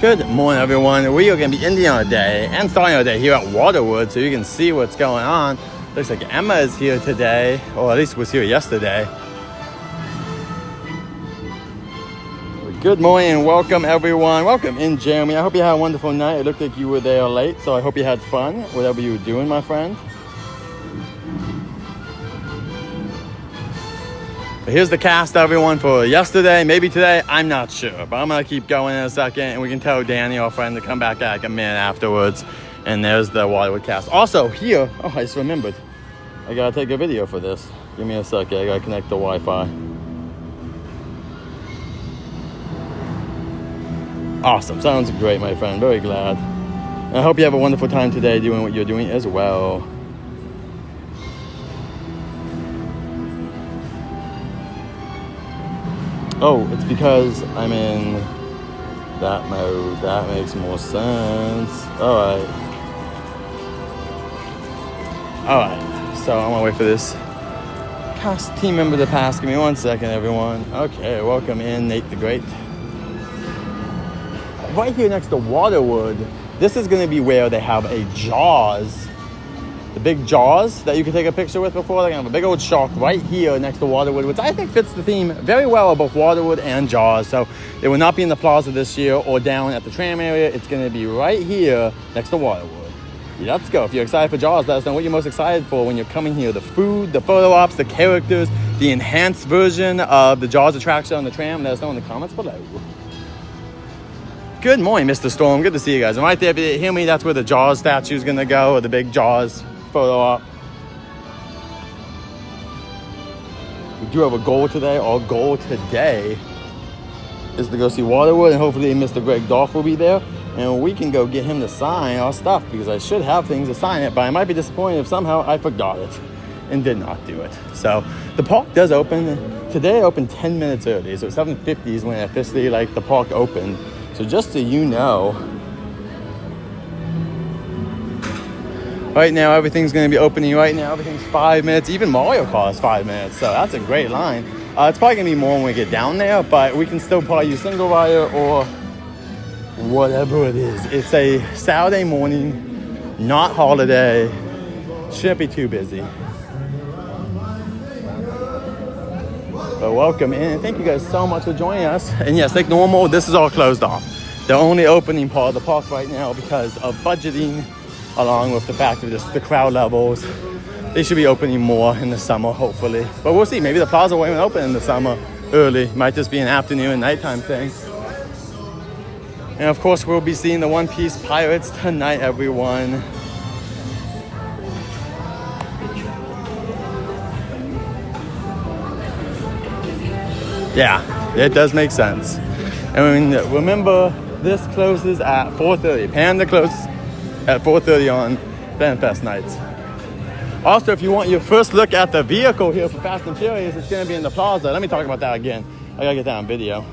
Good morning, everyone. We are going to be ending our day and starting our day here at Waterwood, so you can see what's going on. Looks like Emma is here today, or at least was here yesterday. Good morning and welcome, everyone. Welcome in, Jeremy. I hope you had a wonderful night. It looked like you were there late, so I hope you had fun, whatever you were doing, my friend. But here's the cast, everyone, for yesterday, maybe today, I'm not sure. But I'm going to keep going in a second, and we can tell Danny, our friend, to come back like a minute afterwards. And there's the Waterwood cast. Also, here, I just remembered. I got to take a video for this. Give me a second. I got to connect the Wi-Fi. Awesome. Sounds great, my friend. Very glad. And I hope you have a wonderful time today doing what you're doing as well. Oh, it's because I'm in that mode. That makes more sense. Alright, so I'm gonna wait for this cast team member to pass. Give me 1 second, everyone. Okay, welcome in, Nate the Great. Right here next to Waterwood, this is gonna be where they have a Jaws. The big Jaws that you can take a picture with before. They're gonna have a big old shark right here next to Waterwood, which I think fits the theme very well of both Waterwood and Jaws. So it will not be in the plaza this year or down at the tram area. It's gonna be right here next to Waterwood. Let's go. If you're excited for Jaws, let us know what you're most excited for when you're coming here. The food, the photo ops, the characters, the enhanced version of the Jaws attraction on the tram. Let us know in the comments below. Good morning, Mr. Storm. Good to see you guys. And right there, if you didn't hear me, that's where the Jaws statue is gonna go, or the big Jaws photo op. We do have a goal today. Our goal today is to go see Waterwood, and hopefully Mr. Greg Dolph will be there, and we can go get him to sign our stuff, because I should have things to sign it, but I might be disappointed if somehow I forgot it and did not do it. So the park does open today. Opened 10 minutes early, so 7:50 is when officially the park opened. So just so you know, right now, everything's going to be opening right now. Everything's 5 minutes. Even Mario Kart is 5 minutes, so that's a great line. It's probably going to be more when we get down there, but we can still probably use single rider or whatever it is. It's a Saturday morning, not holiday. Shouldn't be too busy. But welcome in. Thank you guys so much for joining us. And yes, like normal, this is all closed off. The only opening part of the park right now, because of budgeting, along with the fact of just the crowd levels. They should be opening more in the summer, hopefully. But we'll see. Maybe the plaza won't even open in the summer early. Might just be an afternoon and nighttime thing. And of course, we'll be seeing the One Piece Pirates tonight, everyone. Yeah, it does make sense. And remember, this closes at 4:30. Panda closes at 4:30 on FanFest nights. Also, if you want your first look at the vehicle here for Fast and Furious, it's going to be in the plaza. Let me talk about that again. I got to get that on video.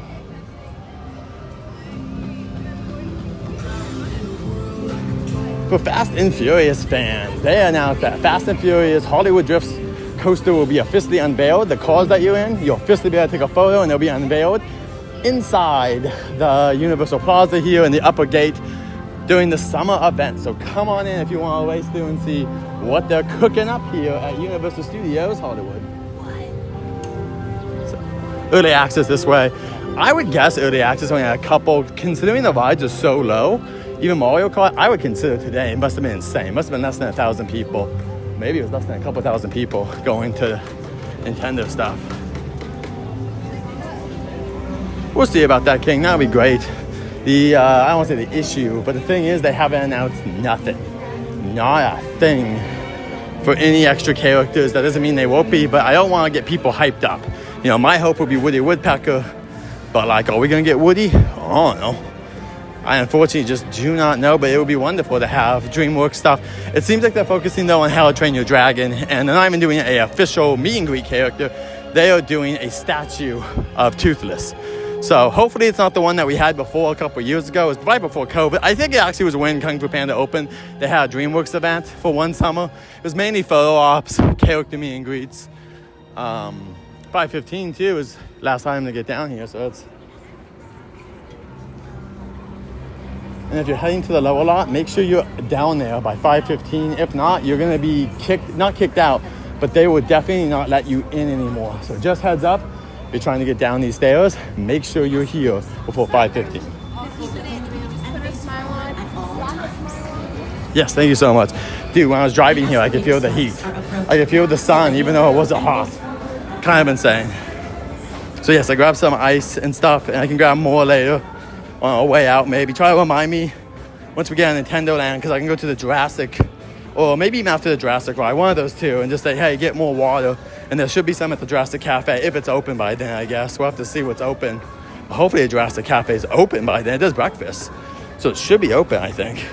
For Fast and Furious fans, they announced that Fast and Furious Hollywood Drifts coaster will be officially unveiled. The cars that you're in, you'll officially be able to take a photo, and they'll be unveiled inside the Universal Plaza here in the upper gate during the summer event. So come on in if you want to race through and see what they're cooking up here at Universal Studios Hollywood. So, early access this way. I would guess early access only had a couple, considering the rides are so low. Even Mario Kart, I would consider today, it must have been insane. It must have been less than 1,000 people. Maybe it was less than a couple thousand people going to Nintendo stuff. We'll see about that, King. That'll be great. I don't want to say the issue, but the thing is, they haven't announced nothing. Not a thing for any extra characters. That doesn't mean they won't be, but I don't want to get people hyped up. You know, my hope would be Woody Woodpecker, but are we going to get Woody? I don't know. I unfortunately just do not know, but it would be wonderful to have DreamWorks stuff. It seems like they're focusing, though, on How to Train Your Dragon, and they're not even doing an official meet and greet character. They are doing a statue of Toothless. So hopefully it's not the one that we had before a couple years ago. It was right before COVID. I think it actually was when Kung Fu Panda opened. They had a DreamWorks event for one summer. It was mainly photo ops, character meet and greets. 5:15 too was last time to get down here, so it's And if you're heading to the lower lot, make sure you're down there by 5:15. If not, you're gonna be not kicked out, but they will definitely not let you in anymore. So just heads up, if you're trying to get down these stairs, make sure you're here before 5:15. Yes, thank you so much. Dude, when I was driving here, I could feel the heat. I could feel the sun, even though it wasn't hot. Kind of insane. So yes, I grabbed some ice and stuff, and I can grab more later on our way out, maybe. Try to remind me once we get on Nintendo Land, because I can go to the Jurassic, or maybe even after the Jurassic ride, one of those two, and just say, hey, get more water. And there should be some at the Jurassic Cafe, if it's open by then, I guess. We'll have to see what's open. But hopefully the Jurassic Cafe is open by then. It does breakfast, so it should be open, I think.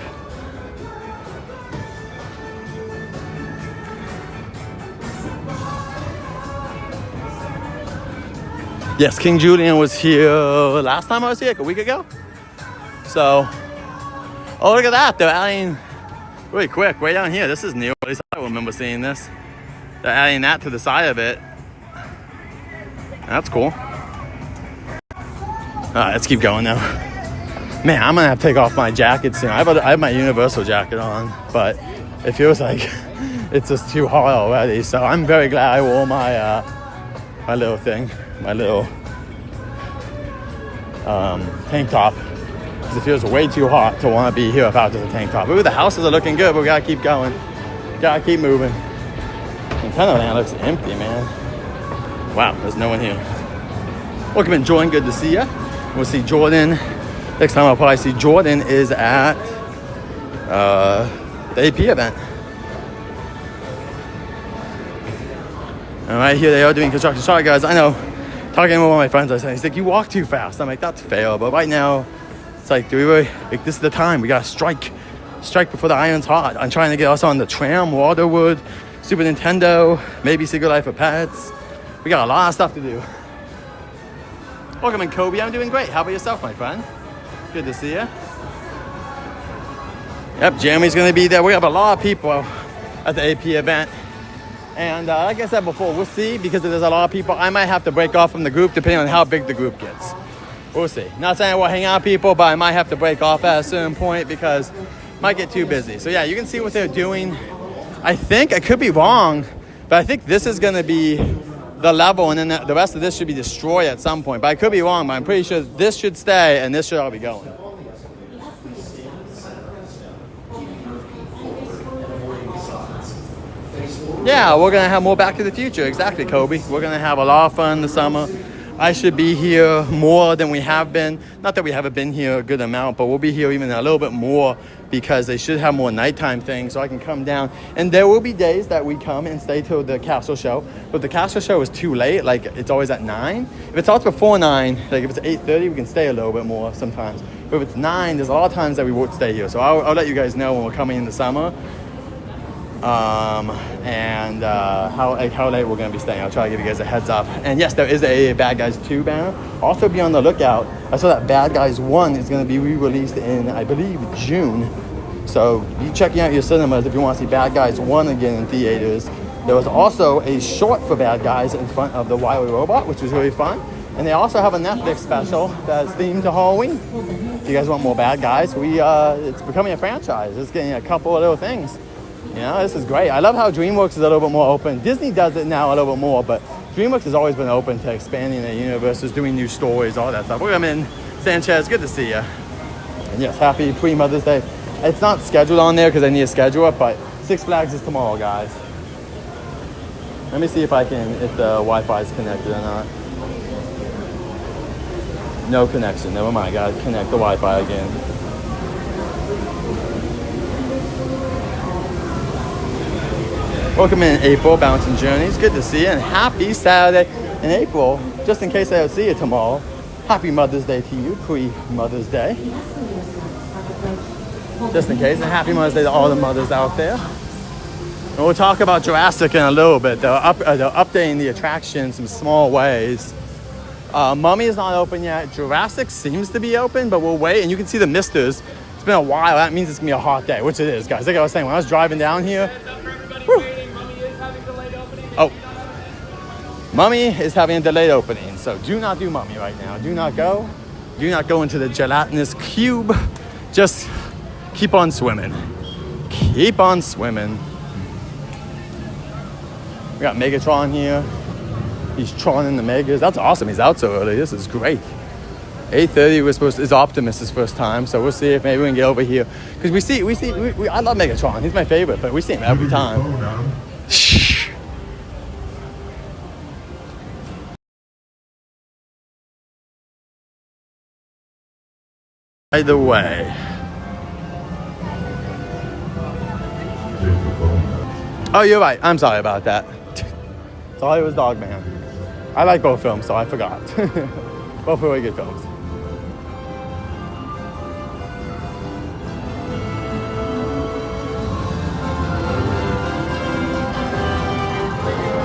Yes, King Julian was here last time I was here, like a week ago. So, oh, look at that. They're adding, really quick, way down here. This is new. At least I remember seeing this. They're adding that to the side of it. That's cool. All right, let's keep going now. Man, I'm gonna have to take off my jacket soon. I have my Universal jacket on, but it feels like it's just too hot already. So I'm very glad I wore my my little thing, my little tank top, because it feels way too hot to want to be here without just a tank top. Ooh, the houses are looking good, but we gotta keep going. Gotta keep moving. Nintendo Land looks empty, man. Wow, there's no one here. Welcome in, Jordan. Good to see you. We'll see Jordan. Next time I'll probably see Jordan is at the AP event. All right, here they are doing construction. Sorry, guys. I know. Talking to one of my friends, I said, he's like, you walk too fast. I'm like, that's fair. But right now, it's like, do we really, like, this is the time. We got to strike before the iron's hot. I'm trying to get us on the tram, Waterwood, Super Nintendo, maybe Secret Life of Pets. We got a lot of stuff to do. Welcome in, Kobe. I'm doing great. How about yourself, my friend? Good to see you. Yep, Jeremy's going to be there. We have a lot of people at the AP event. And like I said before, we'll see, because if there's a lot of people, I might have to break off from the group depending on how big the group gets. We'll see. Not saying we'll hang out with people, but I might have to break off at a certain point because it might get too busy. So yeah, you can see what they're doing. I think, I could be wrong, but I think this is going to be the level, and then the rest of this should be destroyed at some point. But I could be wrong, but I'm pretty sure this should stay and this should all be going. Yeah, we're going to have more Back to the Future. Exactly, Kobe. We're going to have a lot of fun this summer. I should be here more than we have been. Not that we haven't been here a good amount, but we'll be here even a little bit more, because they should have more nighttime things, so I can come down. And there will be days that we come and stay till the castle show. But the castle show is too late. Like, it's always at 9. If it starts before 9, like if it's 8:30, we can stay a little bit more sometimes. But if it's 9, there's a lot of times that we won't stay here. So I'll let you guys know when we're coming in the summer. And how late we're going to be staying. I'll try to give you guys a heads up. And yes, there is a Bad Guys 2 banner. Also be on the lookout. I saw that Bad Guys 1 is going to be re-released in, I believe, June. So be checking out your cinemas if you want to see Bad Guys 1 again in theaters. There was also a short for Bad Guys in front of the Wile E. Robot, which was really fun. And they also have a Netflix special that's themed to Halloween. If you guys want more Bad Guys, it's becoming a franchise. It's getting a couple of little things. You know, this is great. I love how DreamWorks is a little bit more open. Disney does it now a little bit more, but DreamWorks has always been open to expanding their universes, doing new stories, all that stuff. Welcome in, Sanchez. Good to see you. And yes, happy pre-Mother's Day. It's not scheduled on there because I need to schedule it, but Six Flags is tomorrow, guys. Let me see if the Wi-Fi is connected or not. No connection. Never mind. Gotta connect the Wi-Fi again. Welcome in, April, Bouncing Journeys. Good to see you, and happy Saturday. In April, just in case I don't see you tomorrow, happy Mother's Day to you, pre-Mother's Day. Just in case, and happy Mother's Day to all the mothers out there. And we'll talk about Jurassic in a little bit. They're updating the attraction in some small ways. Mummy is not open yet. Jurassic seems to be open, but we'll wait. And you can see the misters. It's been a while. That means it's going to be a hot day, which it is, guys. Like I was saying, when I was driving down here, Mummy is having a delayed opening, so do not do Mummy right now. Do not go. Do not go into the gelatinous cube. just keep on swimming. Keep on swimming. We got Megatron here. He's trawling the Megas. That's awesome. He's out so early. This is great. 8:30. We're supposed to. It's Optimus' first time, so we'll see if maybe we can get over here. Because I love Megatron. He's my favorite, but we see him every time. Shh. By the way. Oh, you're right. I'm sorry about that. Sorry, it was Dogman. I like both films, so I forgot. Both really good films.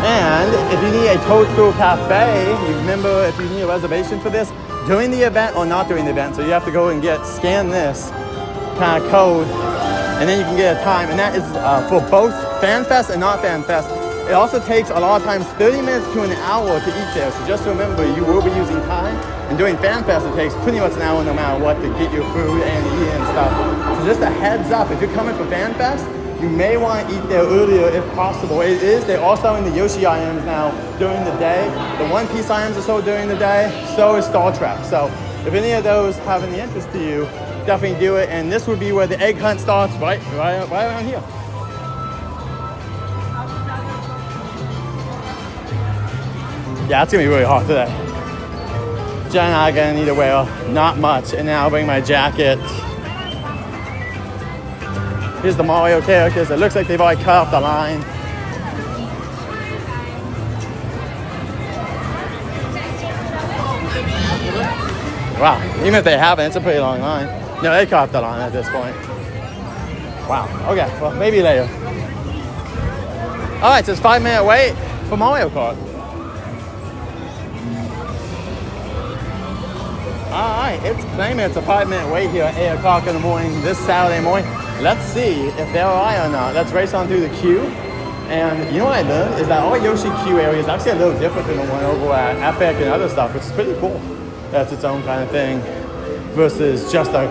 And if you need a Toadstool Cafe, you remember if you need a reservation for this, during the event or not during the event, so you have to go and scan this kind of code, and then you can get a time, and that is for both FanFest and not FanFest. It also takes a lot of times 30 minutes to an hour to eat there, so just remember you will be using time, and during FanFest it takes pretty much an hour no matter what to get your food and eat and stuff. So just a heads up, if you're coming for FanFest, you may want to eat there earlier if possible. They're all selling the Yoshi items now during the day. The One Piece items are sold during the day, so is Star Trek. So if any of those have any interest to you, definitely do it. And this would be where the egg hunt starts, right around here. Yeah, it's gonna be really hot today. Jen and I are gonna need to wear not much, and then I'll bring my jacket. Here's the Mario characters. It looks like they've already cut off the line. Wow, even if they haven't, it's a pretty long line. No, they cut off the line at this point. Wow, okay, well, maybe later. All right, so it's 5-minute wait for Mario Kart. All right, it's claiming it's a 5-minute wait here at 8 o'clock in the morning this Saturday morning. Let's see if they're all right or not. Let's race on through the queue. And you know what I learned is that our Yoshi queue area is actually a little different than the one over at Epic and other stuff, which is pretty cool. That's its own kind of thing versus just a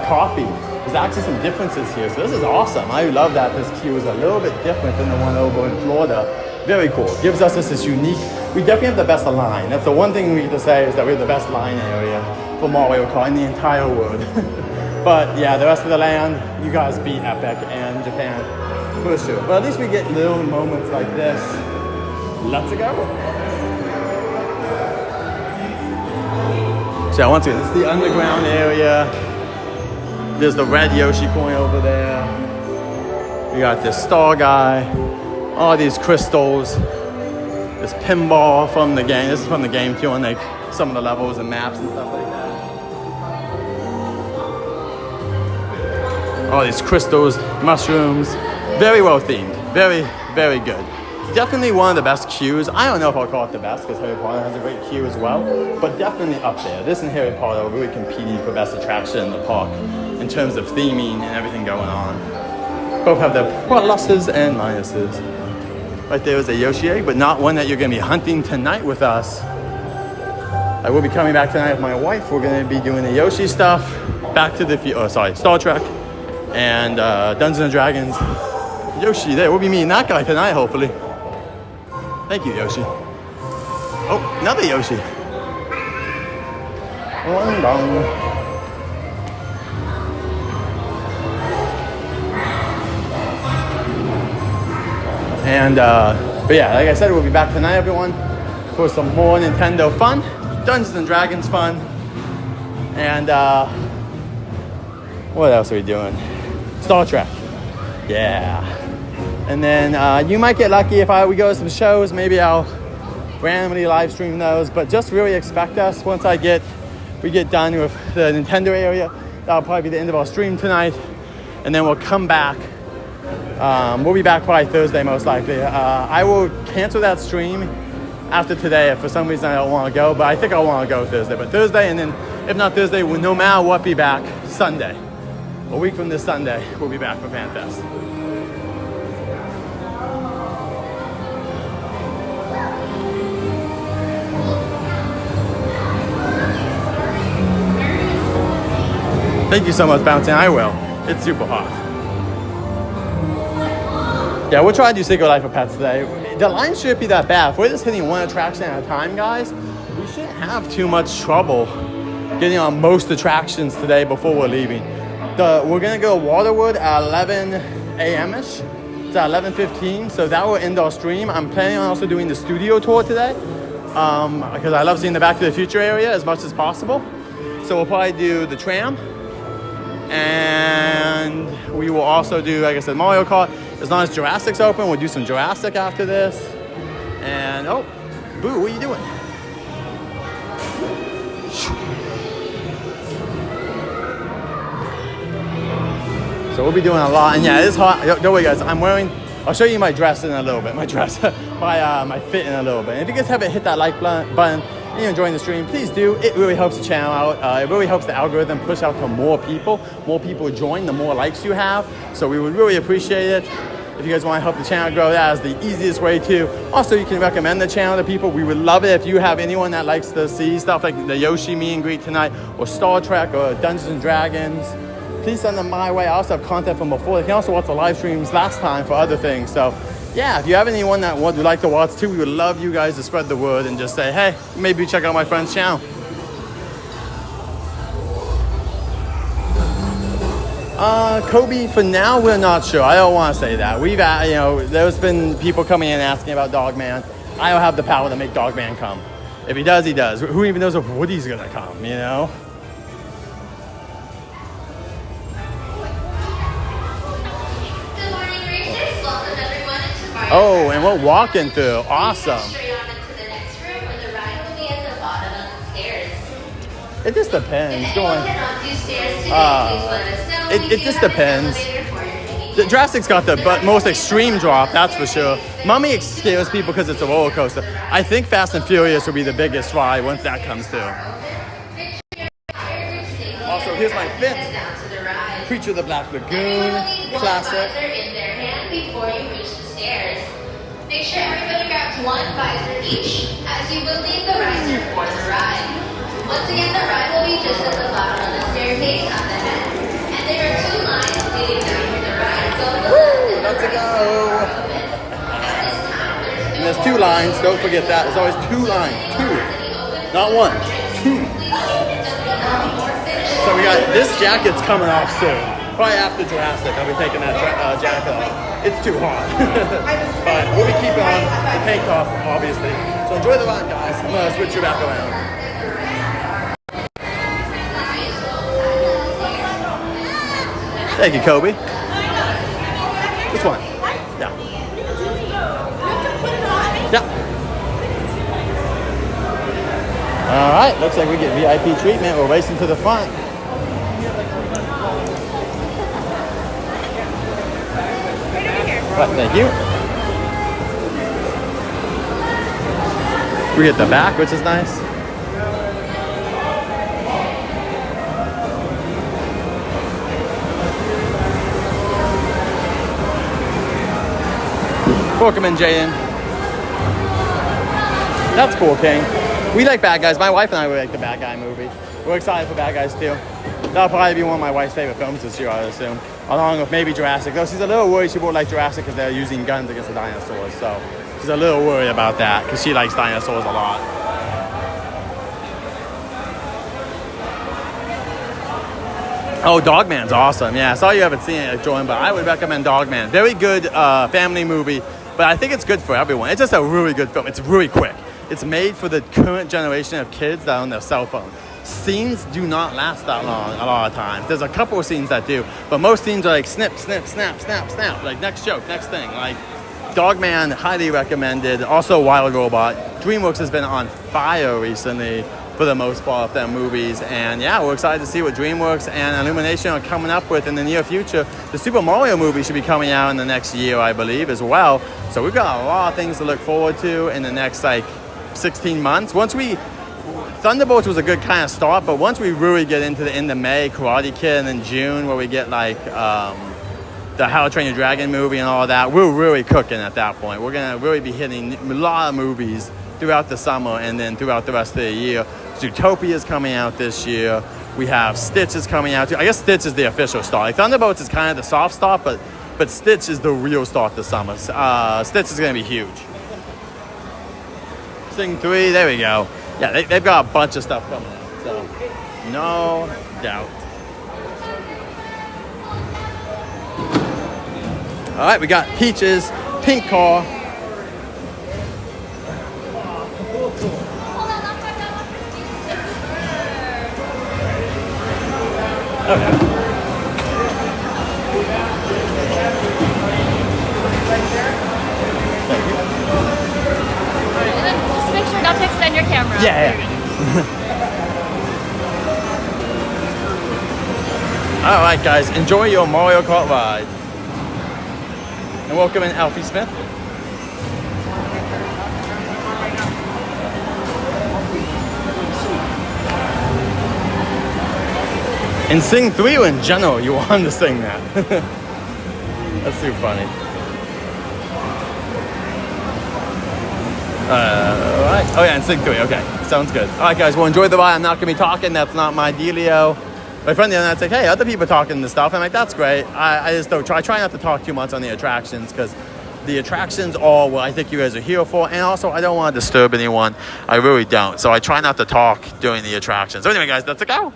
copy. There's actually some differences here. So this is awesome. I love that this queue is a little bit different than the one over in Florida. Very cool. Gives us this unique, we definitely have the best line. That's the one thing we get to say is that we have the best line area for Mario Kart in the entire world. But yeah, the rest of the land, you guys beat Epic and Japan for sure. But at least we get little moments like this. Let's go. So once again, this is the underground area. There's the red Yoshi coin over there. We got this star guy. All these crystals. This pinball from the game. This is from the game too, on like some of the levels and maps and stuff like that. All these crystals, mushrooms, very well themed, very, very good. Definitely one of the best queues. I don't know if I'll call it the best because Harry Potter has a great queue as well, but definitely up there. This and Harry Potter are really competing for best attraction in the park in terms of theming and everything going on. Both have their pluses and minuses. Right there is a Yoshi egg, but not one that you're gonna be hunting tonight with us. I will be coming back tonight with my wife. We're gonna be doing the Yoshi stuff, Star Trek, and Dungeons and Dragons. Yoshi there. We'll be meeting that guy tonight, hopefully. Thank you, Yoshi. Oh, another Yoshi. One down. And, but yeah, like I said, we'll be back tonight, everyone, for some more Nintendo fun, Dungeons and Dragons fun, and what else are we doing? Star Trek. Yeah. And then you might get lucky if we go to some shows. Maybe I'll randomly live stream those. But just really expect us once we get done with the Nintendo area. That'll probably be the end of our stream tonight. And then we'll come back. We'll be back by Thursday most likely. I will cancel that stream after today if for some reason I don't want to go. But I think I want to go Thursday. But Thursday, and then if not Thursday, we'll no matter what be back Sunday. A week from this Sunday, we'll be back for FanFest. Thank you so much, Bouncing. I will. It's super hot. Yeah, we'll try to do Secret Life of Pets today. The line shouldn't be that bad. If we're just hitting one attraction at a time, guys, we shouldn't have too much trouble getting on most attractions today before we're leaving. We're gonna go Waterwood at 11 a.m.-ish. It's at 11:15, so that will end our stream. I'm planning on also doing the studio tour today because I love seeing the Back to the Future area as much as possible. So we'll probably do the tram, and we will also do, like I said, Mario Kart. As long as Jurassic's open, we'll do some Jurassic after this. And, oh, Boo, what are you doing? So we'll be doing a lot. And yeah, it is hot. Don't worry, guys. I'll show you my dress in a little bit. My fit in a little bit. And if you guys haven't hit that like button and you're enjoying the stream, please do. It really helps the channel out. It really helps the algorithm push out to more people. More people join, the more likes you have. So we would really appreciate it. If you guys want to help the channel grow, that is the easiest way too. Also, you can recommend the channel to people. We would love it if you have anyone that likes to see stuff like the Yoshi meet and greet tonight, or Star Trek, or Dungeons and Dragons. Please send them my way. I also have content from before. They can also watch the live streams last time for other things. So yeah, if you have anyone that would like to watch too, we would love you guys to spread the word and just say, hey, maybe check out my friend's channel. Kobe, for now, we're not sure. I don't want to say that. There's been people coming in asking about Dogman. I don't have the power to make Dogman come. If he does, he does. Who even knows if Woody's going to come, you know? Good morning, racers. Welcome, everyone, to Mario Oh, and we're walking through. Awesome. Straight on into the next room, where the ride will be at the bottom of the stairs. It just depends. If anyone cannot do stairs today, please let us know. It just depends. The Jurassic's got the most extreme drop, that's for sure. Mummy scares people because it's a roller coaster. I think Fast and Furious will be the biggest ride once that comes through. Also, here's my fit. Creature of the Black Lagoon, classic. In their hand before you reach the stairs. Make sure everybody grabs one visor each, as you will need the riser for the ride. Once again, the ride will be just at the bottom of the staircase on the head. And there are two lines leading down to the ride. Go to the left. Let's go. And there's two lines. Don't forget that. There's always two lines. Two. Not one. Two. So we got this jacket's coming off soon. Probably after Jurassic, I'll be taking that jacket off. It's too hot. But we'll be keeping on the tank top, obviously. So enjoy the ride, guys. I'm going to switch you back around. Thank you, Kobe. This one. Yeah. Yeah. All right. Looks like we get VIP treatment. We're racing to the front. Right, thank you. We get the back, which is nice. Welcome in, Jaden. That's cool, King. We like Bad Guys. My wife and I really like the Bad Guy movie. We're excited for Bad Guys too. That'll probably be one of my wife's favorite films this year, I would assume. Along with maybe Jurassic. Though she's a little worried she won't like Jurassic because they're using guns against the dinosaurs. So she's a little worried about that because she likes dinosaurs a lot. Oh, Dogman's awesome. Yeah, I saw you haven't seen it, Jordan, but I would recommend Dogman. Very good family movie, but I think it's good for everyone. It's just a really good film. It's really quick. It's made for the current generation of kids that are on their cell phone. Scenes do not last that long a lot of times. There's a couple of scenes that do, but most scenes are like snip, snip, snap, snap, snap. Like next joke, next thing. Like Dogman, highly recommended. Also Wild Robot. DreamWorks has been on fire recently for the most part of their movies. And yeah, we're excited to see what DreamWorks and Illumination are coming up with in the near future. The Super Mario movie should be coming out in the next year, I believe, as well. So we've got a lot of things to look forward to in the next 16 months. Thunderbolts was a good kind of start, but once we really get into the end of May, Karate Kid, and then June, where we get the How to Train Your Dragon movie and all that, we're really cooking at that point. We're gonna really be hitting a lot of movies throughout the summer and then throughout the rest of the year. Zootopia is coming out this year. We have Stitch is coming out too. I guess Stitch is the official start. Like Thunderbolts is kind of the soft start, but Stitch is the real start this summer. Stitch is going to be huge. Sing 3, there we go. Yeah, they've got a bunch of stuff coming out, so no doubt. All right, we got Peaches, Pink Car. Okay. Just make sure not to extend your camera. Yeah. All right, guys, enjoy your Mario Kart ride. And welcome in Alfie Smith. In Sing 3 or in general, you want to sing that. That's too funny. Alright. Oh yeah, in Sing 3, okay. Sounds good. Alright guys, well enjoy the ride. I'm not going to be talking, that's not my dealio. My friend the other night's like, hey, other people talking this stuff. I'm like, that's great. I just don't try not to talk too much on the attractions because the attractions are what I think you guys are here for. And also, I don't want to disturb anyone. I really don't. So I try not to talk during the attractions. So anyway, guys, let's go.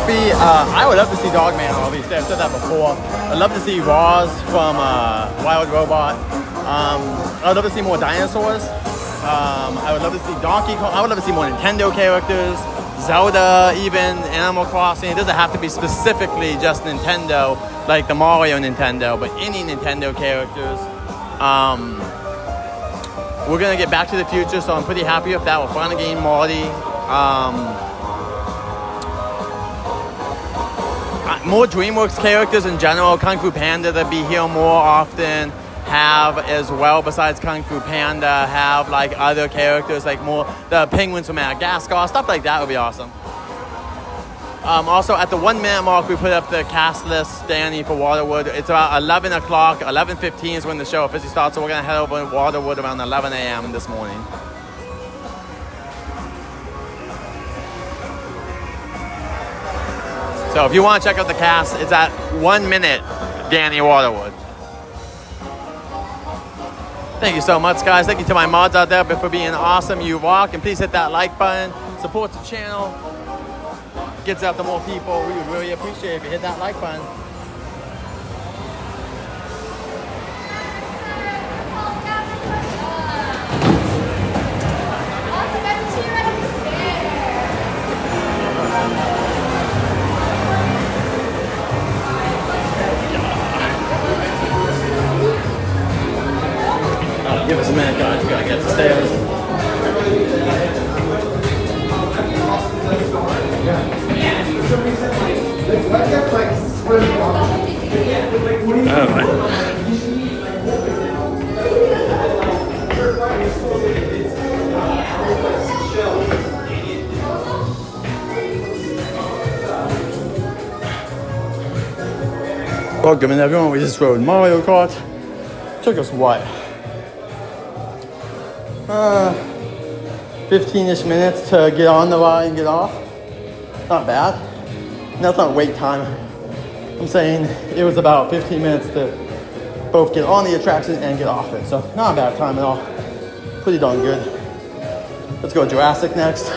Goofy. I would love to see Dogman, obviously. I've said that before. I'd love to see Roz from Wild Robot. I would love to see more dinosaurs. I would love to see Donkey Kong. I would love to see more Nintendo characters. Zelda, even Animal Crossing. It doesn't have to be specifically just Nintendo, like the Mario Nintendo, but any Nintendo characters. We're gonna get Back to the Future, so I'm pretty happy with that. We're finally getting Marty. More DreamWorks characters in general. Kung Fu Panda to be here more often. Have as well, besides Kung Fu Panda, have like other characters, like more the penguins from Madagascar, stuff like that would be awesome. Also, at the 1 minute mark, we put up the cast list standing for Waterwood. It's about 11 o'clock, 11:15 is when the show officially starts, so we're going to head over to Waterwood around 11 a.m. this morning. So if you want to check out the cast, it's at 1 minute, Danny Waterwood. Thank you so much, guys. Thank you to my mods out there for being awesome. You rock, and please hit that like button. Support the channel. Gets out to more people. We would really appreciate it if you hit that like button. Give us a minute, guys. We gotta get the stairs. Welcome in, everyone. We just rode Mario Kart. Took us what? 15-ish minutes to get on the ride and get off. Not bad. That's not wait time. I'm saying it was about 15 minutes to both get on the attraction and get off it. So not a bad time at all. Pretty darn good. Let's go Jurassic next.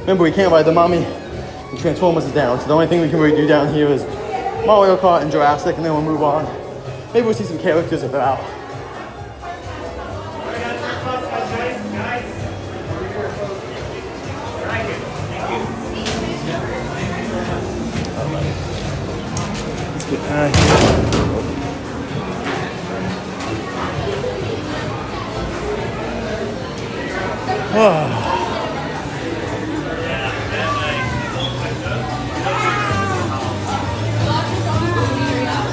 Remember, we can't ride the Mummy. The Transformers is down. So the only thing we can really do down here is Mario Kart and Jurassic, and then we'll move on. Maybe we'll see some characters if they're out. Get out here.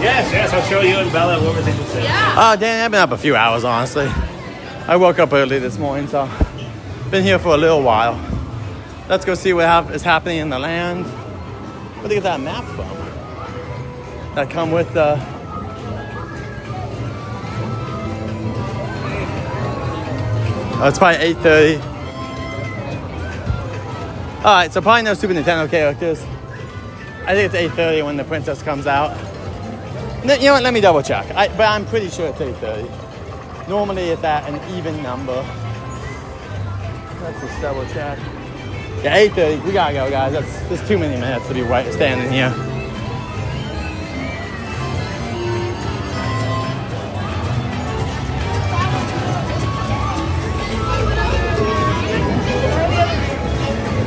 Yes, I'll show you and Bella what we're thinking. Danny, I've been up a few hours, honestly. I woke up early this morning, so been here for a little while. Let's go see what is happening in the land. Where'd they get that map from? That come with the... Oh, it's probably 8:30. Alright, so probably no Super Nintendo characters. I think it's 8:30 when the princess comes out. You know what, let me double check. But I'm pretty sure it's 8:30. Normally it's at an even number. Let's just double check. Yeah, 8:30. We gotta go, guys. There's too many minutes to be standing here.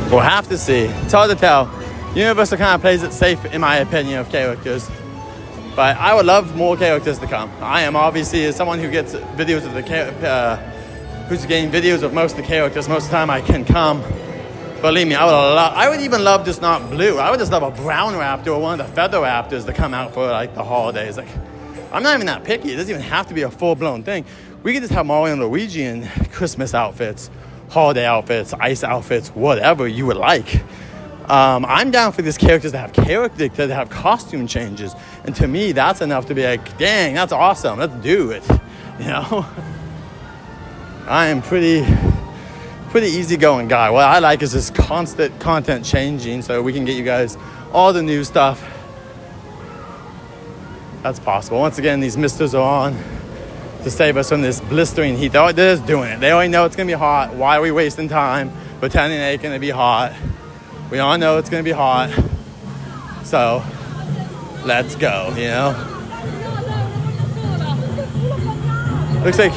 We'll have to see. It's hard to tell. Universal kind of plays it safe, in my opinion, of characters. But I would love more characters to come. I am obviously, as someone who gets videos of who's getting videos of most of the characters, most of the time I can come. Believe me, I would even love just not blue. I would just love a brown raptor or one of the feather raptors to come out for like the holidays. Like, I'm not even that picky. It doesn't even have to be a full-blown thing. We could just have Mario and Luigi in Christmas outfits, holiday outfits, ice outfits, whatever you would like. I'm down for these characters to have costume changes. And to me, that's enough to be like, dang, that's awesome. Let's do it. You know? I am pretty easygoing guy. What I like is this constant content changing so we can get you guys all the new stuff that's possible. Once again, these misters are on to save us from this blistering heat. They're just doing it. They already know it's going to be hot. Why are we wasting time pretending it's going to be hot? We all know it's going to be hot. So let's go, you know? Looks like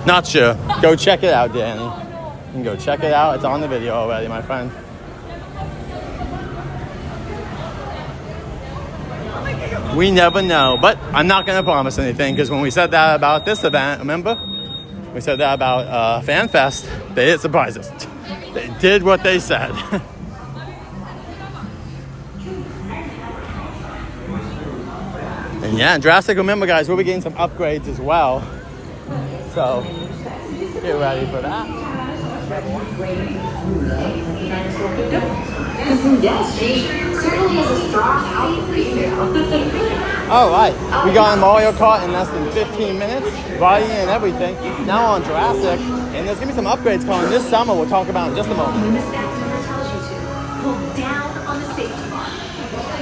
not sure. Go check it out, Danny. You can go check it out. It's on the video already, my friend. We never know, but I'm not gonna promise anything because when we said that about this event, remember? We said that about Fan Fest. They didn't surprise us. They did what they said. And yeah, Jurassic, remember guys, we'll be getting some upgrades as well. So get ready for that. All right, we got in Mario Kart in less than 15 minutes, riding and everything. Now on Jurassic, and there's gonna be some upgrades coming this summer. We'll talk about in just a moment. When the staff member tells you to, pull down on the safety bar.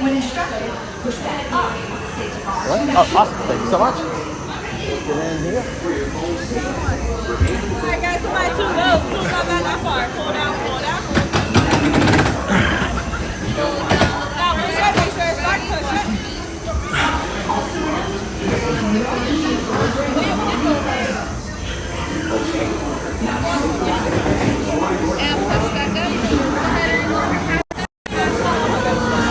When instructed, push that up on the safety bar. What? Oh, awesome! Thank you so much. Let's get in here. Alright guys, somebody too low. Pull not that far. Pull down, pull down. Now push it, make sure it's not push it.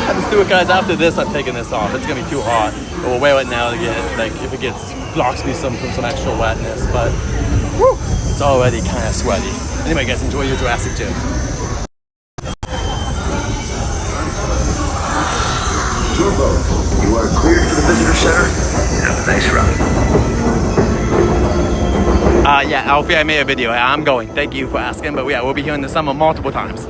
I just do it, guys. After this, I'm taking this off. It's gonna be too hot, but we'll wear it now to get like if it blocks me from some extra wetness. But whew, it's already kind of sweaty. Anyway, guys, enjoy your Jurassic gym. Turbo, you are cleared for the visitor center. Have a nice ride. Yeah, Alfie, I made a video. I'm going. Thank you for asking. But yeah, we'll be here in the summer multiple times.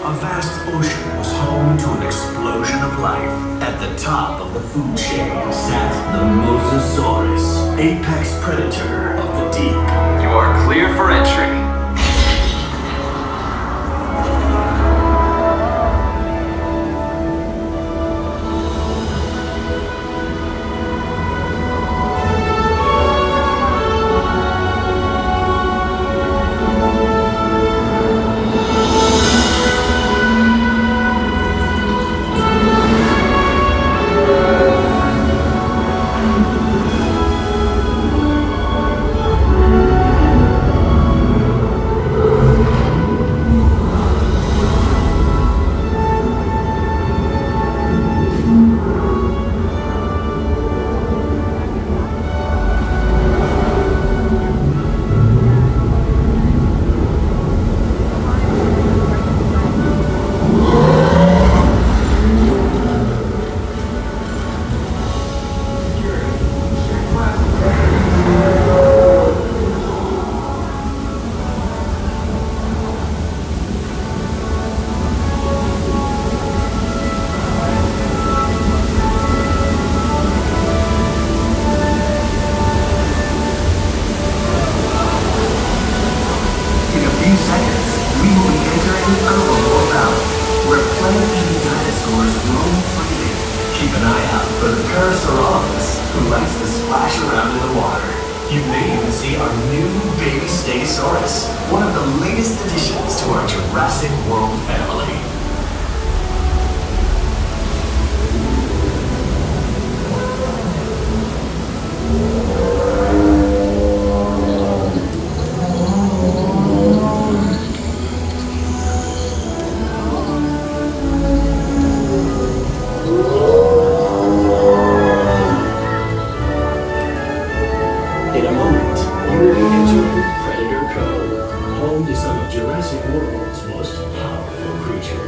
A vast ocean was home to an explosion of life. At the top of the food chain sat the Mosasaurus, apex predator of the deep. You are clear for entry. Keep an eye out for the Parasaurolophus, who likes to splash around in the water. You may even see our new baby Stegosaurus, one of the latest additions to our Jurassic World family. In a moment, you will be entering Predator Cove, home to some of Jurassic World's most powerful creatures.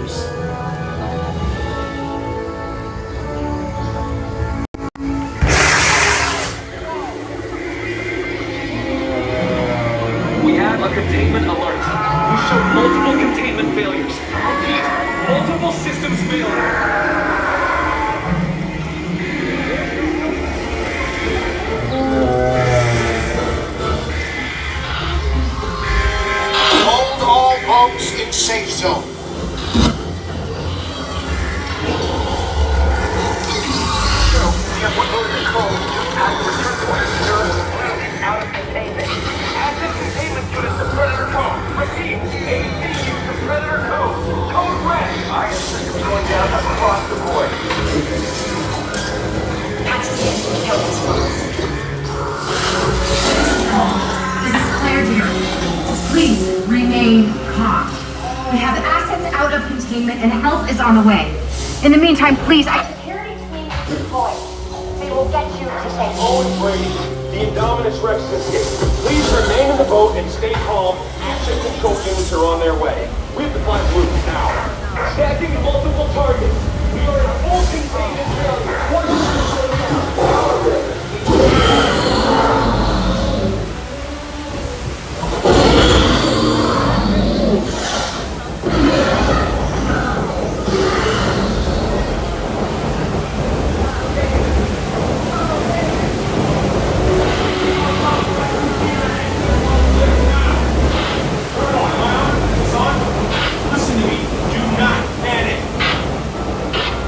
on the way. In the meantime, please, Security team is deployed. They will get you to safety. Owen Brady, the Indominus Rex has escaped. Please remain in the boat and stay calm. Action control units are on their way. We have to find Luke now. Stacking multiple targets. We are in full containment failure. One listen to me. Do not panic.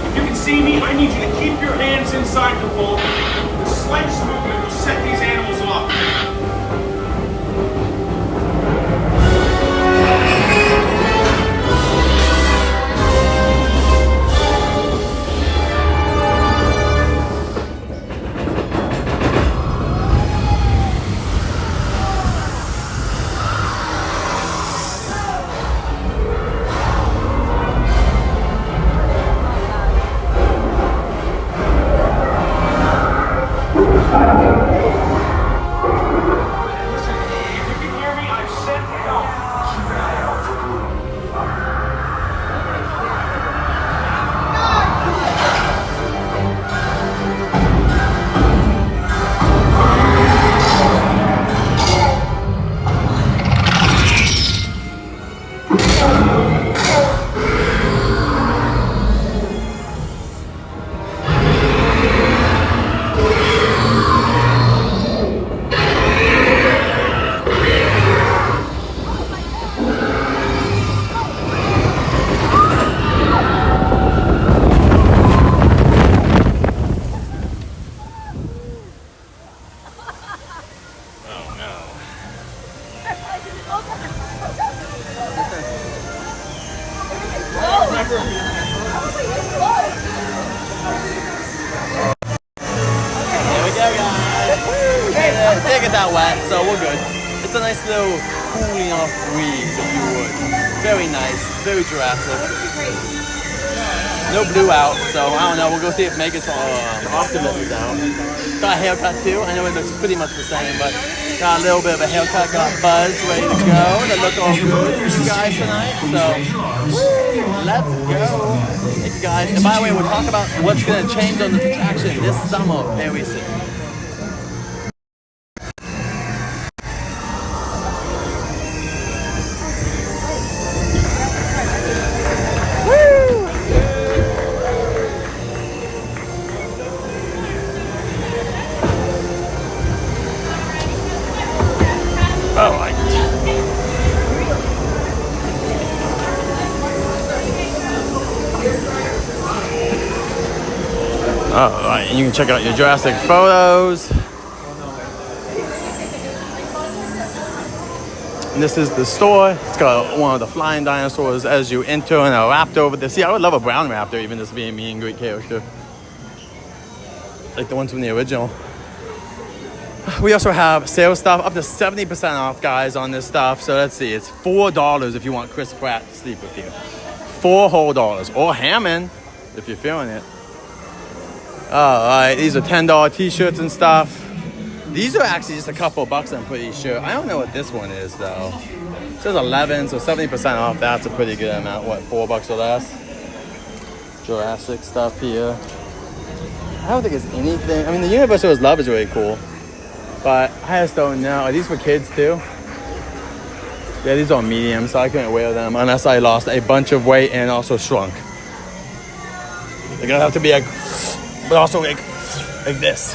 If you can see me, I need you to keep your hands inside the boat. The slightest movement will set these animals off. Listen, if you can hear me, I've sent help. There we go, guys. It didn't get that wet, so we're good. It's a nice little cooling off breeze, if you would. Very nice, very Jurassic. No blue out, so I don't know. We'll go see if Megas Optimus is out. Got a haircut too. I know it looks pretty much the same, but got a little bit of a haircut. Got Buzz ready to go. That look all good for you guys tonight. So let's go. Thank you guys. And by the way, we'll talk about what's going to change on this attraction this summer very soon. Oh, all right, and you can check out your Jurassic photos. And this is the store. It's got one of the flying dinosaurs as you enter, and a raptor over there. See, I would love a brown raptor, even just being me and great character. Like the ones from the original. We also have sales stuff up to 70% off, guys, on this stuff. So let's see, it's $4 if you want Chris Pratt to sleep with you. $4 whole. Or Hammond, if you're feeling it. All right, these are $10 t-shirts and stuff. These are actually just a couple bucks, I'm pretty sure. I don't know what this one is, though. It says 11, so 70% off. That's a pretty good amount. What, $4 or less? Jurassic stuff here. I don't think it's anything. I mean, the Universal's Love is really cool. But I just don't know. Are these for kids too? Yeah, these are medium, so I couldn't wear them unless I lost a bunch of weight and also shrunk. They're gonna have to be like, but also like this.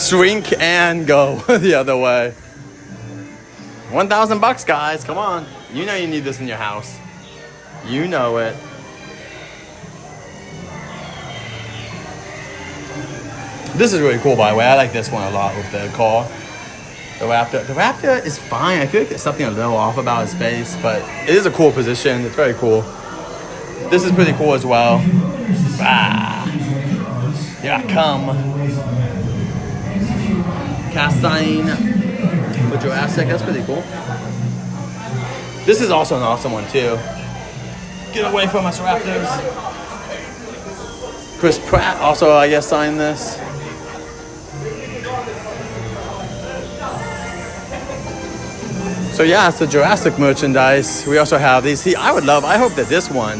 Shrink and go the other way. $1,000, guys. Come on. You know you need this in your house. You know it. This is really cool, by the way. I like this one a lot with the car. The Raptor. The Raptor is fine. I feel like there's something a little off about his face, but it is a cool position. It's very cool. This is pretty cool as well. Ah, here I come. Cast sign for Jurassic. That's pretty cool. This is also an awesome one too. Get away from us, Raptors. Chris Pratt also, I guess, signed this. So yeah, it's the Jurassic merchandise. We also have these. See, I hope that this one.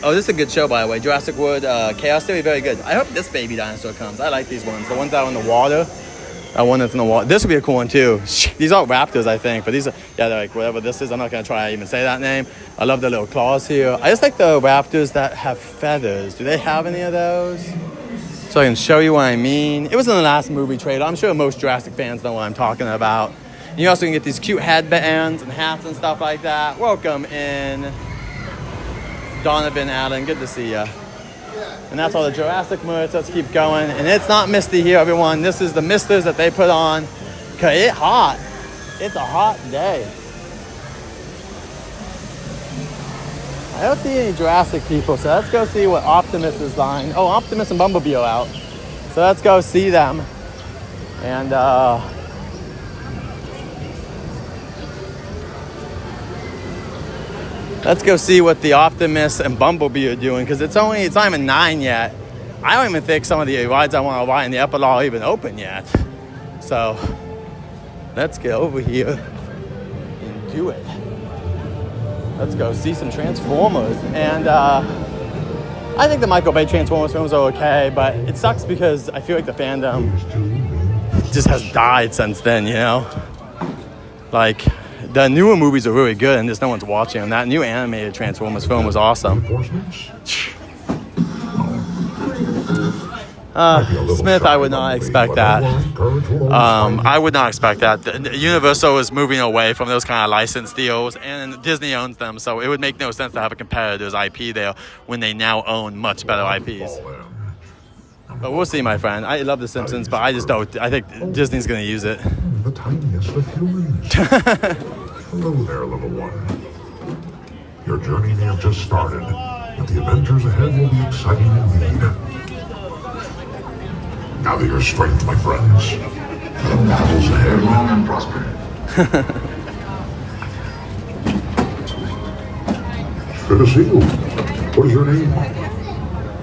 Oh, this is a good show, by the way. Jurassic World Chaos Theory, very good. I hope this baby dinosaur comes. I like these ones. The ones out in the water. That one that's in the water. This would be a cool one too. These aren't raptors, I think, but these are, yeah, they're like whatever this is. I'm not gonna try to even say that name. I love the little claws here. I just like the raptors that have feathers. Do they have any of those? So I can show you what I mean. It was in the last movie trailer. I'm sure most Jurassic fans know what I'm talking about. You also can get these cute headbands and hats and stuff like that. Welcome in, Donovan Allen. Good to see ya. And that's all the Jurassic merch. Let's keep going. And it's not misty here, everyone. This is the misters that they put on. Cause it's hot. It's a hot day. I don't see any Jurassic people, so let's go see what Optimus is buying. Oh, Optimus and Bumblebee are out. So let's go see them. And let's go see what the Optimus and Bumblebee are doing, because it's not even 9 yet. I don't even think some of the rides I want to ride in the Epilogue are even open yet. So let's get over here and do it. Let's go see some Transformers. And I think the Michael Bay Transformers films are okay, but it sucks because I feel like the fandom just has died since then, you know? Like, the newer movies are really good and just no one's watching them. That new animated Transformers film was awesome. Smith, I would not expect that. I would not expect that. Universal is moving away from those kind of license deals, and Disney owns them, so it would make no sense to have a competitor's IP there when they now own much better IPs. But we'll see, my friend. I love The Simpsons, but I just don't. I think Disney's going to use it. The tiniest of humans. Hello there, little one. Your journey may have just started, but the adventures ahead will be exciting indeed. Gather your strength, my friends. The battles ahead. Long and prosper. Good to see you. What is your name?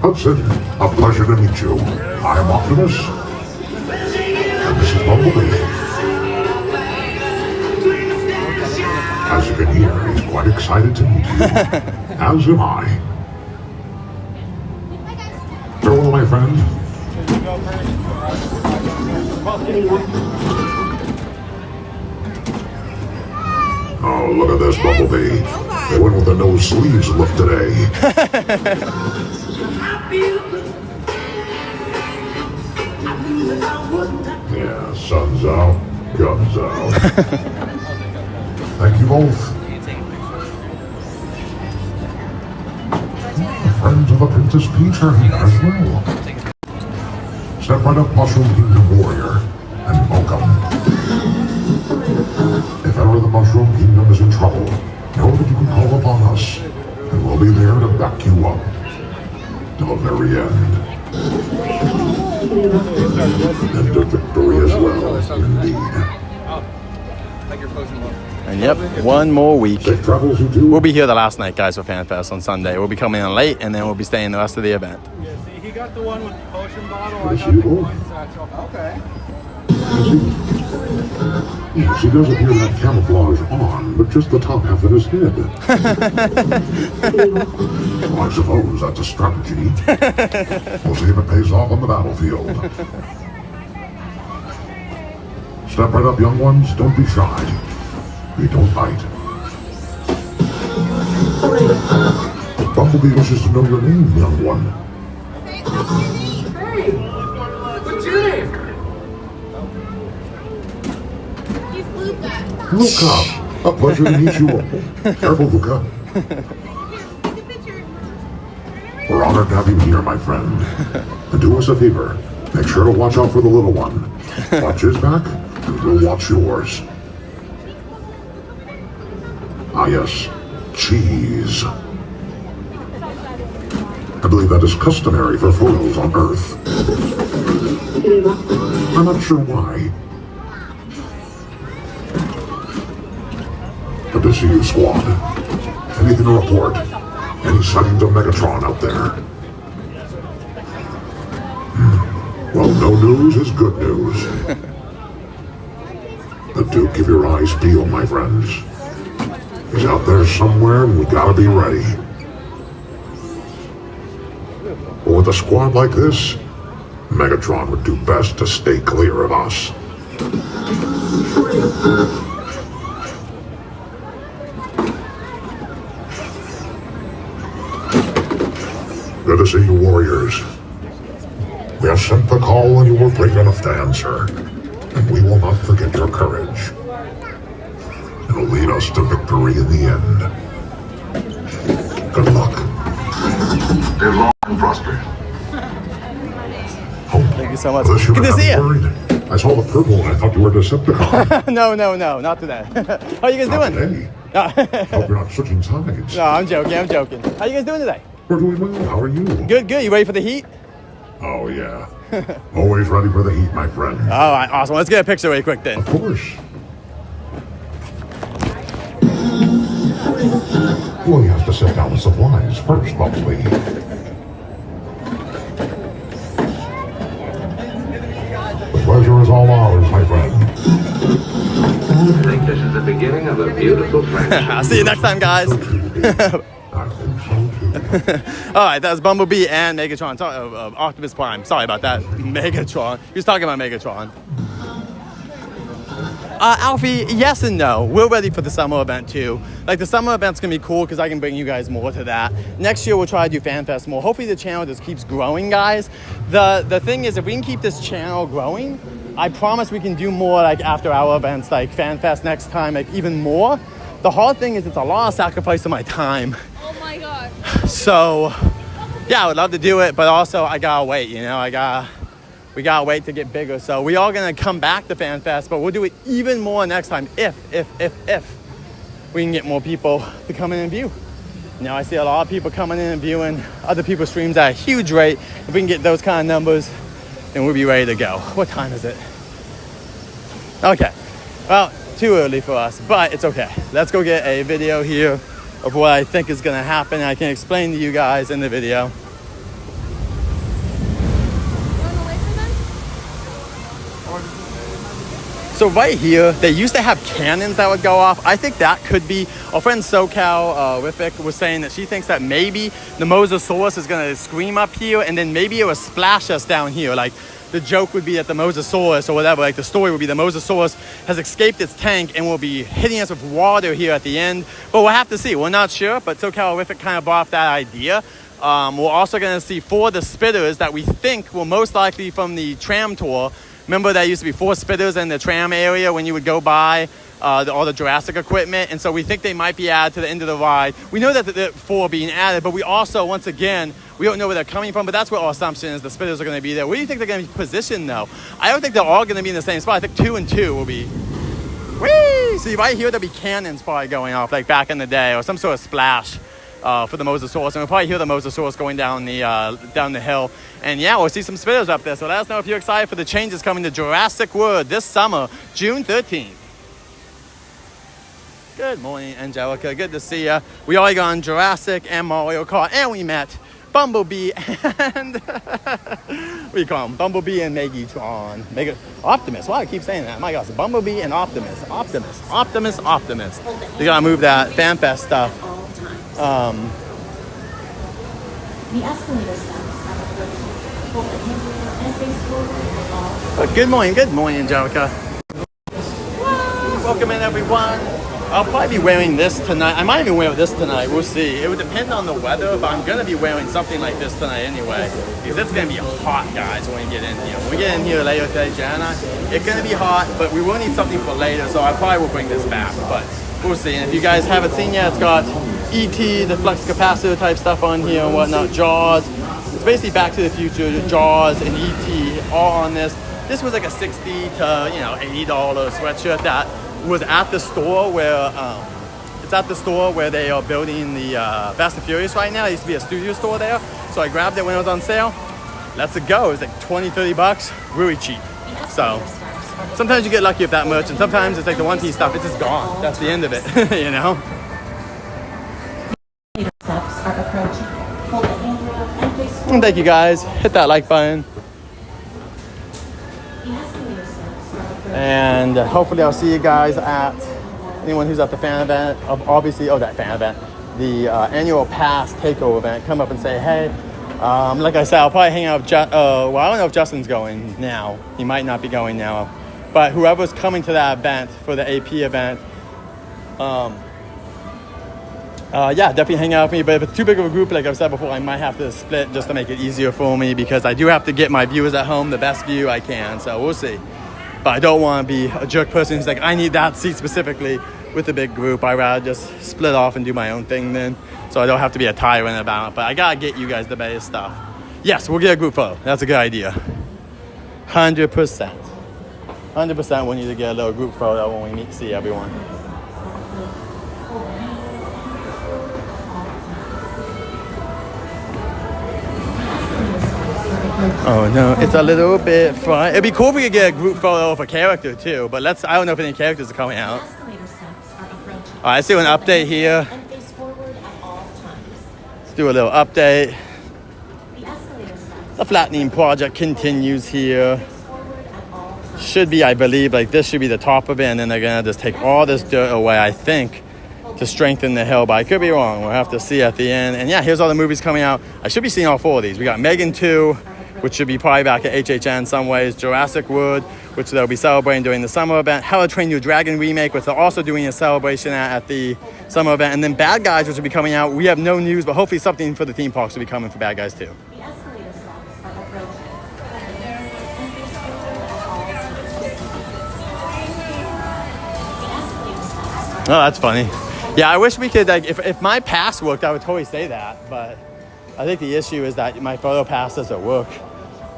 Hudson. A pleasure to meet you. I am Optimus. And this is Bumblebee. As you can hear, he's quite excited to meet you. As am I. Farewell, my friend. Oh, look at this, Bumblebee. They went with the no sleeves look today. Yeah, sun's out, guns out. Thank you both. Friends of the Princess Peach are here as well. Step right up, Mushroom Kingdom Warrior, and welcome. If ever the Mushroom Kingdom is in trouble, know that you can call upon us, and we'll be there to back you up. Till the very end. And to victory as well, indeed. And yep, one more week. Safe travels, you two. We'll be here the last night, guys, for FanFest on Sunday. We'll be coming in late, and then we'll be staying the rest of the event. Yeah, see, he got the one with the potion bottle. Good I to got see you the both. coin satchel. Okay. Yes, he does appear to have camouflage on, but just the top half of his head. So I suppose that's a strategy. We'll see if it pays off on the battlefield. Step right up, young ones. Don't be shy. We don't bite. Bumblebee wishes to know your name, young one. Hey, what's your name? Luca. A pleasure to meet you all. Careful, Luca. We're honored to have you here, my friend. And do us a favor. Make sure to watch out for the little one. Watch his back, and we'll watch yours. Ah, yes. Cheese. I believe that is customary for photos on Earth. I'm not sure why. Good to see you, squad. Anything to report? Any sightings of Megatron out there? Well, no news is good news. The Duke of your eyes peeled, my friends. He's out there somewhere, and we gotta be ready. But with a squad like this, Megatron would do best to stay clear of us. Good to see you, warriors. We have sent the call and you were brave enough to answer. And we will not forget your courage. It'll lead us to victory in the end. Good luck. Live long and prosper. Thank you so much. Good to see you. I saw the purple and I thought you were a Decepticon. No, not today. How you guys doing? Today. Hope you're not switching sides. No, I'm joking. How you guys doing today? We're doing well. How are you? Good. You ready for the heat? Oh, yeah. Always ready for the heat, my friend. All right, awesome. Let's get a picture really quick then. Of course. Well, he has to set down the supplies first, probably. The pleasure is all ours, my friend. I think this is the beginning of a beautiful friendship. I'll see you next time, guys. I think so, too. All right, that was Bumblebee and Megatron. Sorry, Optimus Prime. Sorry about that. Megatron. He was talking about Megatron. Alfie, yes and no. We're ready for the summer event too. Like the summer event's gonna be cool because I can bring you guys more to that. Next year we'll try to do FanFest more. Hopefully the channel just keeps growing, guys. The thing is, if we can keep this channel growing, I promise we can do more like after hour events like FanFest next time, like even more. The hard thing is it's a lot of sacrifice of my time. Oh my god. So yeah, I would love to do it, but also I gotta wait, you know, we gotta wait to get bigger. So we are gonna come back to FanFest, but we'll do it even more next time if we can get more people to come in and view. Now I see a lot of people coming in and viewing other people's streams at a huge rate. If we can get those kind of numbers, then we'll be ready to go. What time is it? Okay, well, too early for us, but it's okay. Let's go get a video here of what I think is gonna happen. I can explain to you guys in the video. So right here, they used to have cannons that would go off. I think that could be, our friend SoCal Riffic was saying that she thinks that maybe the Mosasaurus is gonna scream up here and then maybe it will splash us down here. Like the joke would be that the Mosasaurus or whatever, like the story would be the Mosasaurus has escaped its tank and will be hitting us with water here at the end. But we'll have to see, we're not sure, but SoCal Riffic kind of brought up that idea. We're also gonna see 4 of the spitters that we think will most likely from the tram tour. Remember there used to be 4 spitters in the tram area when you would go by all the Jurassic equipment, and so we think they might be added to the end of the ride. We know that the 4 are being added, but we also, once again, we don't know where they're coming from, but that's what our assumption is. The spitters are going to be there. Where do you think they're going to be positioned, though? I don't think they're all going to be in the same spot. I think 2 and 2 will be... Whee! See, right here, there'll be cannons probably going off, like back in the day, or some sort of splash. For the Mosasaurus, and we'll probably hear the Mosasaurus going down the hill. And yeah, we'll see some spitters up there. So let us know if you're excited for the changes coming to Jurassic World this summer, June 13th. Good morning, Angelica. Good to see you. We already got on Jurassic and Mario Kart, and we met Bumblebee and what do you call him? Bumblebee and Megatron. Optimus. Why do I keep saying that? My gosh, Bumblebee and Optimus. Optimus. You gotta move that FanFest stuff. The escalator steps have both a handrail and space forward. Good morning, Angelica. Welcome in, everyone. I'll probably be wearing this tonight. I might even wear this tonight. We'll see. It would depend on the weather, but I'm gonna be wearing something like this tonight anyway, because it's gonna be hot, guys, when we get in here. When we get in here later today, Jana, it's gonna be hot, but we will need something for later, so I probably will bring this back, but we'll see. And if you guys haven't seen yet, it's got E.T., the flux capacitor type stuff on here and whatnot, Jaws. It's basically Back to the Future, Jaws and E.T. all on this. This was like a $60 to $80 sweatshirt that was at the store where they are building the Fast and Furious right now. There used to be a studio store there, so I grabbed it when it was on sale. Let's go. It was like $20-$30, really cheap. So sometimes you get lucky with that merch, and sometimes it's like the one-piece stuff, it's just gone. That's the end of it, you know? Steps are approaching. And thank you guys. Hit that like button. And hopefully I'll see you guys at, anyone who's at the fan event, obviously, that fan event, the annual pass takeover event, come up and say, hey, like I said, I'll probably hang out with, well, I don't know if Justin's going now. He might not be going now. But whoever's coming to that event, for the AP event, yeah, definitely hang out with me. But if it's too big of a group, like I've said before, I might have to split just to make it easier for me, because I do have to get my viewers at home the best view I can. So we'll see. But I don't want to be a jerk person who's like, I need that seat specifically with a big group. I'd rather just split off and do my own thing then, so I don't have to be a tyrant about it. But I gotta get you guys the best stuff. Yes, we'll get a group photo. That's a good idea. 100%. 100% we need to get a little group photo when we see everyone. Oh no, it's a little bit fun. It'd be cool if we could get a group photo of a character too, but I don't know if any characters are coming out. Alright, let's do an update here. Let's do a little update. The flattening project continues here. Should be, I believe, like this should be the top of it, and then they're gonna just take all this dirt away, I think, to strengthen the hill, but I could be wrong. We'll have to see at the end. And yeah, here's all the movies coming out. I should be seeing all 4 of these. We got Megan 2, which should be probably back at HHN some ways. Jurassic World, which they'll be celebrating during the summer event. How to Train Your Dragon remake, which they're also doing a celebration at the summer event. And then Bad Guys, which will be coming out. We have no news, but hopefully something for the theme parks will be coming for Bad Guys too. Oh, that's funny. Yeah, I wish we could, like, if my pass worked, I would totally say that, but I think the issue is that my photo pass doesn't work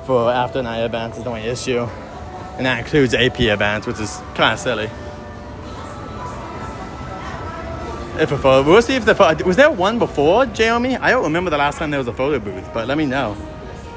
for after night events is the only issue. And that includes AP events, which is kind of silly. If a photo, we'll see if the photo, was there one before, Jeremy? I don't remember the last time there was a photo booth, but let me know.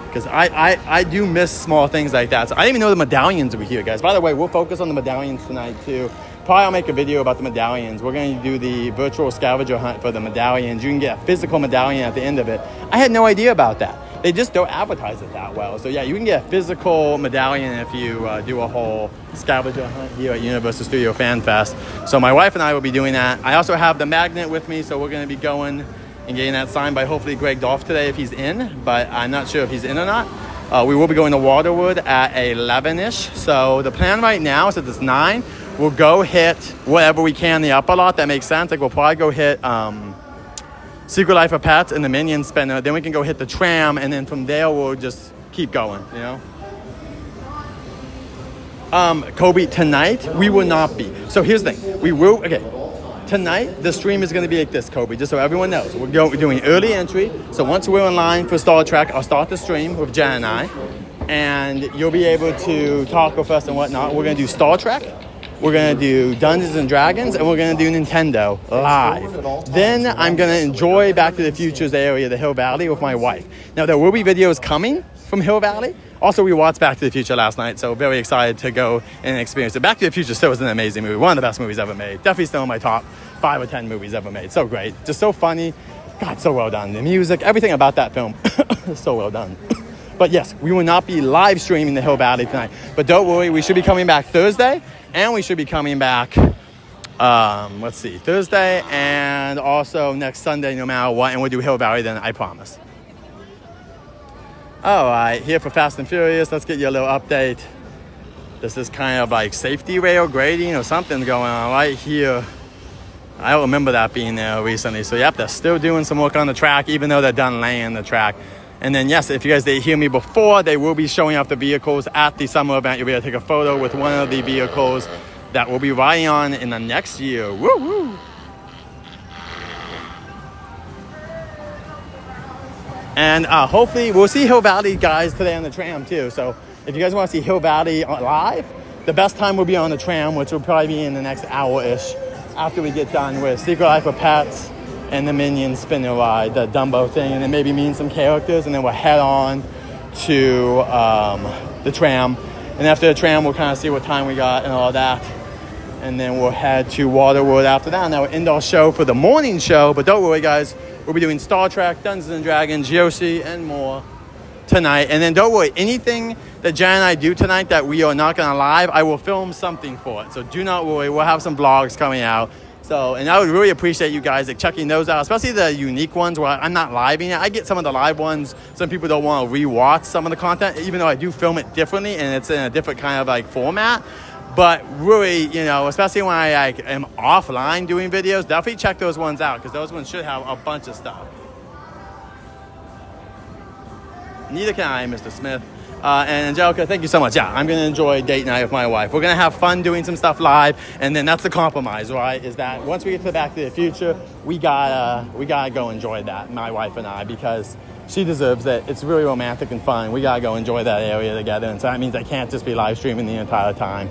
Because I do miss small things like that. So I didn't even know the medallions were here, guys. By the way, we'll focus on the medallions tonight too. Probably I'll make a video about the medallions. We're going to do the virtual scavenger hunt for the medallions. You can get a physical medallion at the end of it. I had no idea about that. They just don't advertise it that well. So yeah, you can get a physical medallion if you do a whole scavenger hunt here at Universal Studio Fan Fest. So my wife and I will be doing that. I also have the magnet with me, so we're going to be going and getting that signed by hopefully Greg Dolph today if he's in, but I'm not sure if he's in or not. We will be going to Waterwood at 11-ish. So the plan right now, since it's 9, we'll go hit whatever we can in the upper lot. That makes sense. Like we'll probably go hit Secret Life of Pets and the Minion Spinner. Then we can go hit the tram, and then from there we'll just keep going, you know? Kobe, tonight we will not be. So here's the thing. We will, okay. Tonight, the stream is going to be like this, Kobe, just so everyone knows. We're doing early entry. So once we're in line for Star Trek, I'll start the stream with Jen and I. And you'll be able to talk with us and whatnot. We're going to do Star Trek. We're going to do Dungeons and Dragons. And we're going to do Nintendo live. Then I'm going to enjoy Back to the Future's area, the Hill Valley, with my wife. Now, there will be videos coming from Hill Valley. Also, we watched Back to the Future last night, so very excited to go and experience it. Back to the Future still is an amazing movie. One of the best movies ever made. Definitely still in my top 5 or 10 movies ever made. So great. Just so funny. God, so well done. The music, everything about that film is so well done. But yes, we will not be live streaming the Hill Valley tonight. But don't worry, we should be coming back Thursday. And we should be coming back, Thursday and also next Sunday, no matter what. And we'll do Hill Valley then, I promise. All right, here for Fast and Furious. Let's get you a little update. This is kind of like safety rail grading or something going on right here. I don't remember that being there recently. So yep, they're still doing some work on the track, even though they're done laying the track. And then yes, if you guys didn't hear me before, they will be showing off the vehicles at the summer event. You'll be able to take a photo with one of the vehicles that we'll be riding on in the next year. Woo woo! And hopefully we'll see Hill Valley guys today on the tram too. So if you guys want to see Hill Valley live, the best time will be on the tram, which will probably be in the next hour-ish after we get done with Secret Life of Pets and the Minion Spinner Ride, the Dumbo thing, and then maybe meet some characters, and then we'll head on to the tram. And after the tram, we'll kind of see what time we got and all that. And then we'll head to Waterwood after that. And that will end our show for the morning show. But don't worry, guys. We'll be doing Star Trek, Dungeons & Dragons, Yoshi, and more tonight. And then don't worry, anything that Jen and I do tonight that we are not going to live, I will film something for it. So do not worry, we'll have some vlogs coming out. So, and I would really appreciate you guys like checking those out, especially the unique ones where I'm not living it. I get some of the live ones. Some people don't want to rewatch some of the content, even though I do film it differently and it's in a different kind of like format. But really, you know, especially when I like am offline doing videos, definitely check those ones out because those ones should have a bunch of stuff. Neither can I, Mr. Smith. And Angelica, thank you so much. Yeah, I'm going to enjoy date night with my wife. We're going to have fun doing some stuff live, and then that's the compromise, right? Is that once we get to Back to the Future, we gotta go enjoy that, my wife and I, because she deserves it. It's really romantic and fun. We gotta go enjoy that area together, and so that means I can't just be live streaming the entire time.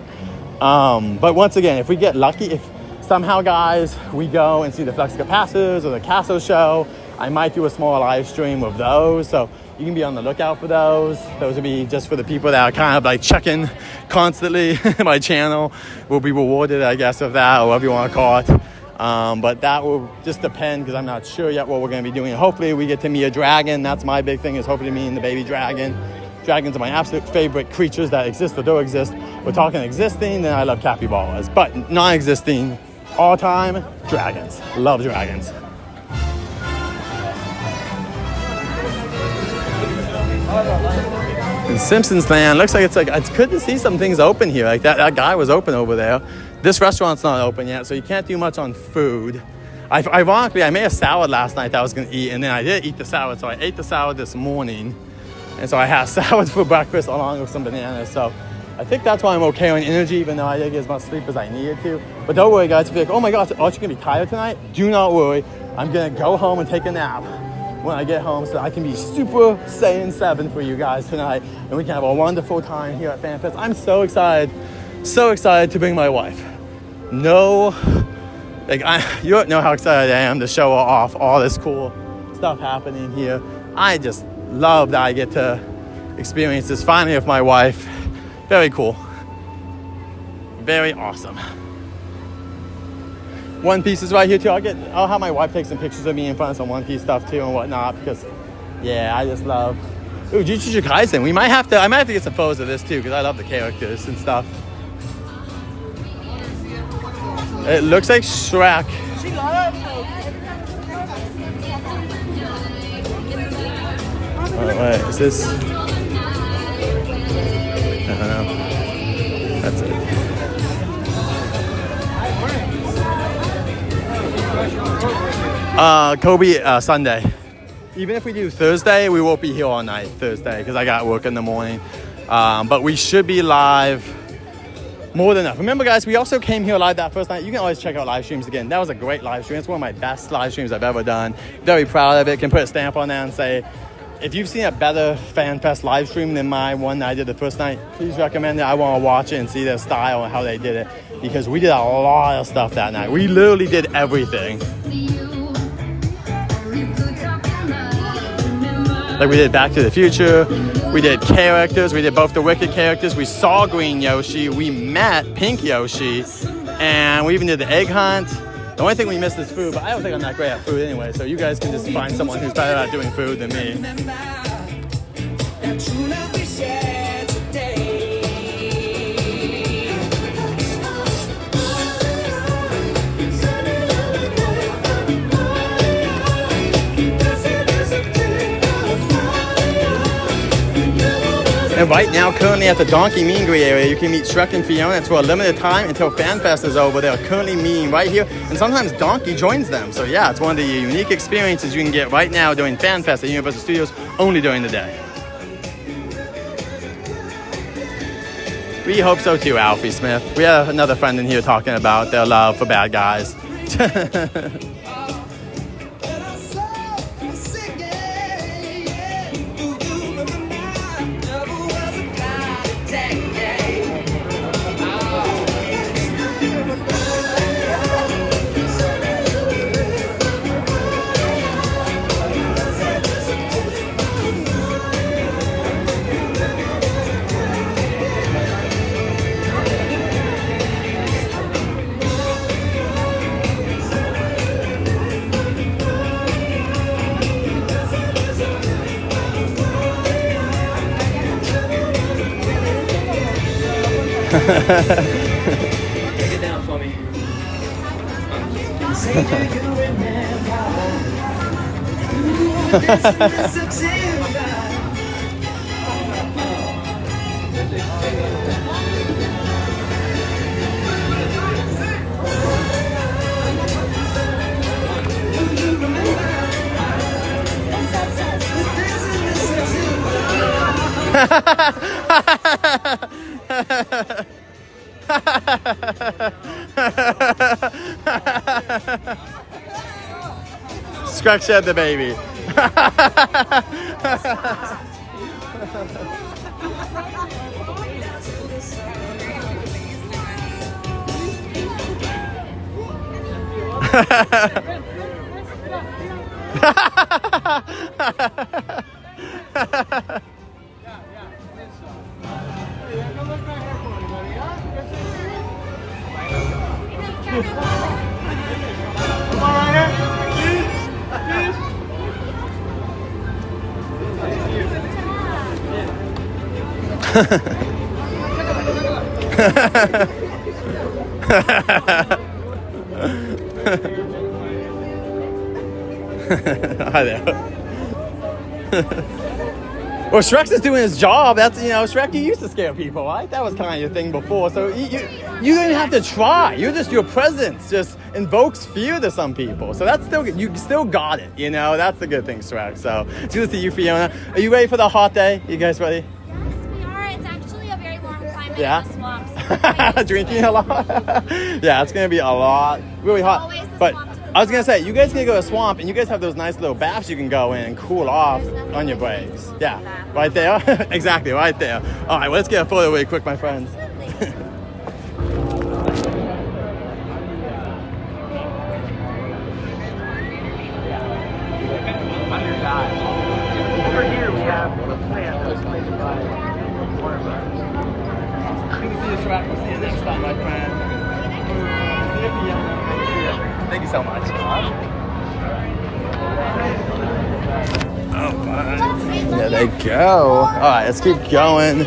But once again, if we get lucky, if somehow, guys, we go and see the Flux Capacitors or the Castle show, I might do a small live stream of those. So you can be on the lookout for those. Those will be just for the people that are kind of like checking constantly my channel. Will be rewarded, I guess, of that, or whatever you want to call it. But that will just depend because I'm not sure yet what we're going to be doing. Hopefully we get to meet a dragon. That's my big thing, is hopefully meeting the baby dragon. Dragons are my absolute favorite creatures that exist or don't exist. We're talking existing, then I love capybaras. But non-existing, all time, dragons. Love dragons. In Simpsons Land, looks like it's good to see some things open here. Like that guy was open over there. This restaurant's not open yet, so you can't do much on food. Ironically, I made a salad last night that I was going to eat, and then I did eat the salad, so I ate the salad this morning. And so I had salad for breakfast along with some bananas. So I think that's why I'm okay on energy, even though I didn't get as much sleep as I needed to. But don't worry, guys. If you're like, oh my gosh, aren't you going to be tired tonight? Do not worry. I'm going to go home and take a nap when I get home so I can be Super Saiyan 7 for you guys tonight. And we can have a wonderful time here at FanFest. I'm so excited to bring my wife. You don't know how excited I am to show her off all this cool stuff happening here. I just love that I get to experience this finally with my wife. Very cool. Very awesome. One Piece is right here too. I'll have my wife take some pictures of me in front of some One Piece stuff too and whatnot because, yeah, I just love. Ooh, Jujutsu Kaisen. I might have to get some photos of this too because I love the characters and stuff. It looks like Shrek. She loves Oh, wait, is this? I don't know. That's it. Kobe, Sunday. Even if we do Thursday, we won't be here all night Thursday because I got work in the morning. But we should be live more than enough. Remember, guys, we also came here live that first night. You can always check out live streams again. That was a great live stream. It's one of my best live streams I've ever done. Very proud of it. Can put a stamp on that and say, if you've seen a better FanFest live stream than my one that I did the first night, please recommend it. I want to watch it and see their style and how they did it because we did a lot of stuff that night. We literally did everything. Like we did Back to the Future, we did characters, we did both the Wicked characters, we saw Green Yoshi, we met Pink Yoshi, and we even did the egg hunt. The only thing we missed is food, but I don't think I'm that great at food anyway, so you guys can just find someone who's better at doing food than me. And right now, currently at the Donkey Meet and Greet area, you can meet Shrek and Fiona. It's for a limited time until FanFest is over. They're currently meeting right here, and sometimes Donkey joins them. So yeah, it's one of the unique experiences you can get right now during FanFest at Universal Studios, only during the day. We hope so too, Alfie Smith. We have another friend in here talking about their love for bad guys. Take it down for me. Scruggs shed the baby. Hi there. Well, Shrek is doing his job. That's, you know, Shrek, you used to scare people, right? That was kind of your thing before. So you didn't have to try. Your presence just invokes fear to some people. So that's still, you still got it, you know? That's the good thing, Shrek. So it's good to see you, Fiona. Are you ready for the hot day? You guys ready? Yes, we are. It's actually a very warm climate Yeah? in the swamps. Drinking a lot? Yeah, it's going to be a lot. Really hot. But I was going to say, you guys can go to a swamp and you guys have those nice little baths you can go in and cool off on your breaks. Yeah, right there. Exactly, right there. All right, well, let's get a photo really quick, my friends. Over here we have a plant that's planted by Warner Brothers. Good to see you, Shrek. We'll see you next time, my friend. See you, Fiona. Thank you so much. Oh, fine. There they go. All right, let's keep going.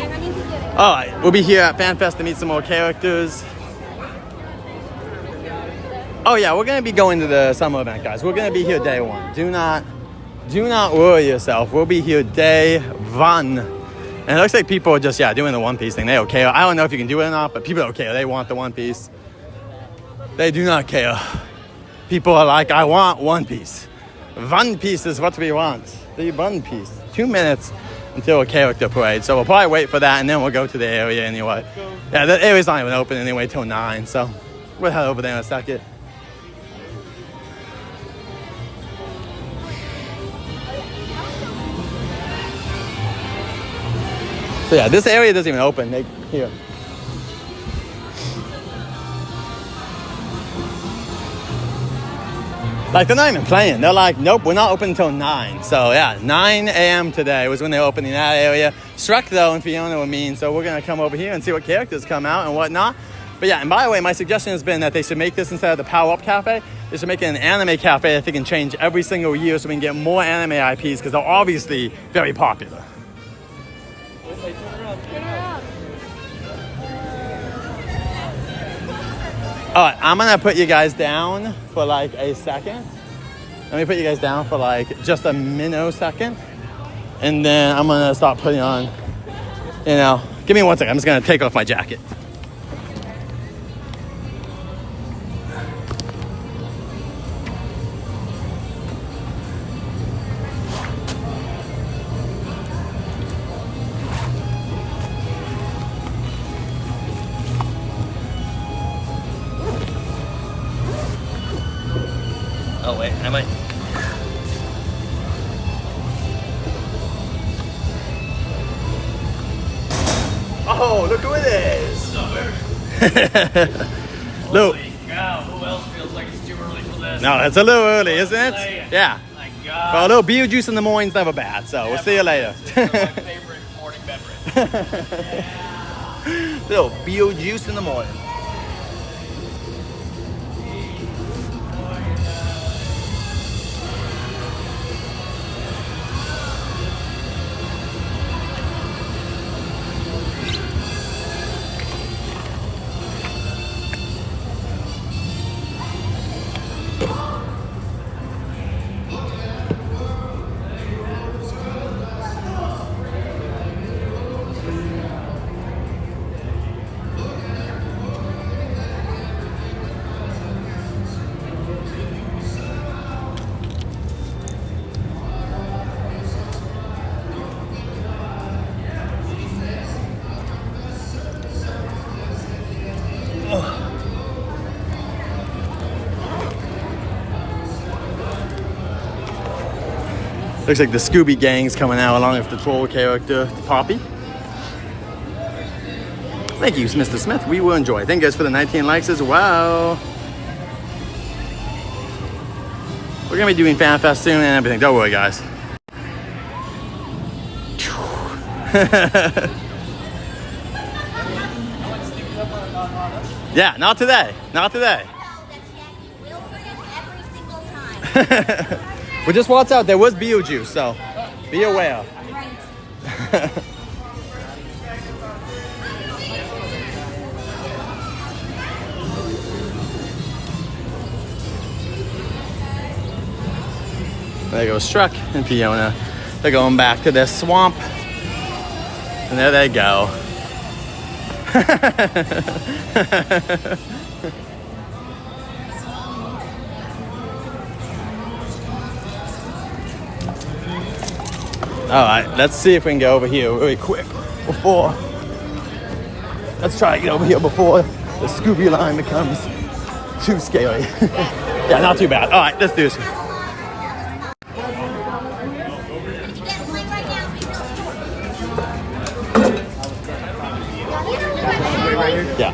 All right, we'll be here at FanFest to meet some more characters. Oh yeah, we're gonna be going to the summer event, guys. We're gonna be here day one. Do not worry yourself. We'll be here day one. And it looks like people are just, doing the One Piece thing. They don't care. I don't know if you can do it or not, but people don't care. They want the One Piece. They do not care. People are like, I want One Piece. One Piece is what we want. The One Piece. 2 minutes until a character parade. So we'll probably wait for that and then we'll go to the area anyway. Yeah, the area's not even open anyway till 9. So we'll head over there in a second. So yeah, this area doesn't even open. Here. Like, they're not even playing. They're like, nope, we're not open until 9. So yeah, 9 a.m. today was when they opened in that area. Shrek, though, and Fiona were mean, so we're going to come over here and see what characters come out and whatnot. But yeah, and by the way, my suggestion has been that they should make this instead of the Power Up Cafe. They should make it an anime cafe that they can change every single year so we can get more anime IPs because they're obviously very popular. All right, I'm gonna put you guys down for like a second. Let me put you guys down for like just a minnosecond. And then I'm gonna start putting on, give me 1 second. I'm just gonna take off my jacket. Oh wait, I might. Oh, look who it is! Look. Holy cow, who else feels like it's too early for this? No, it's a little early, isn't it? Yeah. My God. Well, a little Beetlejuice in the morning's never bad, so we'll see you later. My favorite morning beverage. Little Beetlejuice in the morning. Looks like the Scooby Gang's coming out along with the troll character, Poppy. Thank you, Mr. Smith. We will enjoy. Thank you guys for the 19 likes as well. We're gonna be doing FanFest soon and everything. Don't worry, guys. Yeah, not today. Not today. But just watch out. There was Beetlejuice, so be aware. There goes Shrek and Fiona. They're going back to their swamp. And there they go. Alright, let's see if we can get over here really quick before. Let's try to get over here before the Scooby line becomes too scary. Yeah, not too bad. Alright, let's do this. Yeah.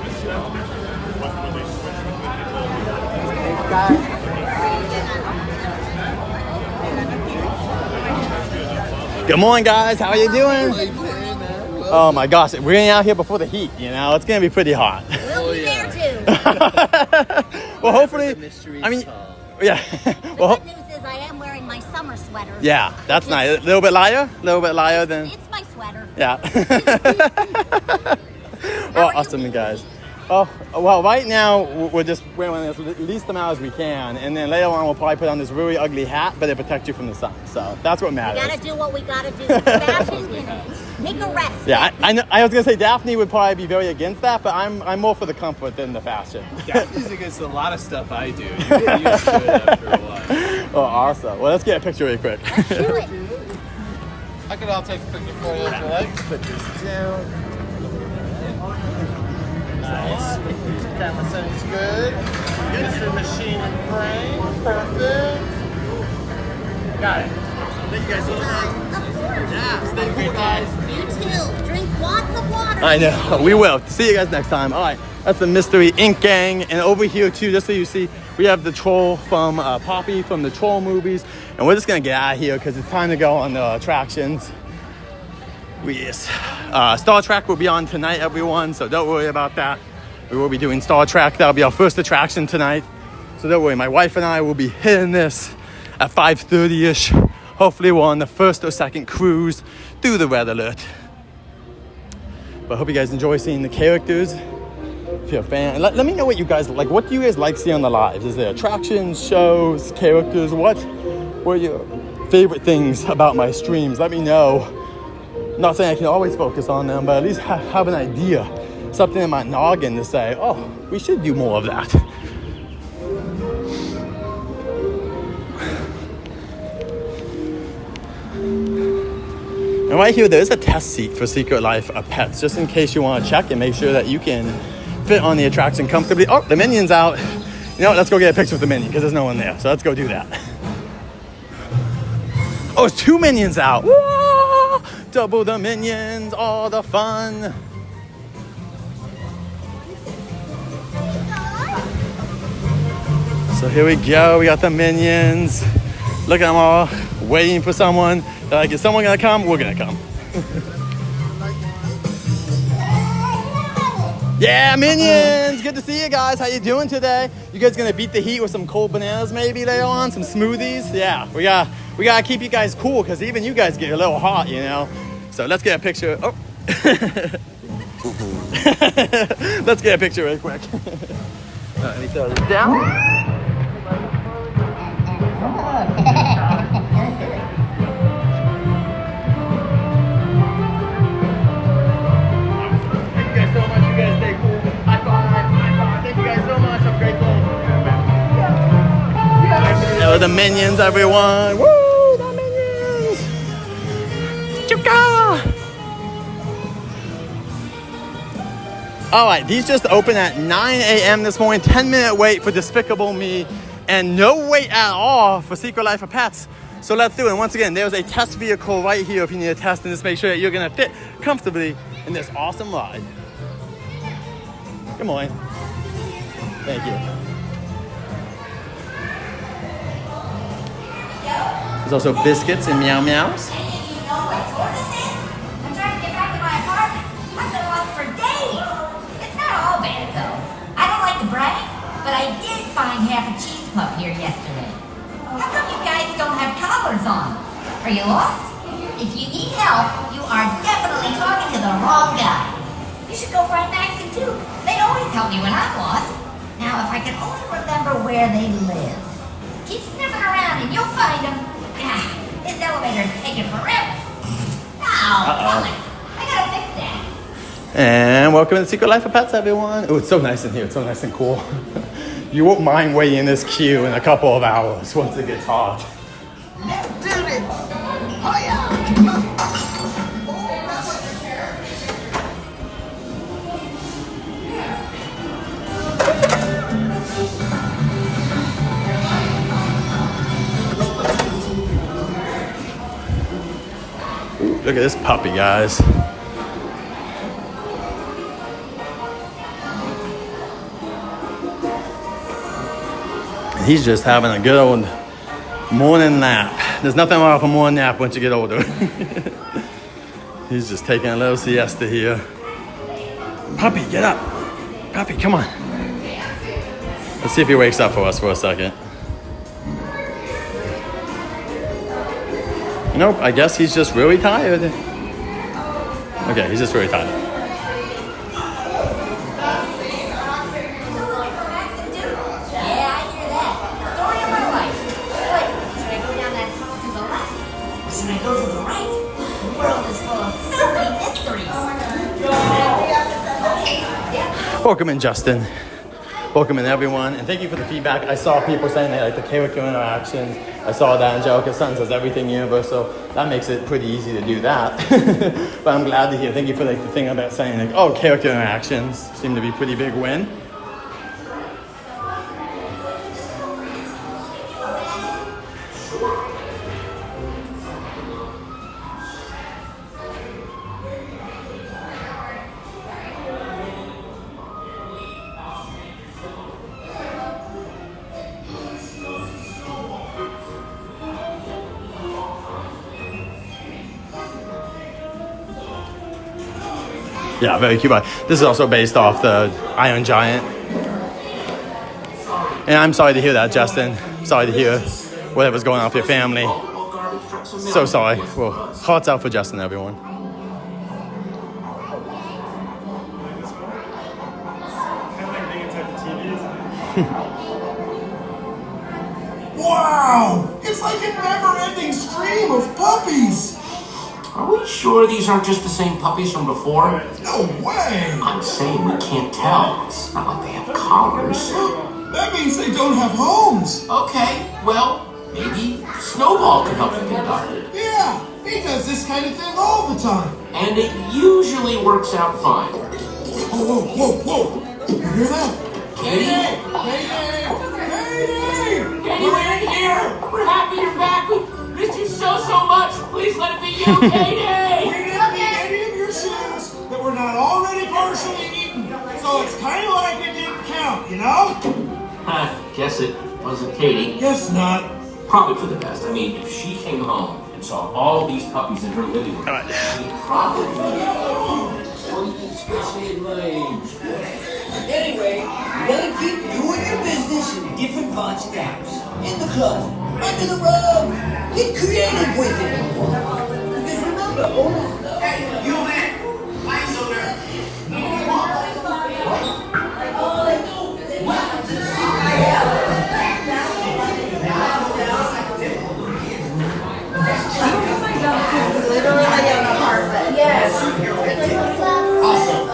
Good morning, guys. How are you doing? Oh my gosh, we're getting out here before the heat. You know, it's gonna be pretty hot. We'll be there too. Well, hopefully. I mean, yeah. Well, the good news is I am wearing my summer sweater. Yeah, that's nice. A little bit lighter than. It's my sweater. Yeah. Well, awesome, guys. Oh, well, right now we're just wearing as least amount as we can, and then later on we'll probably put on this really ugly hat, but it protects you from the sun. So that's what matters. We gotta do what we gotta do. Fashion and make a rest. Yeah, I know. I was gonna say Daphne would probably be very against that, but I'm more for the comfort than the fashion. Daphne's against a lot of stuff I do. You get used to it after a while. Oh, awesome. Well, let's get a picture really quick. Let's do it. I could all take a picture for you if you like. Put this down. Nice. Camera sounds good. Mr. Machine and Frame. Perfect. Got it. Thank you guys so much. Yeah, stay cool, guys. You too. Drink lots of water. I know. We will. See you guys next time. All right. That's the Mystery Inc. gang. And over here, too, just so you see, we have the troll from Poppy from the Troll movies. And we're just going to get out of here because it's time to go on the attractions. Yes. Star Trek will be on tonight, everyone, so don't worry about that. We will be doing Star Trek. That'll be our first attraction tonight. So don't worry, my wife and I will be hitting this at 5:30-ish. Hopefully we're on the first or second cruise through the red alert. But I hope you guys enjoy seeing the characters. If you're a fan, let me know what you guys like. What do you guys like seeing on the lives? Is there attractions, shows, characters? What are your favorite things about my streams? Let me know. Not saying I can always focus on them, but at least have an idea. Something in my noggin to say, oh, we should do more of that. And right here, there is a test seat for Secret Life of Pets, just in case you want to check and make sure that you can fit on the attraction comfortably. Oh, the Minion's out. You know what, let's go get a picture with the Minion, because there's no one there. So let's go do that. Oh, it's 2 Minions out. Whoa! Double the Minions, all the fun. So here we go, we got the Minions. Look at them all, waiting for someone. They're like, is someone gonna come? We're gonna come. Yeah, Minions! Good to see you guys. How you doing today? You guys gonna beat the heat with some cold bananas maybe later on? Some smoothies? Yeah, we gotta keep you guys cool because even you guys get a little hot, you know? So let's get a picture. Oh. Let's get a picture real quick. Let me throw this down. The Minions, everyone. Woo, the Minions. Chuka. All right, these just opened at 9 a.m. this morning. 10-minute wait for Despicable Me, and no wait at all for Secret Life of Pets. So let's do it. And once again, there's a test vehicle right here if you need a test, and just make sure that you're gonna fit comfortably in this awesome ride. Good morning. Thank you. There's also biscuits and meow meows. I'm trying to get back to my apartment. I've been lost for days. It's not all bad, though. I don't like to brag, but I did find half a cheese puff here yesterday. How come you guys don't have collars on? Are you lost? If you need help, you are definitely talking to the wrong guy. You should go find Max and Duke. They always help me when I'm lost. Now, if I can only remember where they live. Keep sniffing around and you'll find them. This elevator's taking forever. I gotta fix that. And welcome to the Secret Life of Pets, everyone. Oh, it's so nice in here. It's so nice and cool. You won't mind waiting in this queue in a couple of hours once it gets hot. Let's do this. Oh, yeah. Look at this puppy, guys. He's just having a good old morning nap. There's nothing wrong with a morning nap once you get older. He's just taking a little siesta here. Puppy, get up. Puppy, come on. Let's see if he wakes up for us for a second. Nope, I guess he's just really tired. Okay, he's just really tired. Yeah, I hear that. Story of my life. Wait, should I go down that tunnel to the left? Or should I go to the right? The world is full of so many mysteries. Welcome in, Justin. Welcome in, everyone, and thank you for the feedback. I saw people saying they like the character interactions. I saw that Angelica's son says everything universal. That makes it pretty easy to do that. But I'm glad to hear. Thank you for like the thing about saying like, oh, character interactions seem to be a pretty big win. Yeah, very cute. This is also based off the Iron Giant. And I'm sorry to hear that, Justin. Sorry to hear whatever's going on with your family. So sorry. Well, hearts out for Justin, everyone. Wow! It's like a never-ending stream of puppies! Are we sure these aren't just the same puppies from before? No way! I'm saying we can't tell. It's not like they have collars. That means they don't have homes! Okay, well, maybe Snowball can help you get adopted. Yeah, he does this kind of thing all the time. And it usually works out fine. Whoa, whoa, whoa! You hear that? Katie? Katie, we're in here! We're happy you're back! We missed you so much! Please let it be you, Katie! We didn't need any of your shoes that were not already partially eaten, so it's kind of like it didn't count, you know? Guess it wasn't Katie. Guess not. Probably for the best. I mean, if she came home and saw all these puppies in her living room, she'd probably... Anyway, you gotta keep doing your business in different parts of the house. In the closet, under the rug. Get creative with it. Because remember, all this stuff. Hey, you man! Why you so nervous? Literally like an apartment. Yes. Awesome.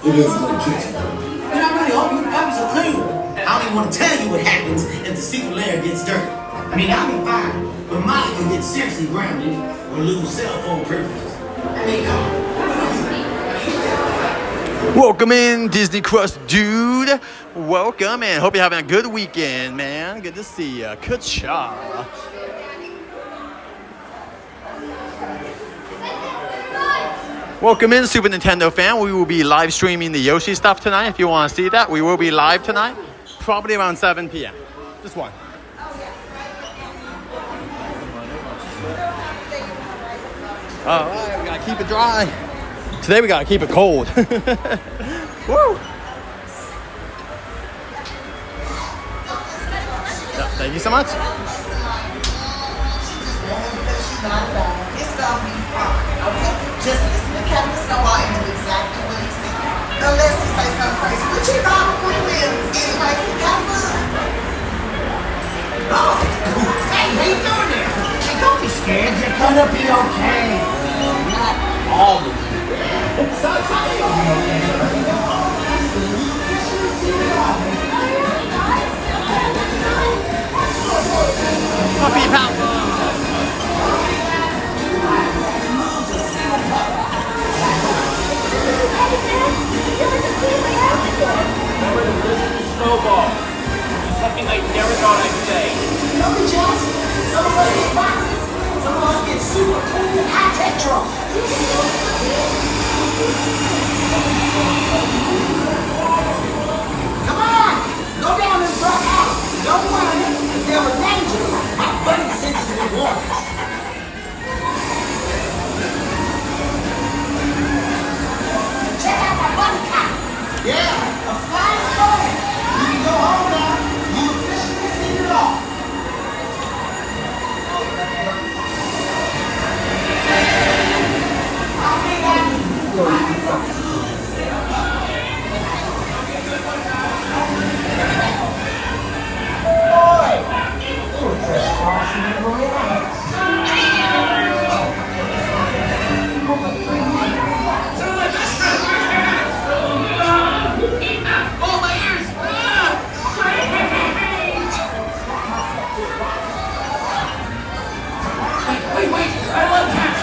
It is my kitchen. And I really hope your puppies are clean. I don't even want to tell you what happens if the secret lair gets dirty. I mean, I'll be fine, but Molly can get seriously grounded or lose cell phone privileges. I mean, come on. Welcome in, Disney Crust dude. Welcome in. Hope you're having a good weekend, man. Good to see you. Ka-cha. Welcome in, Super Nintendo fan. We will be live streaming the Yoshi stuff tonight. If you want to see that, we will be live tonight, probably around 7 p.m. Just one. All right, we gotta keep it dry. Today we gotta keep it cold. Woo! Yeah, thank you so much. It's gonna be fine, okay? Just listen to Captain Snowball and do exactly what he said. Unless he say something crazy, which he probably will. Anyway, he got fun. Oh, hey, how you doing there? Hey, don't be scared. You're gonna be okay. Well, not all of you. So you'll be okay. Puppy power. Snowball. Something I never thought I'd say. You know the jobs? Some of us get boxes. Some of us get super cool high-tech trucks. Come on! Go down this black house. Don't run. If there was danger, my buddy senses would warn us. Check out my buddy cop. Yeah, a flying boy. You can go home now. You officially seen it all. Oh, my ears! Wait, I love cats.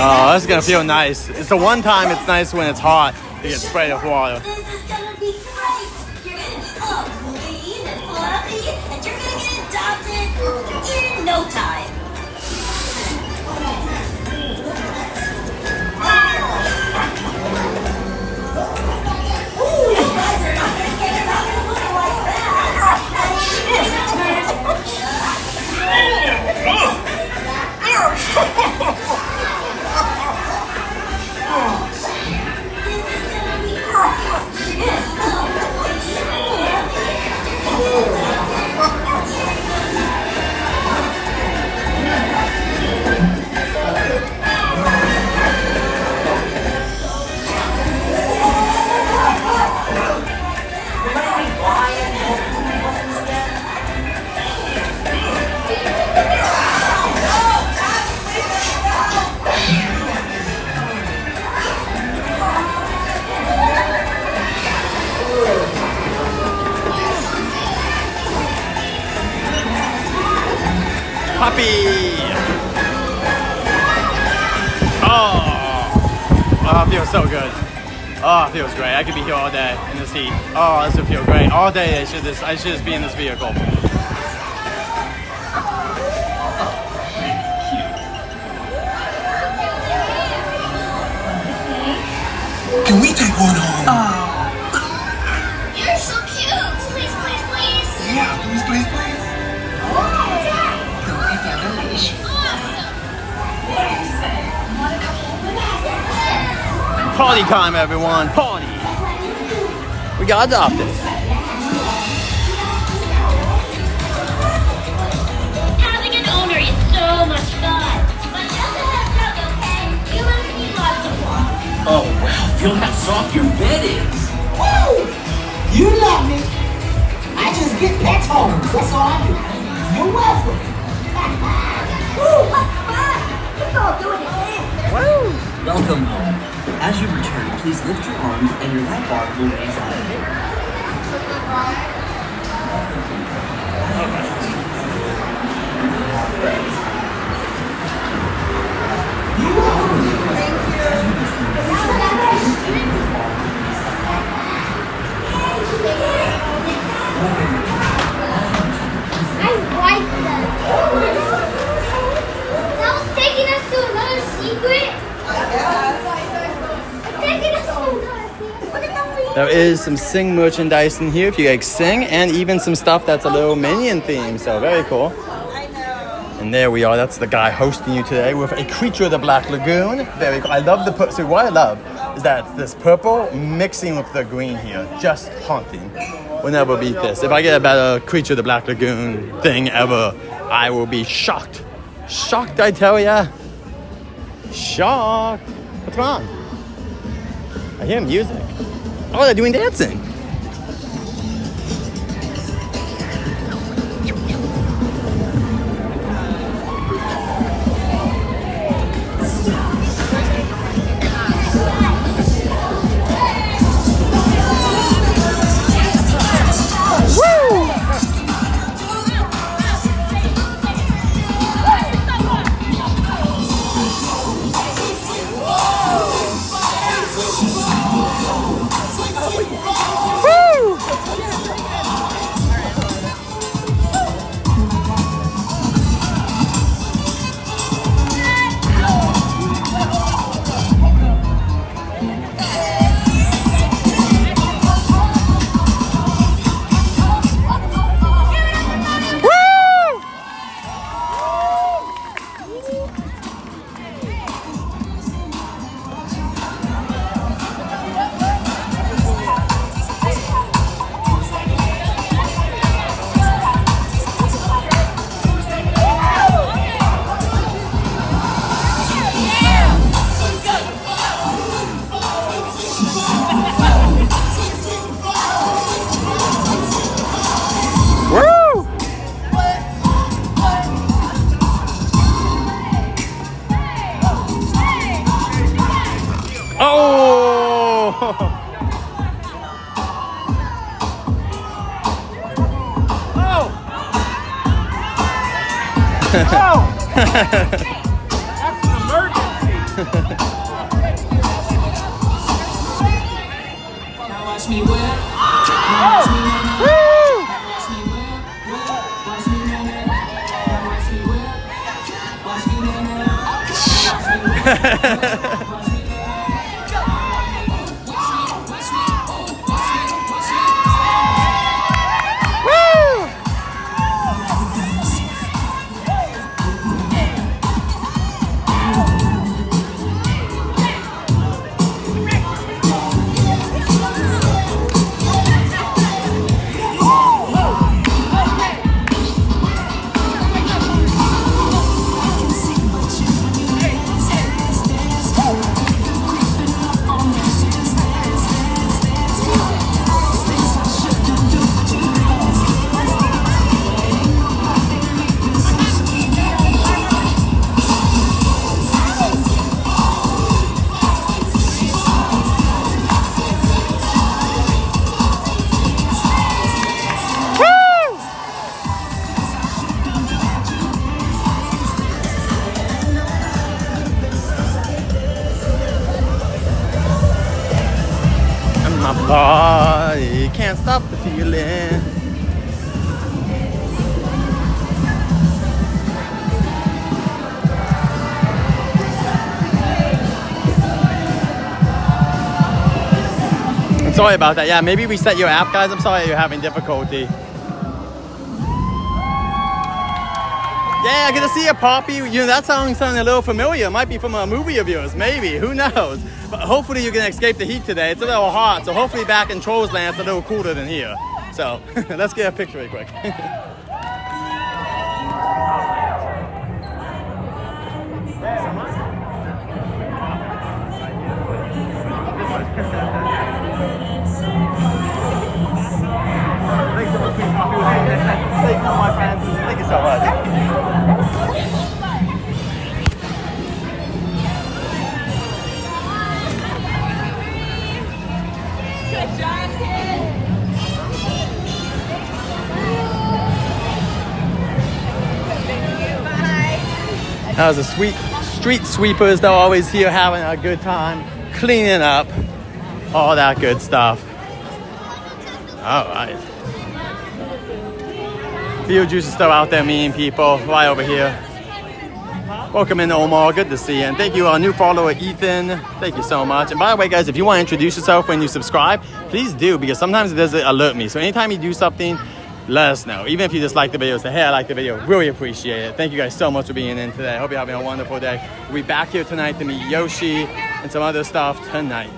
Oh, that's gonna feel nice. It's the one time it's nice when it's hot to get sprayed with water. This is gonna be great. You're gonna be all clean and fluffy, and you're gonna get adopted in no time. Ooh, you guys are not gonna get it out of the little like Puppy! Oh, it feels so good. Oh, it feels great. I could be here all day in this heat. Oh, this would feel great. All day I should just be in this vehicle. Can we take one home? You're so cute. Please, please, please. Yeah, please. Oh. Party time, everyone. Party. We got adopted. Having an owner is so much fun. But just a heads up, okay? Humans need lots of love. Oh, wow. Feel how soft your bed is. Woo! You love me. I just get pet homes. That's all I do. You're welcome. Ooh, what fun! Let's all do it again. Woo! Welcome home. As you return, please lift your arms and your left bar will raise high. I like that. That was taking us to another secret. Taking us to another secret. What did that mean? There is some Sing merchandise in here if you like Sing, and even some stuff that's a little Minion theme, so very cool. And there we are, that's the guy hosting you today with a Creature of the Black Lagoon. Very cool. I love the, so what I love is that this purple mixing with the green here, just haunting. We'll never beat this. If I get a better Creature of the Black Lagoon thing ever, I will be shocked. Shocked, I tell ya. Shocked. What's going on? I hear music. Oh, they're doing dancing. That's an emergency. Now watch me whip. My body can't stop the feeling. I'm sorry about that. Yeah, maybe reset your app, guys. I'm sorry you're having difficulty. Yeah, good to see you, Poppy. You know, that song sounded a little familiar. It might be from a movie of yours, maybe. Who knows? But hopefully you can escape the heat today. It's a little hot, so hopefully back in Trolls Land it's a little cooler than here. So let's get a picture real quick. Thank you so much. Good job, kid. That was a sweet street sweepers. They're always here having a good time, cleaning up, all that good stuff. All right. Beetlejuice is still out there meeting people right over here. Welcome in, Omar. Good to see you. And thank you, our new follower, Ethan. Thank you so much. And by the way, guys, if you want to introduce yourself when you subscribe, please do, because sometimes it doesn't alert me. So anytime you do something, let us know. Even if you just like the video, say, hey, I like the video. Really appreciate it. Thank you guys so much for being in today. I hope you're having a wonderful day. We'll be back here tonight to meet Yoshi and some other stuff tonight.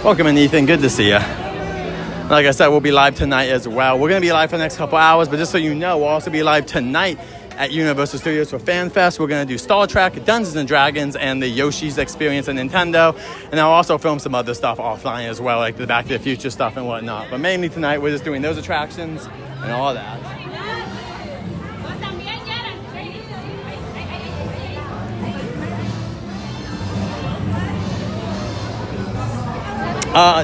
Welcome in, Ethan. Good to see you. Like I said, we'll be live tonight as well. We're going to be live for the next couple hours, but just so you know, we'll also be live tonight at Universal Studios for FanFest. We're going to do Star Trek, Dungeons & Dragons, and the Yoshi's Experience at Nintendo. And I'll also film some other stuff offline as well, like the Back to the Future stuff and whatnot. But mainly tonight, we're just doing those attractions and all that.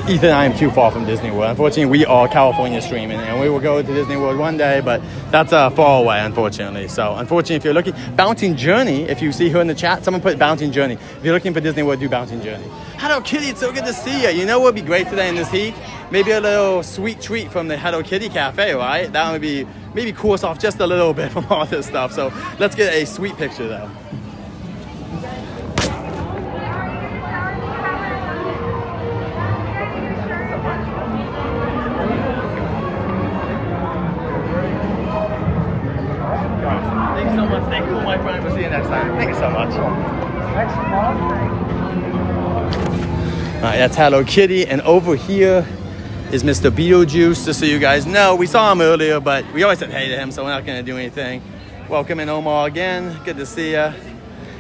Ethan, I am too far from Disney World. Unfortunately, we are California streaming, and we will go to Disney World one day, but that's far away, unfortunately. So, unfortunately, if you're looking, Bouncing Journey, if you see her in the chat, someone put Bouncing Journey. If you're looking for Disney World, do Bouncing Journey. Hello Kitty, it's so good to see you. You know what would be great today in this heat? Maybe a little sweet treat from the Hello Kitty Cafe, right? That would be, maybe cool us off just a little bit from all this stuff. So, let's get a sweet picture, though. Stay cool, my friend. We'll see you next time. Thank you so much. All right, that's Hello Kitty. And over here is Mr. Beetlejuice. Just so you guys know, we saw him earlier, but we always said hey to him, so we're not going to do anything. Welcome in, Omar, again. Good to see you.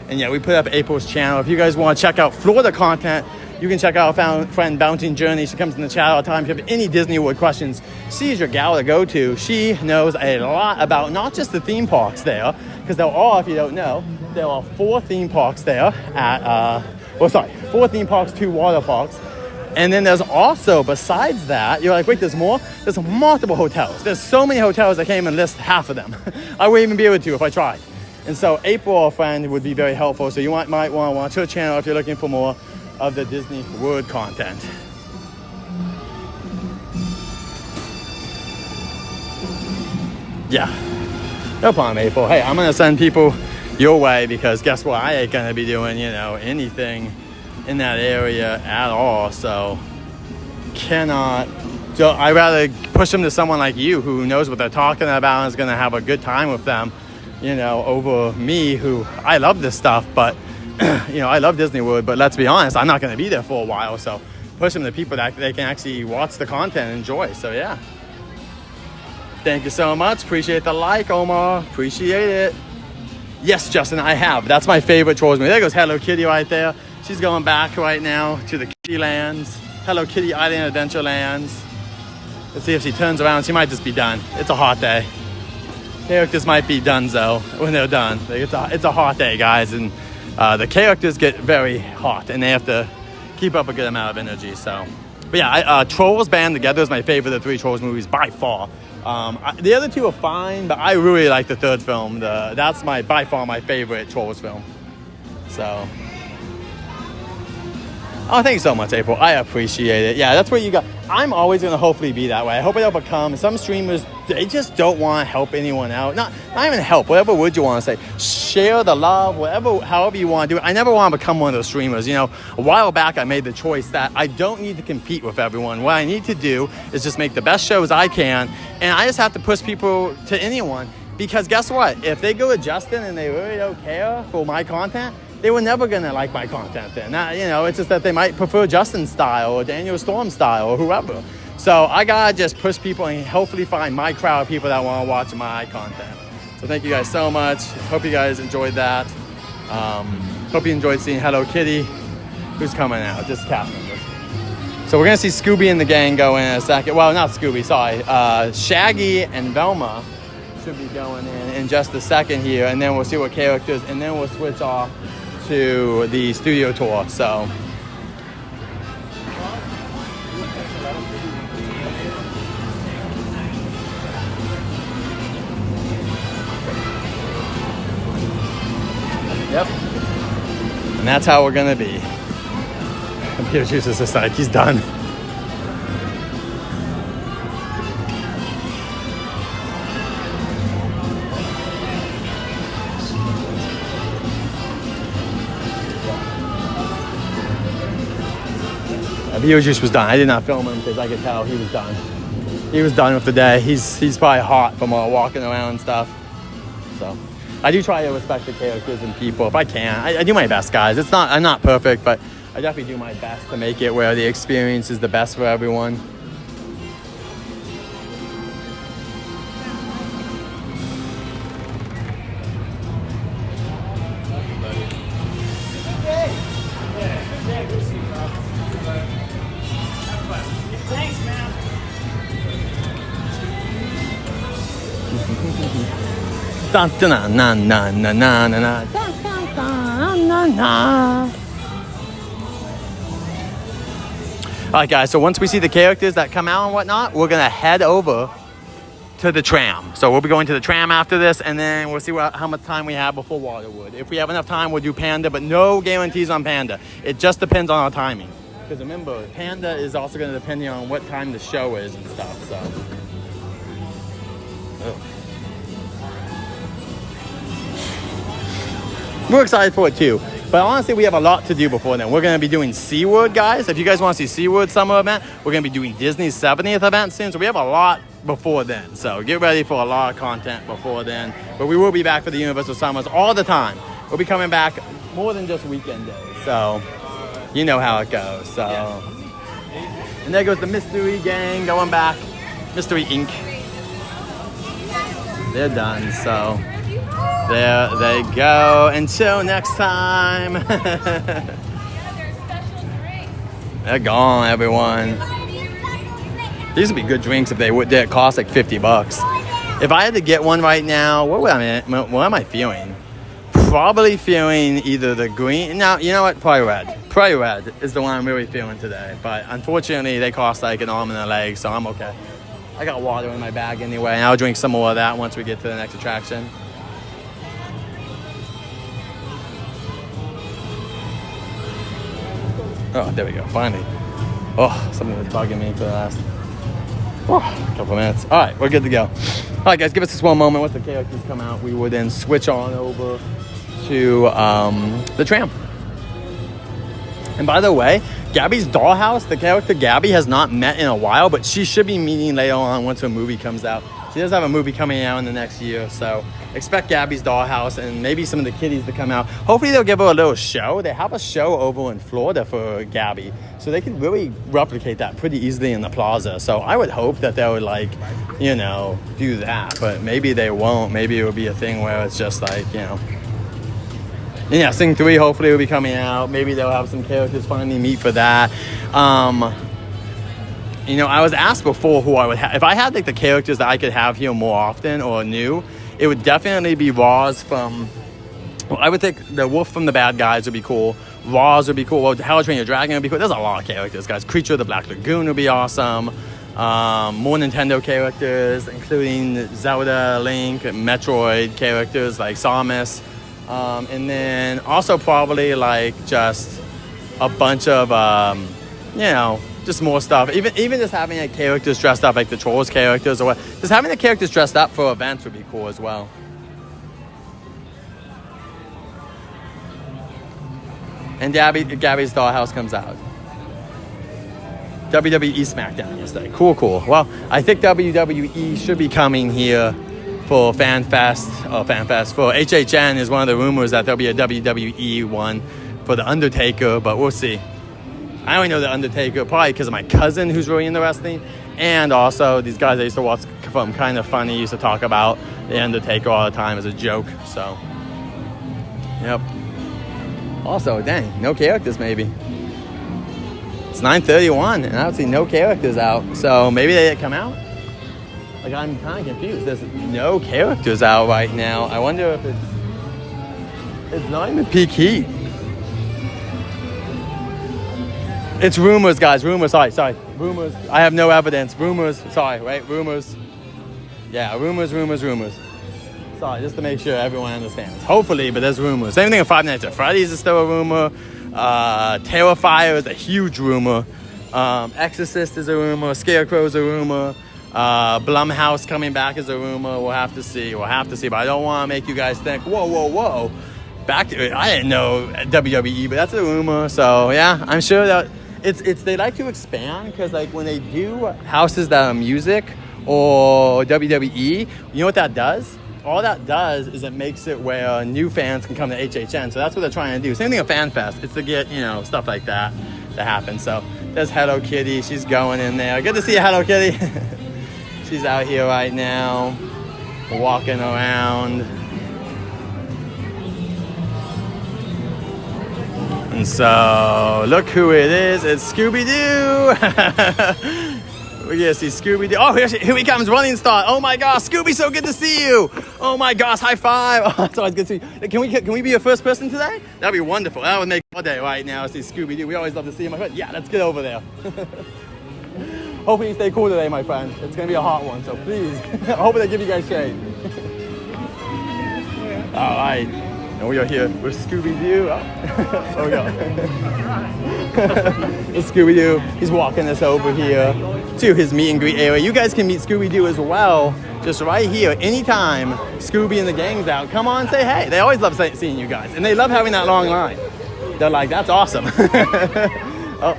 And yeah, we put up April's channel. If you guys want to check out Florida content, you can check out our friend Bouncing Journey. She comes in the chat all the time. If you have any Disney World questions, she is your gal to go to. She knows a lot about not just the theme parks there, because there are, if you don't know, there are 4 theme parks there at, 4 theme parks, 2 water parks. And then there's also, besides that, you're like, wait, there's more? There's multiple hotels. There's so many hotels I can't even list half of them. I wouldn't even be able to if I tried. And so April, our friend, would be very helpful. So you might want to watch her channel if you're looking for more of the Disney World content. Yeah, no problem, April. Hey, I'm gonna send people your way because guess what? I ain't gonna be doing, anything in that area at all. So I'd rather push them to someone like you who knows what they're talking about and is gonna have a good time with them, over me who I love this stuff, but I love Disney World, but let's be honest, I'm not going to be there for a while, so push them to people that they can actually watch the content and enjoy. So yeah, thank you so much. Appreciate the like, Omar. Appreciate it. Yes, Justin, I have. That's my favorite Trolls movie. There goes Hello Kitty right there. She's going back right now to the Kitty Lands, Hello Kitty Island Adventure Lands. Let's see if she turns around. She might just be done. It's a hot day. Characters might be donezo when they're done. It's a hot day, guys, and the characters get very hot and they have to keep up a good amount of energy. So, but yeah, Trolls Band Together is my favorite of the 3 Trolls movies by far. The other 2 are fine, but I really like the 3rd film. That's by far my favorite Trolls film. So, Oh, thank you so much, April. I appreciate it. Yeah, that's what you got. I'm always going to hopefully be that way. I hope I don't become some streamers. They just don't want to help anyone out. Not even help. Whatever word you want to say. Share the love. However you want to do it. I never want to become one of those streamers. You know, a while back I made the choice that I don't need to compete with everyone. What I need to do is just make the best shows I can, and I just have to push people to anyone. Because guess what? If they go to Justin and they really don't care for my content, they were never going to like my content then. You know, it's just that they might prefer Justin's style or Daniel Storm's style or whoever. So I got to just push people and hopefully find my crowd of people that want to watch my content. So thank you guys so much. Hope you guys enjoyed that. Hope you enjoyed seeing Hello Kitty. Who's coming out? Just cast members. So we're going to see Scooby and the gang go in a second. Well, not Scooby, sorry. Shaggy and Velma should be going in just a second here. And then we'll see what characters. And then we'll switch off to the studio tour. So yep, and that's how we're gonna be. Computer Juice is just like he's done. Beetlejuice was done. I did not film him because I could tell he was done. He was done with the day. He's probably hot from all walking around and stuff. So I do try to respect the characters and people if I can. I do my best, guys. I'm not perfect, but I definitely do my best to make it where the experience is the best for everyone. Dun, dun, na, na, na, na, na, na. Dun, dun, dun, na, na. All right, guys, so once we see the characters that come out and whatnot, we're going to head over to the tram. So we'll be going to the tram after this, and then we'll see how much time we have before Waterwood. If we have enough time, we'll do Panda, but no guarantees on Panda. It just depends on our timing. Because remember, Panda is also going to depend on what time the show is and stuff, so. Ugh. We're excited for it too. But honestly, we have a lot to do before then. We're going to be doing SeaWorld, guys. If you guys want to see SeaWorld summer event, we're going to be doing Disney's 70th event soon. So we have a lot before then. So get ready for a lot of content before then. But we will be back for the Universal Summers all the time. We'll be coming back more than just weekend days. So you know how it goes. So, and there goes the Mystery Gang going back. Mystery Inc. They're done. So there they go. Until next time. They're gone, everyone. These would be good drinks if they would. They'd cost like $50. If I had to get one right now, what am I feeling? Probably feeling either the green. No, you know what? Probably red. Probably red is the one I'm really feeling today. But unfortunately, they cost like an arm and a leg, so I'm okay. I got water in my bag anyway, and I'll drink some more of that once we get to the next attraction. Oh, there we go, finally. Oh, something was bugging me for the last couple minutes. All right, we're good to go. All right, guys, give us this one moment. Once the characters come out, we will then switch on over to the tram. And by the way, Gabby's Dollhouse, the character Gabby, has not met in a while, but she should be meeting later on once her movie comes out. She does have a movie coming out in the next year, so expect Gabby's Dollhouse and maybe some of the kiddies to come out. Hopefully they'll give her a little show. They have a show over in Florida for Gabby, so they can really replicate that pretty easily in the plaza. So I would hope that they would, like, you know, do that, but maybe they won't. Maybe it will be a thing where it's just like, you know. And yeah, Sing 3 hopefully will be coming out. Maybe they'll have some characters finally meet for that. You know, I was asked before who I would have. If I had like the characters that I could have here more often or new, it would definitely be Roz from, well, I would think the Wolf from the Bad Guys would be cool. Roz would be cool. Well, How to Train Your Dragon would be cool. There's a lot of characters, guys. Creature of the Black Lagoon would be awesome. More Nintendo characters, including Zelda, Link, Metroid characters like Samus. And then also probably like just a bunch of, you know, just more stuff. Even just having like characters dressed up, like the Trolls characters or what. Just having the characters dressed up for events would be cool as well. And Gabby's Dollhouse comes out. WWE SmackDown yesterday. Cool. Well, I think WWE should be coming here for FanFest. For HHN is one of the rumors that there'll be a WWE one for The Undertaker, but we'll see. I only know The Undertaker probably because of my cousin who's really into wrestling, and also these guys I used to watch from Kind of Funny used to talk about The Undertaker all the time as a joke, so. Yep. Also, dang, no characters maybe. It's 9:31 and I don't see no characters out. So maybe they come out? Like, I'm kind of confused. There's no characters out right now. I wonder if it's not even peak heat. It's rumors, guys. Rumors. Sorry. Rumors. I have no evidence. Rumors. Sorry, right? Rumors. Yeah, rumors. Sorry, just to make sure everyone understands. Hopefully, but there's rumors. Same thing with Five Nights at Freddy's is still a rumor. Terrifier is a huge rumor. Exorcist is a rumor. Scarecrow is a rumor. Blumhouse coming back is a rumor. We'll have to see. But I don't want to make you guys think, whoa. Back to it. I didn't know WWE, but that's a rumor. So yeah, I'm sure that it's they like to expand because like when they do houses that are music or WWE, you know what that does? All that does is it makes it where new fans can come to HHN. So that's what they're trying to do. Same thing with FanFest. It's to get, you know, stuff like that to happen. So there's Hello Kitty. She's going in there. Good to see you, Hello Kitty. She's out here right now, walking around. And so, look who it is. It's Scooby-Doo. We're gonna see Scooby-Doo. Oh, here he comes, running start. Oh my gosh, Scooby, so good to see you. Oh my gosh, high five. Oh, it's always good to see you. Can we be your first person today? That'd be wonderful. That would make all day right now to see Scooby-Doo. We always love to see him. Yeah, let's get over there. Hopefully you stay cool today, my friend. It's gonna be a hot one, so please. I hope they give you guys shade. All right. And we are here with Scooby-Doo. Oh, there we go. It's Scooby-Doo. He's walking us over here to his meet and greet area. You guys can meet Scooby-Doo as well, just right here. Anytime Scooby and the gang's out, come on, say hey. They always love seeing you guys. And they love having that long line. They're like, that's awesome. Oh.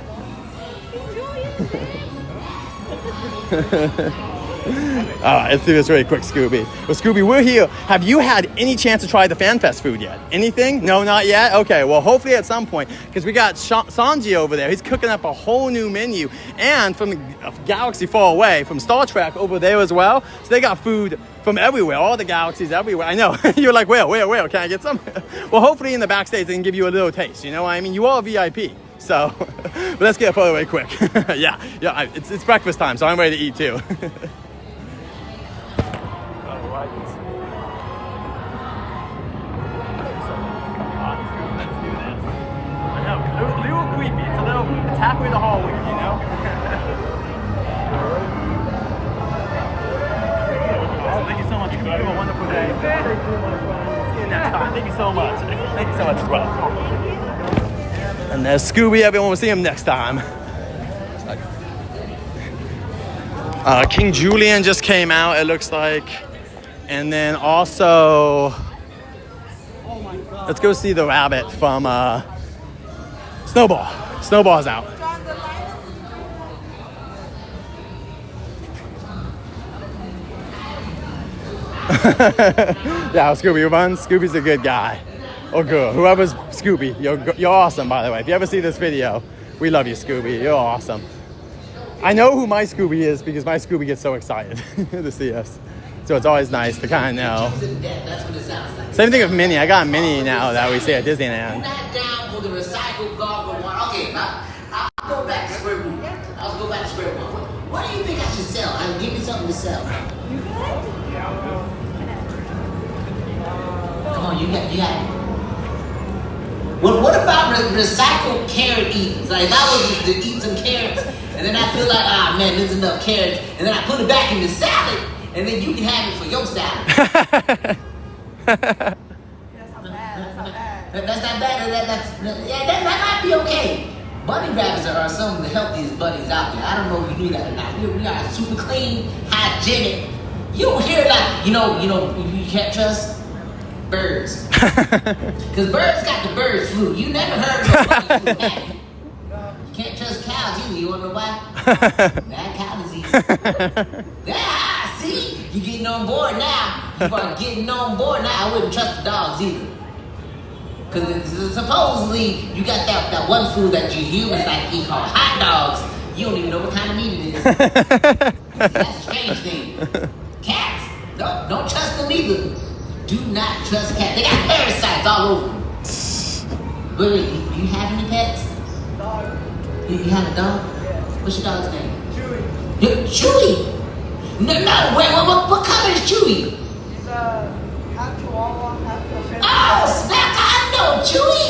All right, let's do this really quick, Scooby. Well, Scooby, we're here. Have you had any chance to try the FanFest food yet? Anything? No, not yet? Okay, well, hopefully at some point, because we got Sanji over there. He's cooking up a whole new menu. And from a galaxy far away, from Star Trek over there as well. So they got food from everywhere, all the galaxies everywhere. I know. You're like, where? Can I get some? Well, hopefully in the backstage, they can give you a little taste. You know what I mean? You are a VIP. So, but let's get a photo away quick. yeah, it's breakfast time, so I'm ready to eat too. It's halfway the hallway, you know? Thank you so much. You have a wonderful day. See you next time. Thank you so much. Thank you so much as well. And there's Scooby. Everyone will see him next time. King Julian just came out, it looks like. And then also, let's go see the rabbit from Snowball. Snowball's out. Yeah, Scooby, you're fun. Scooby's a good guy. Or girl. Whoever's Scooby, you're awesome, by the way. If you ever see this video, we love you, Scooby. You're awesome. I know who my Scooby is because my Scooby gets so excited to see us. So it's always nice to kind of know. Same thing with Minnie. I got Minnie now that we see at Disneyland. The recycled goggle one. Okay, I'll go back to square one. I'll go back to square one. What do you think I should sell? I'll give you something to sell. Come on, you got it. What about recycled carrot eatings? Like if I was to eat some carrots and then I feel like, man, there's enough carrots, and then I put it back in the salad, and then you can have it for your salad. That's not bad. That's not bad. That might be okay. Bunny rabbits are some of the healthiest bunnies out there. I don't know if you knew that or not. We are super clean, hygienic. You don't hear like, you can't trust birds. Because birds got the bird flu. You never heard of bunny flu, have you? You can't trust cows either. You wanna know why? Bad cow disease. Yeah, see? You getting on board now. You are getting on board now. I wouldn't trust the dogs either. Because supposedly you got that one food that you humans like eat called hot dogs. You don't even know what kind of meat it is. That's a strange thing. Cats, don't trust them either. Do not trust cats. They got parasites all over them. Wait, do you have any pets? You have a dog? What's your dog's name? Chewy. Chewy? No, wait, what color is Chewy? He's half Chihuahua, half Filipino. Oh, snap, I know Chewy.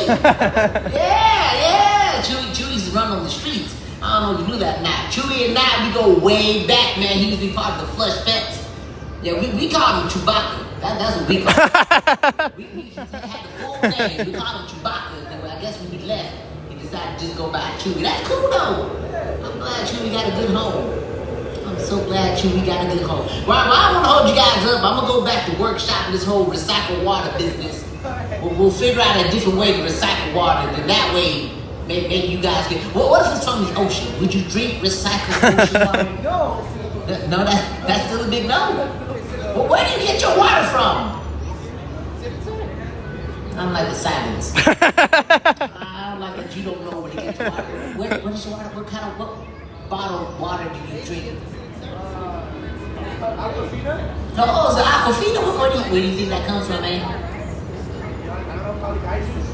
Yeah. Chewy's run on the streets. I don't know if you knew that or not. Chewy and I, we go way back, man. He used to be part of the Flush Pets. Yeah, we called him Chewbacca. That's what we called him. He had the full name. We called him Chewbacca. And I guess when we left, he decided to just go by Chewy. That's cool, though. I'm glad Chewy got a good home. I'm so glad Chewy got a good home. Well, I want to hold you guys up. I'm going to go back to workshopping this whole recycled water business. We'll figure out a different way to recycle water. And that way, maybe you guys can... What if it's from the ocean? Would you drink recycled ocean water? No, that's still a big no. Well, where do you get your water from? I'm like the silence. I'm like that you don't know where to get your water. What is your water? What bottle of water do you drink? Aquafina? Oh, it's Aquafina? Where do you think that comes from, man? I don't know, probably guys use.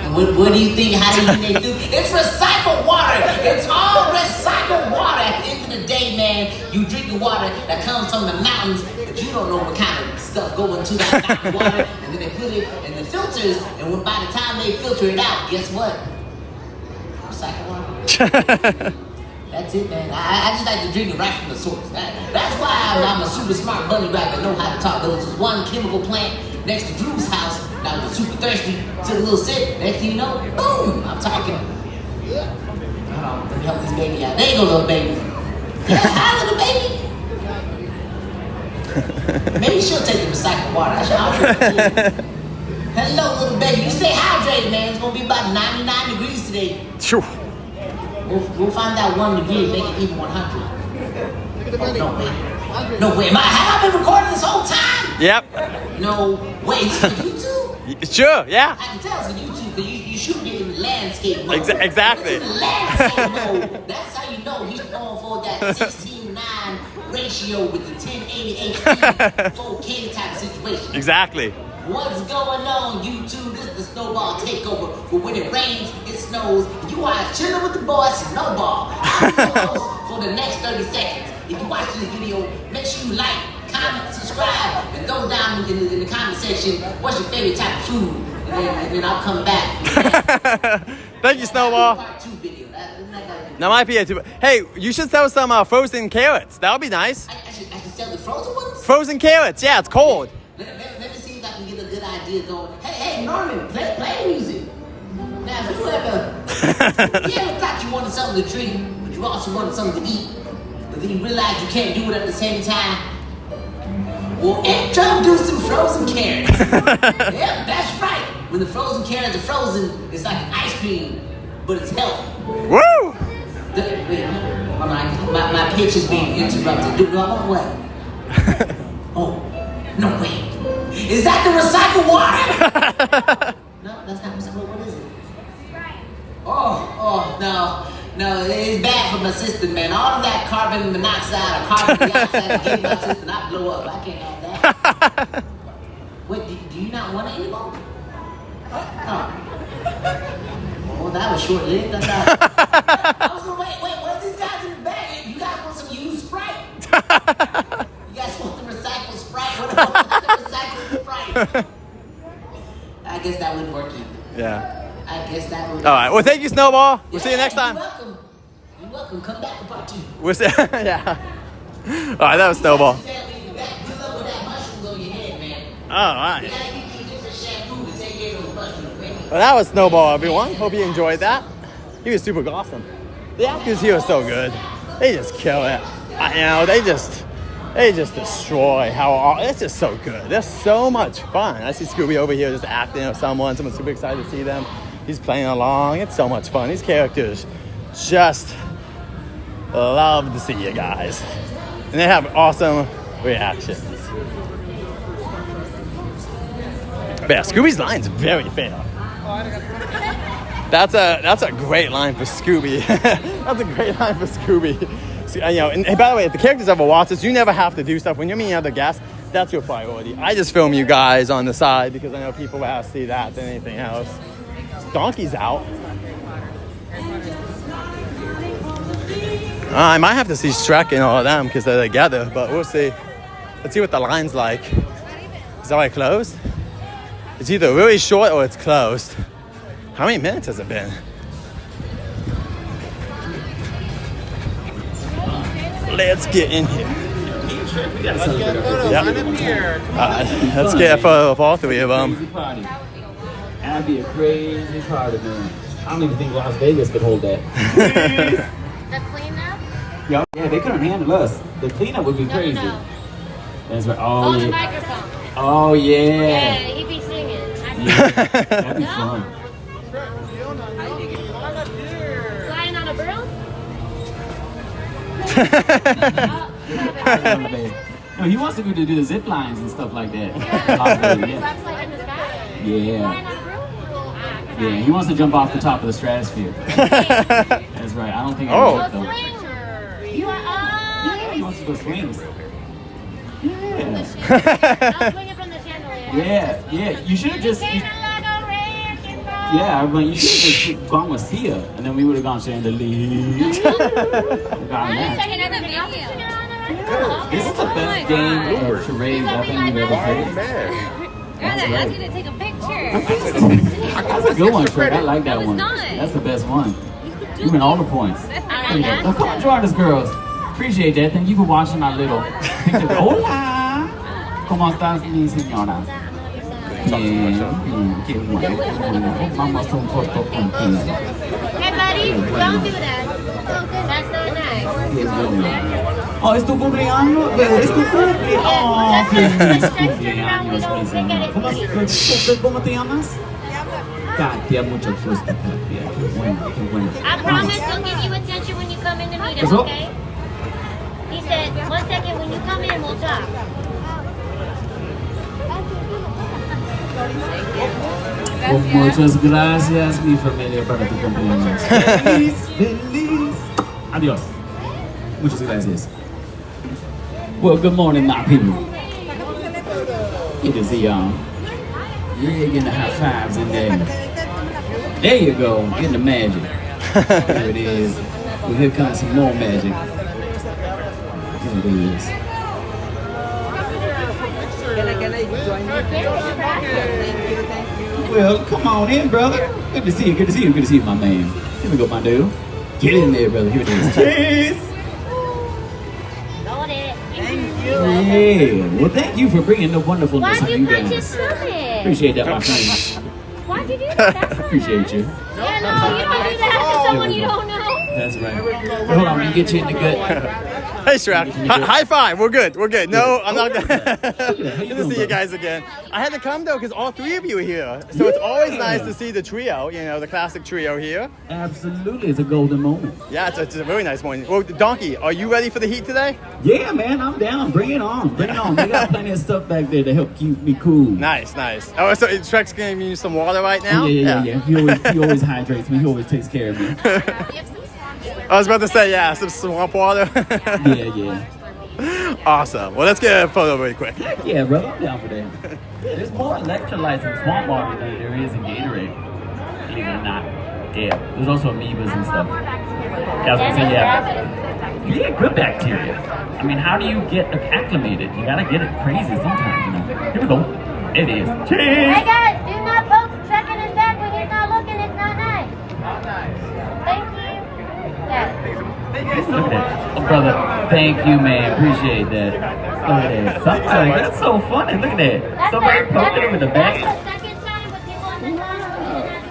What do you think? How do you think they do? It's recycled water. It's all recycled water. At the end of the day, man, you drink the water that comes from the mountains, but you don't know what kind of stuff go into that mountain water, and then they put it in the filters, and by the time they filter it out, guess what? Recycled water. That's it, man. I just like to drink it right from the source. That's why I'm a super smart bunny rabbit. Know how to talk. There was this one chemical plant next to Drew's house. I was super thirsty. Took a little sip. Next thing you know, boom! I'm talking. Hold on, let me help this baby out. There you go, little baby. Yeah, hi, little baby. Maybe she'll take the recycled water. Hello, little baby. You stay hydrated, man. It's gonna be about 99 degrees today. Sure. We'll find out 1 degree and make it even 100. No way. Have I been recording this whole time? Yep. No way. This is YouTube? Sure, yeah. I can tell it's on YouTube because you shoot it in landscape mode. Exactly. It's in landscape mode. That's how you know he's going for that 16:9 ratio with the 1080 HD 4K type of situation. Exactly. What's going on, YouTube? This is the Snowball Takeover. For when it rains, it snows. You are chilling with the boy Snowball. I'm your host for the next 30 seconds. If you watch this video, make sure you like, comment, subscribe, and throw down in the comment section what's your favorite type of food. And then I'll come back. Thank you, Snowball. Part 2 video. That might be it. Hey, you should sell some frozen carrots. That would be nice. I should sell the frozen ones? Frozen carrots. Yeah, it's cold. Let me see if I can get a good idea going. Hey, Norman, play the music. Now, if you ever thought you wanted something to drink, but you also wanted something to eat, but then you realize you can't do it at the same time, well, introduce some frozen carrots. Yep, that's right. When the frozen carrots are frozen, it's like ice cream, but it's healthy. Woo! Wait, hold on. My pitch is being interrupted. Do I want what? Oh, no, wait. Is that the recycled water? No, that's not recycled. What is it? Oh, no, it's bad for my system, man. All of that carbon monoxide or carbon dioxide gave my system, I blow up. I can't have that. Wait, do you not want it anymore? Oh. Well, that was short-lived. I was gonna wait, what are these guys in the bag? You guys want some used Sprite? You guys want the recycled Sprite? What about the recycled Sprite? I guess that wouldn't work either. Yeah. I guess that would. All right. Well, thank you, Snowball. We'll see you next time. You're welcome. You're welcome. Come back for part 2. We'll see. Yeah. All right. That was Snowball. Good luck with that mushrooms on your head, man. All right. You gotta get you different shampoo to take care of those mushrooms. Well, that was Snowball, everyone. Hope you enjoyed that. He was super awesome. The actors here are so good. They just kill it. You know, they just destroy it's just so good. They're so much fun. I see Scooby over here just acting with someone's super excited to see them. He's playing along. It's so much fun. These characters just love to see you guys. And they have awesome reactions. But yeah, Scooby's line's very fair. That's a great line for Scooby. That's a great line for Scooby. So, you know, and by the way, if the characters ever watch this, you never have to do stuff. When you're meeting other guests, that's your priority. I just film you guys on the side because I know people will have to see that than anything else. Donkey's out. I might have to see Shrek and all of them because they're together, but we'll see. Let's see what the line's like. Is that why it closed? It's either really short or it's closed. How many minutes has it been? Let's get in here. Yep. Let's get a photo of all three of them. That'd be a crazy party, man. I don't even think Las Vegas could hold that. The cleanup? Yeah, they couldn't handle us. The cleanup would be crazy. No. That's right. Oh, Oh, the yeah. microphone. Oh, yeah. Yeah, he'd be singing. That'd be fun. Flying on a broom? No, he wants to go to do the zip lines and stuff like that. Flaps like in the sky? Yeah. Flying on a broom? Yeah, he wants to jump off the top of the stratosphere. That's right. I don't think I Oh. would though. You are, Yeah, he wants to go swings. Yeah. I was swinging from the chandelier. Yeah. You should have just. Came like a wrecking ball. Yeah, but you should have just gone with Sia, and then we would have gone chandelier. I'm checking everything else. This is the best game of charades I think we've ever played. Gotta ask you to take a picture. That's a good one, Fred. I like that was one. not. That's the best one. You win all the points. Oh, come on, join us, girls. Appreciate that. Thank you for watching my little picture. Hola. ¿Cómo estás, mi señora? Bien. Qué bueno. Vamos a un foto contigo. Hey, buddy, don't do that. That's not nice. Qué bueno. Oh, ¿es tu cumpleaños? ¿Es tu cumpleaños? Oh, feliz cumpleaños, mi señora. ¿Cómo te llamas? Katia, mucho gusto, Katia. Qué bueno, qué bueno. I promise I'll give you attention when you come in to meet him, Eso. okay? He said, 1 second, when you come in, we'll talk. Muchas gracias, mi familia, para tu cumpleaños. Feliz, feliz. Adiós. Muchas gracias. Well, good morning, my people. Good to see y'all. Yeah, getting the high fives in there. There you go, getting the magic. There it is. Well, here comes some more magic. Here it is. Well, come on in, brother. Good to see you, good to see you, good to see you, my man. Here we go, my dude. Get in there, brother. Here it is. Cheers! Got it. Yeah. Well, thank you for bringing the wonderfulness Why'd of you you punch his guys. stomach? Appreciate that, my friend. Why'd you do that? That's not Appreciate you. Yeah, no, you don't do that to someone you don't know. That's right. Hold on, let me get you in the gut. Hey, Shrek. High five. We're good. We're good. No, I'm not. Good to see you guys again. I had to come though because all three of you are here, so it's always nice to see the trio. You know, the classic trio here. Absolutely, it's a golden moment. Yeah, it's a really nice morning. Well, Donkey, are you ready for the heat today? Yeah, man, I'm down. Bring it on. Bring it on. They got plenty of stuff back there to help keep me cool. Nice, nice. Oh, so Shrek's giving you some water right now? Oh, yeah. He always hydrates me. He always takes care of me. I was about to say, yeah, some swamp water. Yeah. Awesome. Well, let's get a photo really quick. Yeah, brother, I'm down for that. Yeah, there's more electrolytes in swamp water than there is in Gatorade. Believe it or not. Yeah, there's also amoebas and stuff. Yeah, I was gonna say, yeah, good bacteria. I mean, how do you get acclimated? You gotta get it crazy sometimes, you know. Here we go. It is. Cheers! Hey guys, do not poke Shrek in his back when he's not looking. It's not nice. Not nice. Thank you. Yeah. Look at that. Oh, brother, thank you, man. Appreciate that. Look at that. Somebody, that's so funny. Look at that. Somebody poking him in the back. That's the second time with people in the line.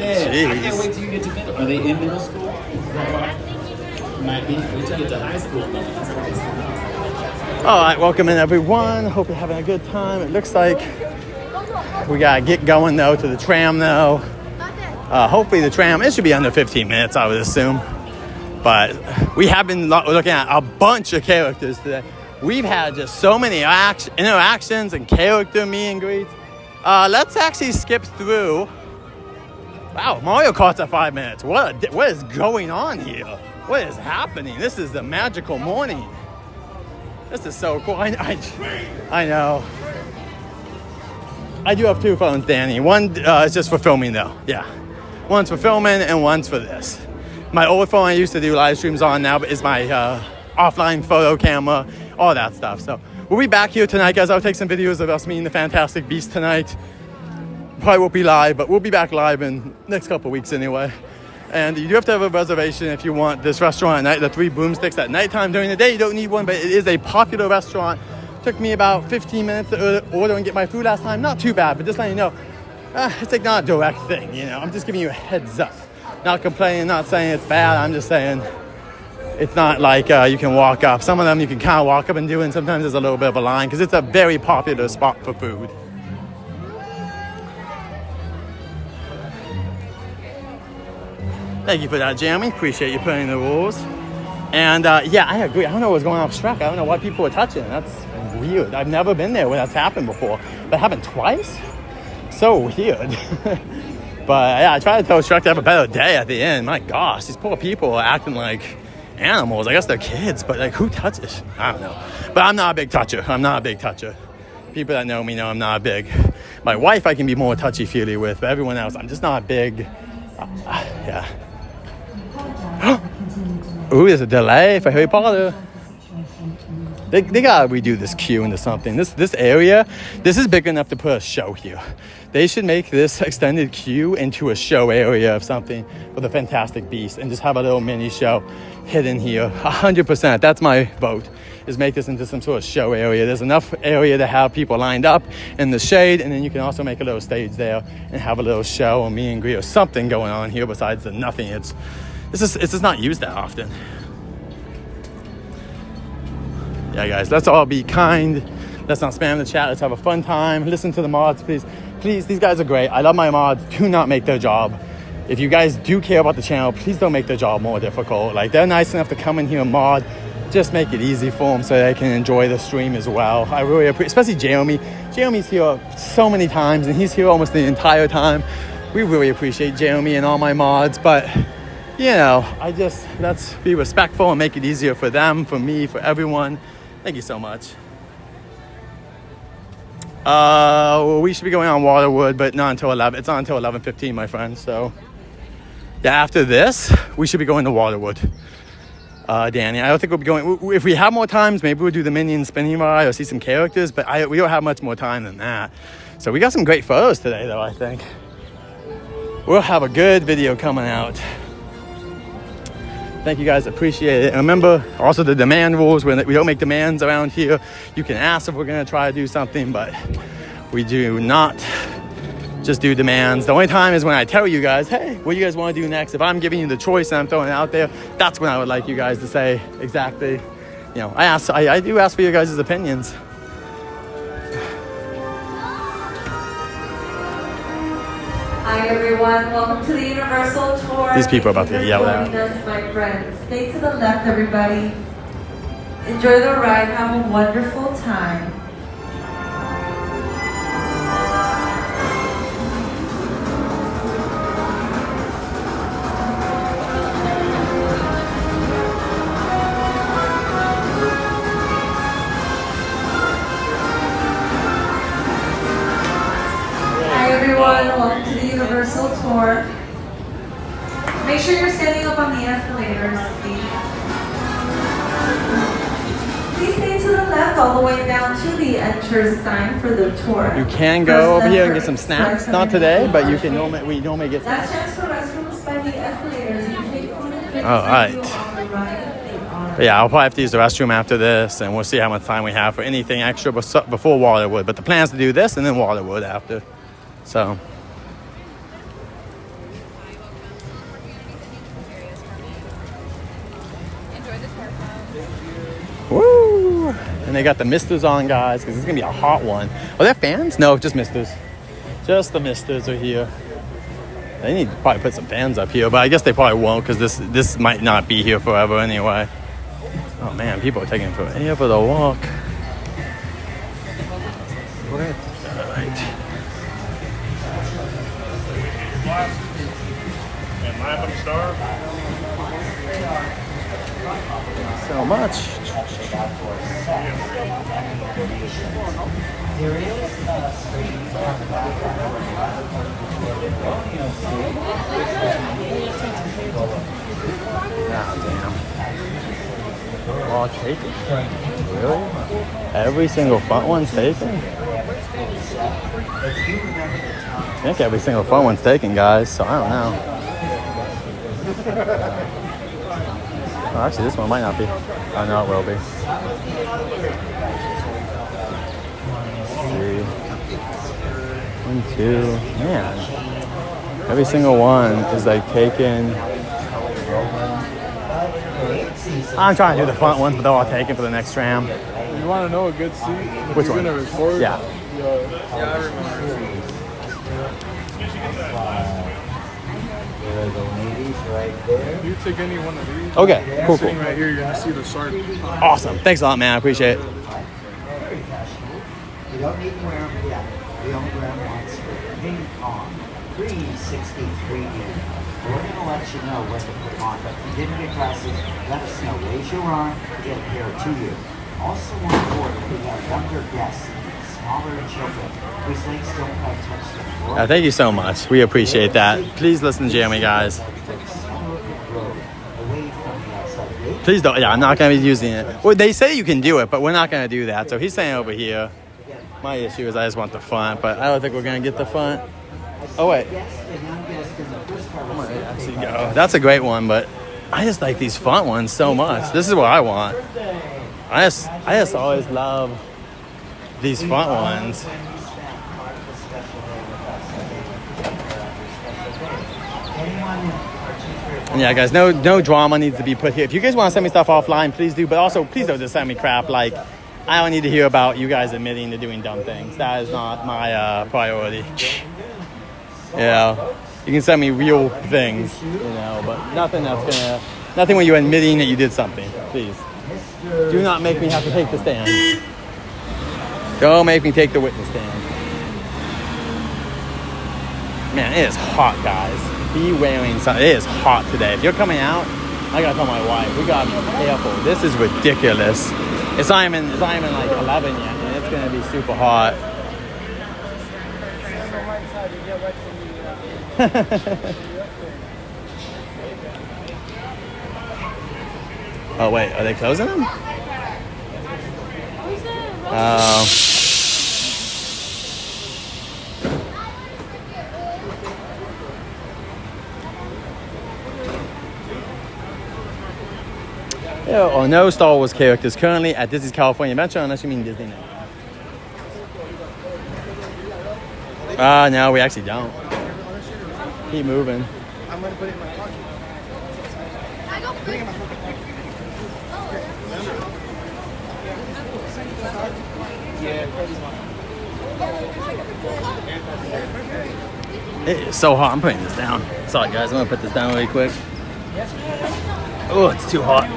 Yeah, I can't Jeez. wait till you get to middle. Are they in middle school? Is that why? Might be. Wait till you get to high school. Then. That's what it's All right, welcome in everyone. Hope you're having a good time. It looks like we gotta get going though to the tram though. Hopefully the tram, it should be under 15 minutes, I would assume. But we have been looking at a bunch of characters today. We've had just so many interactions and character meet and greets. Let's actually skip through. Wow, Mario Kart's at 5 minutes. What is going on here? What is happening? This is the magical morning. This is so cool. I know. I do have two phones, Danny. One is just for filming though. Yeah. One's for filming and one's for this. My old phone I used to do live streams on now is my offline photo camera, all that stuff. So we'll be back here tonight, guys. I'll take some videos of us meeting the Fantastic Beast tonight. Probably won't be live, but we'll be back live in the next couple weeks anyway. And you do have to have a reservation if you want this restaurant at night. The Three Broomsticks at nighttime. During the day, you don't need one, but it is a popular restaurant. Took me about 15 minutes to order and get my food last time. Not too bad, but just letting you know, it's like not a direct thing, you know. I'm just giving you a heads up. Not complaining, not saying it's bad. I'm just saying it's not like you can walk up. Some of them you can kind of walk up and do, and sometimes there's a little bit of a line because it's a very popular spot for food. Thank you for that, Jeremy. Appreciate you putting the rules. And yeah, I agree. I don't know what's going on with Shrek. I don't know why people are touching it. That's weird. I've never been there where that's happened before. But it happened twice? So weird. But yeah, I try to tell Shrek to have a better day at the end. My gosh, these poor people are acting like animals. I guess they're kids, but like who touches? I don't know. But I'm not a big toucher. I'm not a big toucher. People that know me know I'm not big. My wife I can be more touchy-feely with, but everyone else, I'm just not big. Yeah. Ooh, there's a delay for Harry Potter. They gotta redo this queue into something. This area, this is big enough to put a show here. They should make this extended queue into a show area of something for the Fantastic Beast and just have a little mini show hidden here. 100%, that's my vote, is make this into some sort of show area. There's enough area to have people lined up in the shade, and then you can also make a little stage there and have a little show or meet and greet or something going on here besides the nothing. It's just not used that often. Yeah, guys, let's all be kind. Let's not spam the chat. Let's have a fun time. Listen to the mods, please. Please, these guys are great. I love my mods. Do not make their job. If you guys do care about the channel, please don't make their job more difficult. Like, they're nice enough to come in here and mod. Just make it easy for them so they can enjoy the stream as well. I really appreciate, especially Jeremy. Jeremy's here so many times, and he's here almost the entire time. We really appreciate Jeremy and all my mods, but you know, let's be respectful and make it easier for them, for me, for everyone. Thank you so much. Well, we should be going on Waterwood, but not until 11. It's not until 11:15, my friends. So, yeah, after this, we should be going to Waterwood. Danny, I don't think we'll be going. If we have more times, maybe we'll do the Minion spinning ride or see some characters, but we don't have much more time than that. So we got some great photos today, though, I think. We'll have a good video coming out. Thank you guys, appreciate it. And remember, also the demand rules, we don't make demands around here. You can ask if we're gonna try to do something, but we do not just do demands. The only time is when I tell you guys, hey, what do you guys wanna do next? If I'm giving you the choice and I'm throwing it out there, that's when I would like you guys to say exactly, you know, I do ask for your guys' opinions. Hi everyone, welcome to the Universal Tour. These people are about to get yelled at. Us, my friends. Stay to the left, everybody. Enjoy the ride, have a wonderful time. Hi everyone, welcome to the Universal Tour. Make sure you're standing up on the escalators, please stay to the left all the way down to the entrance sign for the tour. You can go over here and get some snacks. Not today, but you can we normally get Last snacks. chance for restrooms by the escalators. You can take food and drinks All right. with you on the ride. But yeah, I'll probably have to use the restroom after this, and we'll see how much time we have for anything extra before Waterwood. But the plan is to do this and then Waterwood after. So, Woo! And they got the misters on, guys, because it's gonna be a hot one. Are there fans? No, just misters. Just the misters are here. They need to probably put some fans up here, but I guess they probably won't because this might not be here forever anyway. Oh man, people are taking forever to walk. Alright. And laughing star. So much. There is a street Damn. All taken? Really? Every single front one's taken? I think every single front one's taken, guys, so I don't know. Oh, actually, this one might not be. Oh, no, it will be. Let's see. 1, 2. Man. Every single one is like taken. I'm trying to do the front ones, but they're all taken for the next tram. You want to know a good seat? Which You're one? Gonna record? Yeah. Yeah, I remember. There are the ladies right there. You take any one of these. Okay, cool. Sitting right here, you're gonna see the shark. Awesome. Thanks a lot, man. I appreciate it. You don't need to wear them yet. We only wear them once for ping pong. 363 yen. We're going to let you know when to put them on, but if you didn't get glasses, let us know. Raise your arm to get a pair to you. Also on board, if we have younger guests, smaller children, whose legs don't quite touch the floor. Thank you so much. We appreciate that. Please listen to Jeremy, guys. Please don't. Yeah, I'm not going to be using it. Well, they say you can do it, but we're not going to do that. So he's saying over here. My issue is I just want the front, but I don't think we're going to get the front. Oh, wait. Actually go. That's a great one, but I just like these front ones so much. This is what I want. I just always love these front ones. And yeah, guys, no drama needs to be put here. If you guys want to send me stuff offline, please do. But also, please don't just send me crap. Like, I don't need to hear about you guys admitting to doing dumb things. That is not my priority. You know, you can send me real things, you know, but nothing when you're admitting that you did something. Please. Do not make me have to take the stand. Don't make me take the witness stand. Man, it is hot, guys. Be wearing something. It is hot today. If you're coming out, I gotta tell my wife, we gotta be careful. This is ridiculous. It's not even like 11 yet, and it's gonna be super hot. Oh wait, are they closing them? There are no Star Wars characters currently at Disney's California Adventure, unless you mean Disneyland. No, we actually don't. Keep moving. I'm gonna put it in my pocket. It is so hot. I'm putting this down. Sorry, guys. I'm gonna put this down really quick. Oh, it's too hot.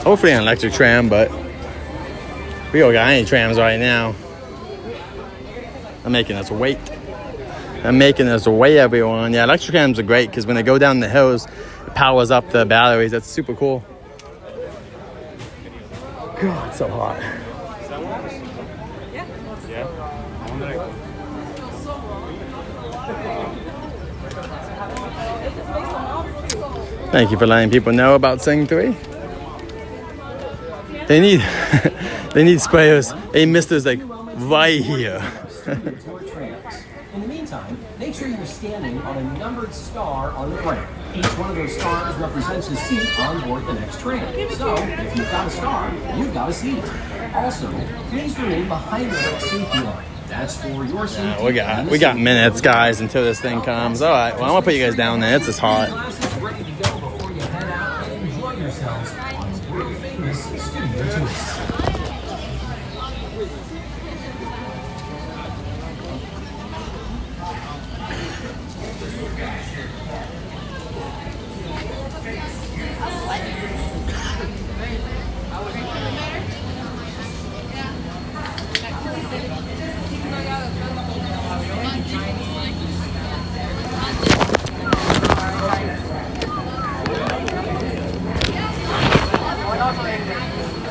Hopefully an electric tram, but we don't got any trams right now. I'm making us wait. and making us way everyone. Yeah, Electrocams are great because when they go down the hills, it powers up the batteries. That's super cool. God, it's so hot. Thank you for letting people know about Sing 3. They need they need sprayers. They missed us like right here. In the meantime, make sure you're standing on a numbered star on the ramp. Each one of those stars represents a seat on board the next train. So, if you've got a star, you've got a seat. Also, please remain behind the safety line. That's for your safety. We got minutes, guys, until this thing comes. All right, well, I'm gonna put you guys down there. It's just hot. Ready to go before you head out and enjoy yourselves on a world famous studio tour.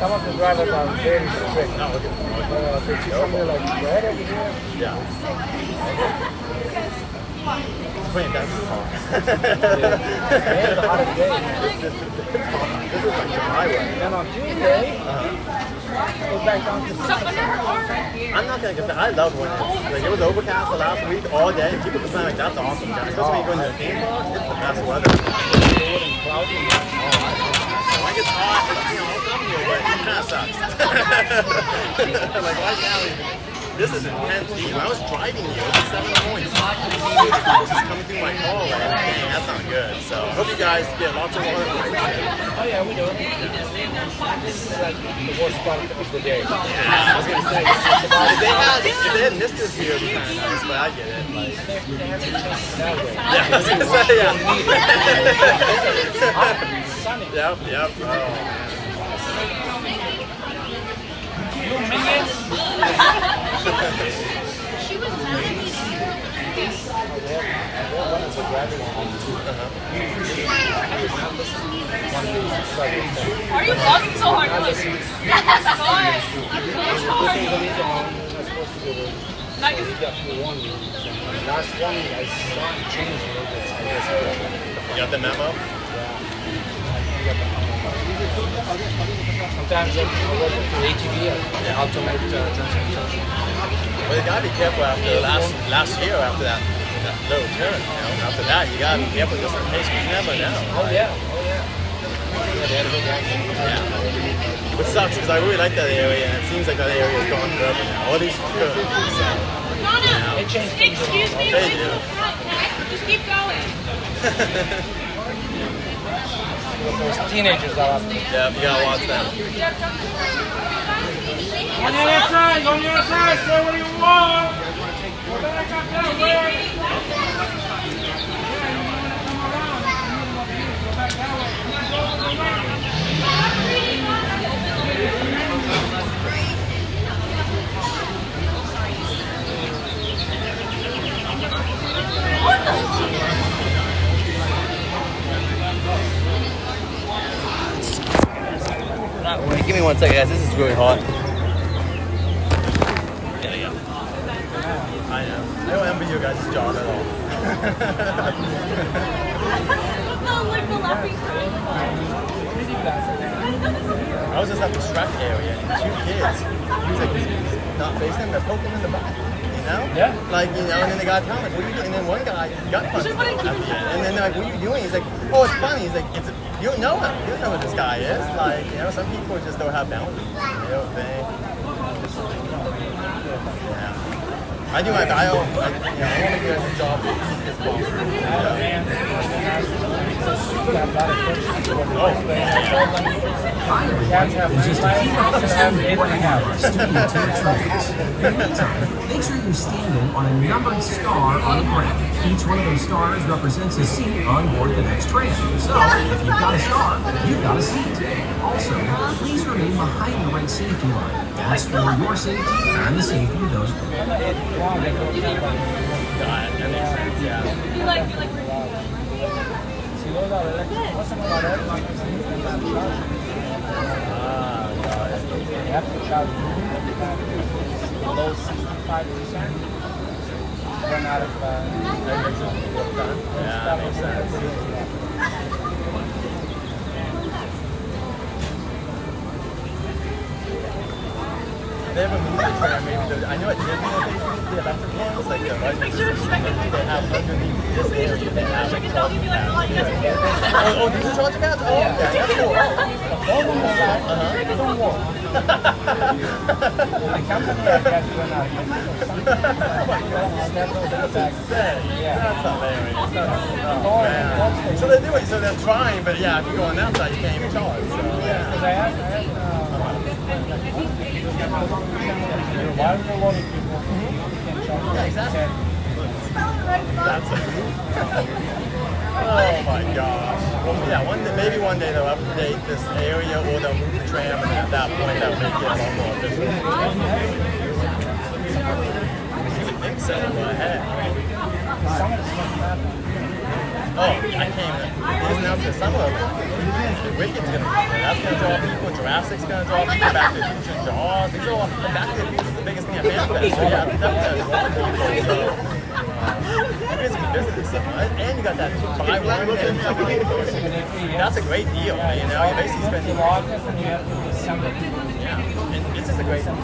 Some of the drivers are very strict. If you see something like right over here, yeah. Wait, that's hot. It's the hottest day. This is like July right And on Tuesday, goes back down to 6. I'm not gonna get I love when it was overcast the last week all day. People complain like that's awesome, guys. Especially when you go into the theme park, it's the best weather. Like it's hot, it's, I'll come here, but it kind of sucks. Like why Cali? This is intense heat. When I was driving here, it was 7 in the morning. Just coming through my car, like, dang, that's not good. So I hope you guys get lots of water breaks. Oh yeah, we do. This is like the worst part of the day. Yeah, I was gonna say, if they had missed this here, it'd be kind of nice, but I get it. Like, yeah, I was gonna say, yeah. Yep. Oh man. Are you vlogging so hard? Like, Last one, I saw it change a little bit. You got the memo? Sometimes I work with ATV, automatic transmission. Well, you gotta be careful after last year after that little turn. After that, you gotta be careful just in case. You never know. Oh yeah. Yeah, they had a big accident. Yeah. What sucks is I really like that area, and it seems like that area is gone forever now. All these good. So, They changed things. Excuse me. They do. Just keep going. Those teenagers are up there. Yeah, you gotta watch them. On the other side, say what you want. Go back up that way. Wait, give me 1 second, guys. This is really hot. Yeah. I know. I don't envy you guys' job at all. I was just at the Shrek area and 2 kids. He's like, he's not facing them, they're poking in the back. You know? Yeah. Like, you know, and then the guy telling like, what are you doing? And then one guy got punched at the end. And then they're like, what are you doing? He's like, oh, it's funny. He's like, you don't know him. You don't know who this guy is. Like, you know, some people just don't have boundaries. You know, I do my bio. I want to get a job as Make sure you're standing on a numbered star on the ground. Each one of those stars represents a seat on board the next train. So, if you've got a star, you've got a seat. Also, please remain behind the right safety line. That's for your safety and the safety of those. Yeah. You like You have to charge below 65%. Run out of Yeah, that makes sense. They have a movie trailer, maybe. I know at Disney, they do the electric ones, like the right they have underneath this area, they have like charging pads. Oh, these are charging pads? Oh, okay, that's cool. all of them are like, don't worry. The company, I guess, run out of That's hilarious. Oh, man. So they're doing, so they're trying, but yeah, if you go on that side, you can't even charge. So, yeah. Because I asked why are there a lot of people who can charge? Yeah, exactly. That's oh my gosh. Well, yeah, maybe one day they'll update this area or they'll move the tram, and at that point that will make it a lot more efficient. You would think so, but hey. Oh, I came. There's announced that some of them. Wicked's gonna be there. That's gonna draw people. Jurassic's gonna draw people. Back to the Future, Jaws. These are all. Back to the Future is the biggest thing at FanFest. So yeah, that's gonna draw people. So it's business. And you got that buy one and that's a great deal. You know, you're basically spending. Yeah, and this is a great deal.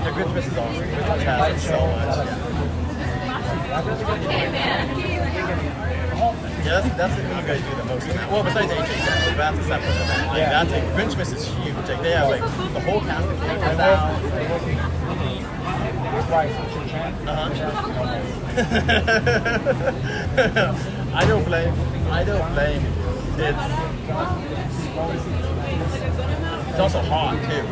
The Christmas is awesome. Christmas has it so much. Yeah, that's the thing you guys do the most. Well, besides HHN, that's a separate event. Like, that's like, Grinchmas is huge. Like, they have like the whole cast of characters out. I don't blame you. It's also hot too.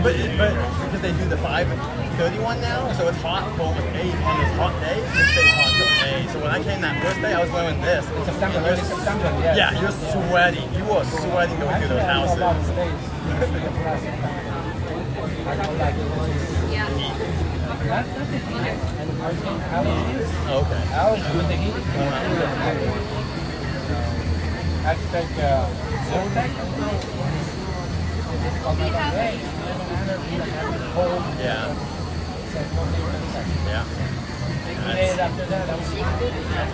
But because they do the 5:31 now, so it's hot for almost 8 on this hot day. It stays hot till May. So when I came that first day, I was wearing this. September, yeah, you're sweating. You are sweating going through those houses. Okay. I was doing the heat. I had to take Zyrtec. Yeah. Yeah. After that, I was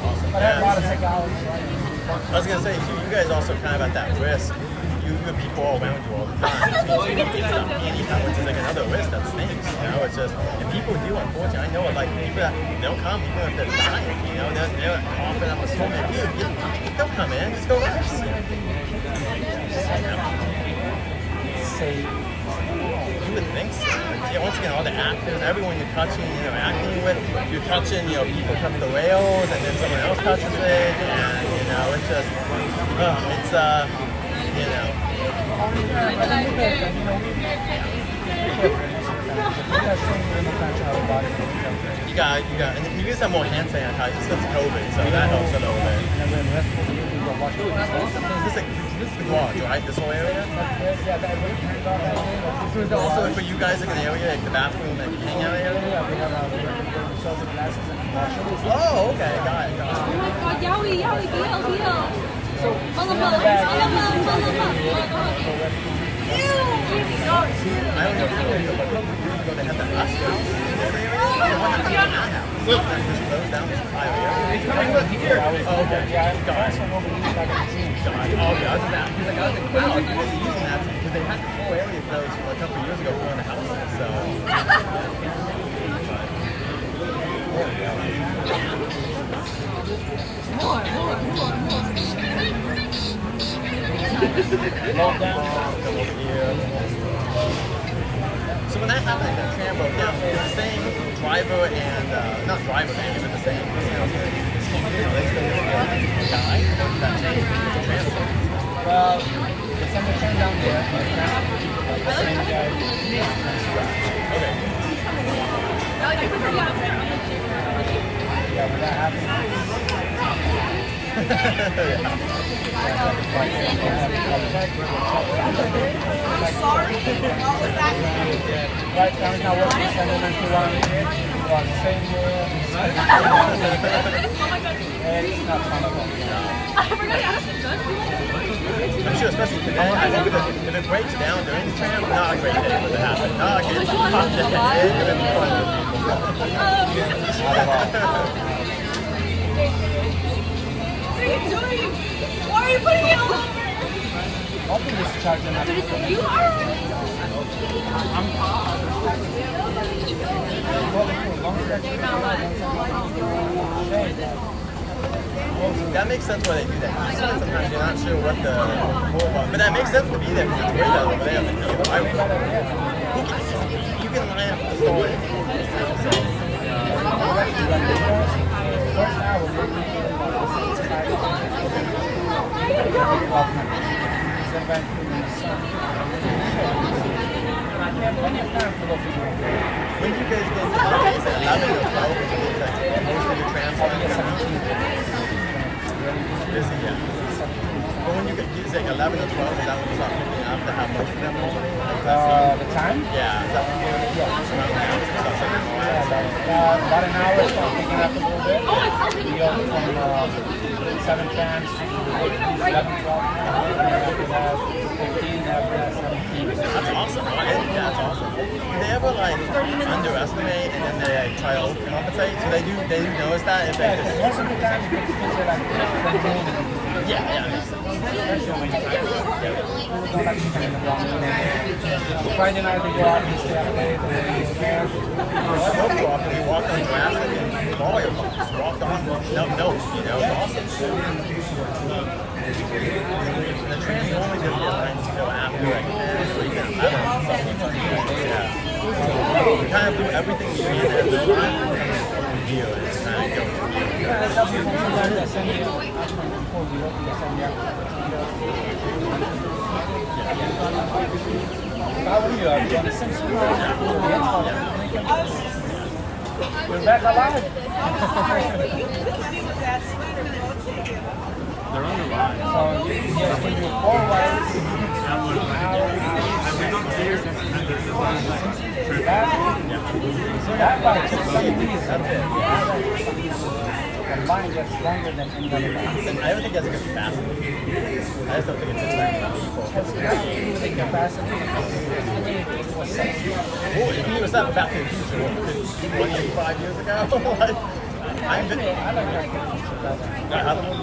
awesome. But I had a lot of psychology. I was gonna say, you guys also kind of at that risk. You have people all around you all the time. Anyhow, which is like another risk that stinks. You know, it's just, and people do, unfortunately. I know it, like people that they'll come even if they're dying. You know, they're coughing up a storm. They'll come in, just go rest. You would think so. Yeah, once again, all the actors, everyone you're touching, interacting with, you're touching, people touch the rails, and then someone else touches it, and it's just, it's You got, and you use some more hand sanitizer since COVID, so that helps a little bit. This is the garage, right? This whole area? Also, for you guys, like an area, like the bathroom and hangout area? Oh, okay, got it. Oh my god, Yowie, deal. I don't know if you know, but a couple years ago they had the Us House in this area. Just closed down this entire area. Oh, okay. Got it. Oh, okay. I was just asking, because I was like, wow, you guys are using that, because they had the whole area closed a couple years ago for the houses, so. More. So when that happened, that tram broke down, the same driver and, not driver maybe, but the same, they still died? That changed the tram. Well, the summer turned down there. The same guy. Okay. Yeah, when that happened. Sorry, what was that? Right now, now working sentimental one here. You are the same way. And it's not fun at all. I forgot to ask the judge. I'm sure, especially today, I hope if it breaks down during the tram, not a great day for it to happen. Not a good day. It's gonna be fun for people. What are you doing? Why are you putting it all over? I'll be discharging that. You are. That makes sense why they do that. Sometimes you're not sure what the but that makes sense to be there because it's way better over there than here. You can line up the story. When you guys get to 11 or 12, most of the trams busy, yeah. But when you get it's like 11 or 12, is that when you start picking up to have most of them normally? The time? Yeah. Is that when you're about an hour, start picking up a little bit. We go from 7 trams to 11, 12, 15, 17. That's awesome. Yeah, that's awesome. Do they ever like underestimate and then they like, try to overcompensate? So they do notice that if they just... Most of the time, because they're like, Friday night we go out and stay up late. We walk on grass and volleyball. Just walked on. No, you know, it's awesome. The trans normally doesn't get lines until after like 10 or even 11. Yeah. We kind of do everything we can at the line. Review and it's kind of go through. How are you? Are you on the Simpsons? We're back alive. They're on the line. So yeah, when you're forward, that part took some reason. The line gets longer than any other line. I don't think that's going to be faster. I just don't think it's just The capacity was set. Well, if you was that Back to the Future, 25 years ago? I like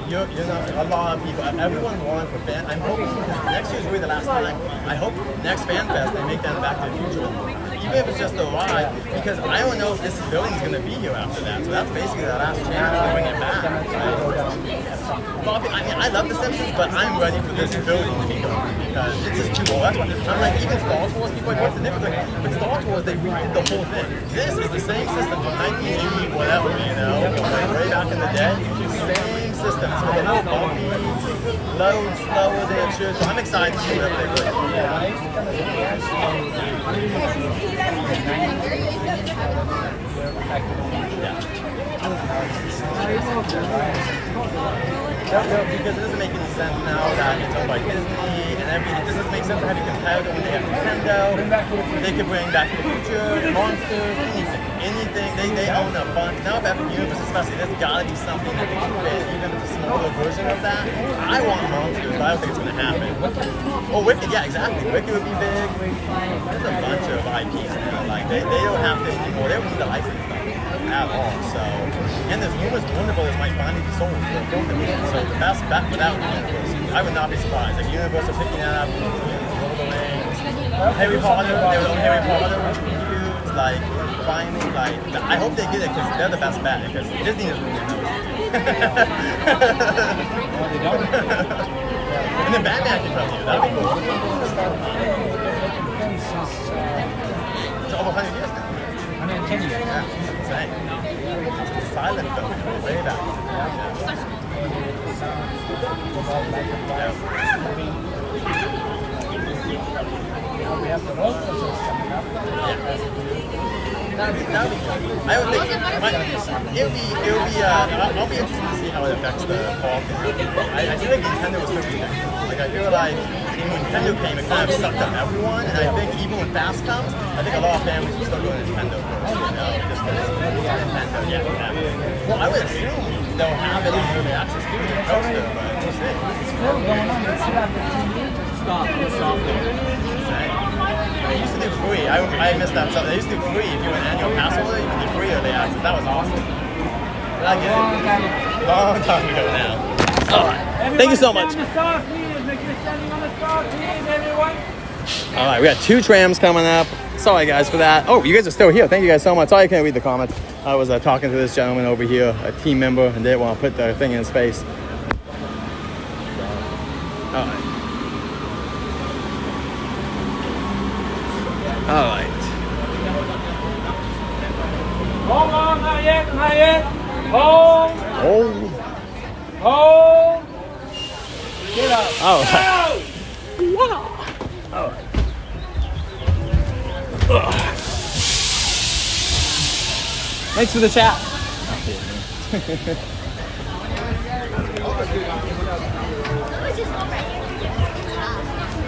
you're not a lot of people. Everyone's wanting for fan. I'm hoping next year's really the last time. I hope next Fan Fest they make that Back to the Future. Even if it's just a ride, because I don't know if this building's going to be here after that. So that's basically the last chance to bring it back. Well, I mean, I love The Simpsons, but I'm ready for this building to be gone because it's just too old. That's what I'm like. Even Star Wars people, like, what's the difference? With Star Wars, they redid the whole thing. This is the same system from 1980, whatever, you know, like way back in the day. Same system. So a little bumpy, load slower than it should. So I'm excited to see whatever they put. Because it doesn't make any sense now that it's owned by Disney and everything. It just doesn't make sense to have a competitor when they have Nintendo. They could bring Back to the Future, Monsters, anything. They own a bunch. Now Epic Universe especially, there's got to be something that they can fit, even if it's a smaller version of that. I want Monsters, but I don't think it's going to happen. Oh, Wicked, yeah, exactly. Wicked would be big. There's a bunch of IPs now. Like, they don't have to anymore. They don't need to license stuff at all. So, and there's rumors Warner Brothers might finally be sold. So the best bet for that would be Universal. I would not be surprised. Like Universal picking that up, Lord of the Rings, Harry Potter, they would own Harry Potter, which would be huge. Like, finally, like, I hope they get it because they're the best bet because Disney is really knows. And then Batman can come here. That'd be cool. It's over 100 years now. 110 years. Yeah, that's insane. It's a silent film, way back. We have the road coasters coming up. That'd be I would think I'll be interested to see how it affects the fall. I feel like Nintendo was still be there. Like I feel like when Nintendo came, it kind of sucked up everyone, and I think even when Fast comes, I think a lot of families will still go to Nintendo first, you know, just because Nintendo, Well, I would assume they'll have it in early access too, the coaster, but we'll see. It's still going on. It's about 15 years. Stop there. They used to do free. I missed that stuff. They used to do free. If you went annual pass holder, you could do free early access. That was awesome. But I get it. Long time ago now. Alright. Thank you so much. Alright, we got 2 trams coming up. Sorry guys for that. Oh, you guys are still here. Thank you guys so much. Sorry I can't read the comments. I was talking to this gentleman over here, a team member, and didn't want to put the thing in his face. Alright. All right. Hold on, not yet, not yet. Hold. Hold. Hold. Get up. All right. Wow. All right. Thanks for the chat.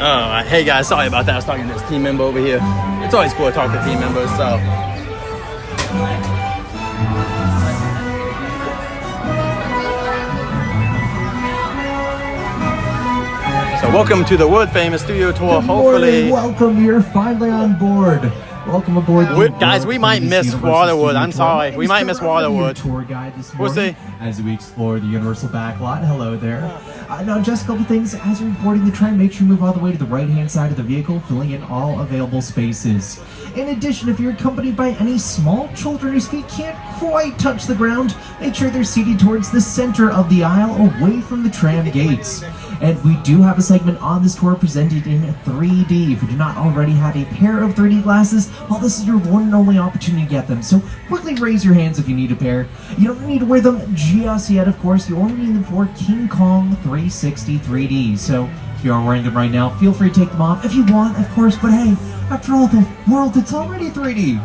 Alright, hey guys, sorry about that. I was talking to this team member over here. It's always cool to talk to team members, so. So welcome to the world famous studio tour. Hopefully. Welcome, you're finally on board. Welcome aboard. Guys, we might miss Waterwood. I'm sorry. We might miss Waterwood. Tour guide this morning. We'll see. As we explore the Universal backlot. Hello there. Now, just a couple things. As you're boarding the train, make sure you move all the way to the right-hand side of the vehicle, filling in all available spaces. In addition, if you're accompanied by any small children whose feet can't quite touch the ground, make sure they're seated towards the center of the aisle, away from the tram gates. And we do have a segment on this tour presented in 3D. If you do not already have a pair of 3D glasses, well, this is your one and only opportunity to get them. So quickly raise your hands if you need a pair. You don't need to wear them just yet, of course. You only need them for King Kong 360 3D. So if you are wearing them right now, feel free to take them off if you want, of course. But hey, after all, the world, it's already 3D.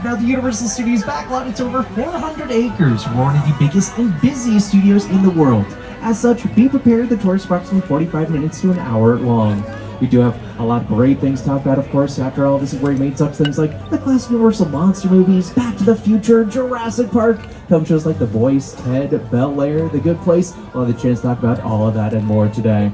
Now, the Universal Studios backlot, it's over 400 acres. We're one of the biggest and busiest studios in the world. As such, be prepared. The tour is approximately 45 minutes to an hour long. We do have a lot of great things to talk about, of course. After all, this is where we made such things like the classic Universal monster movies, Back to the Future, Jurassic Park, film shows like The Voice, Ted, Bel Air, The Good Place. We'll have the chance to talk about all of that and more today.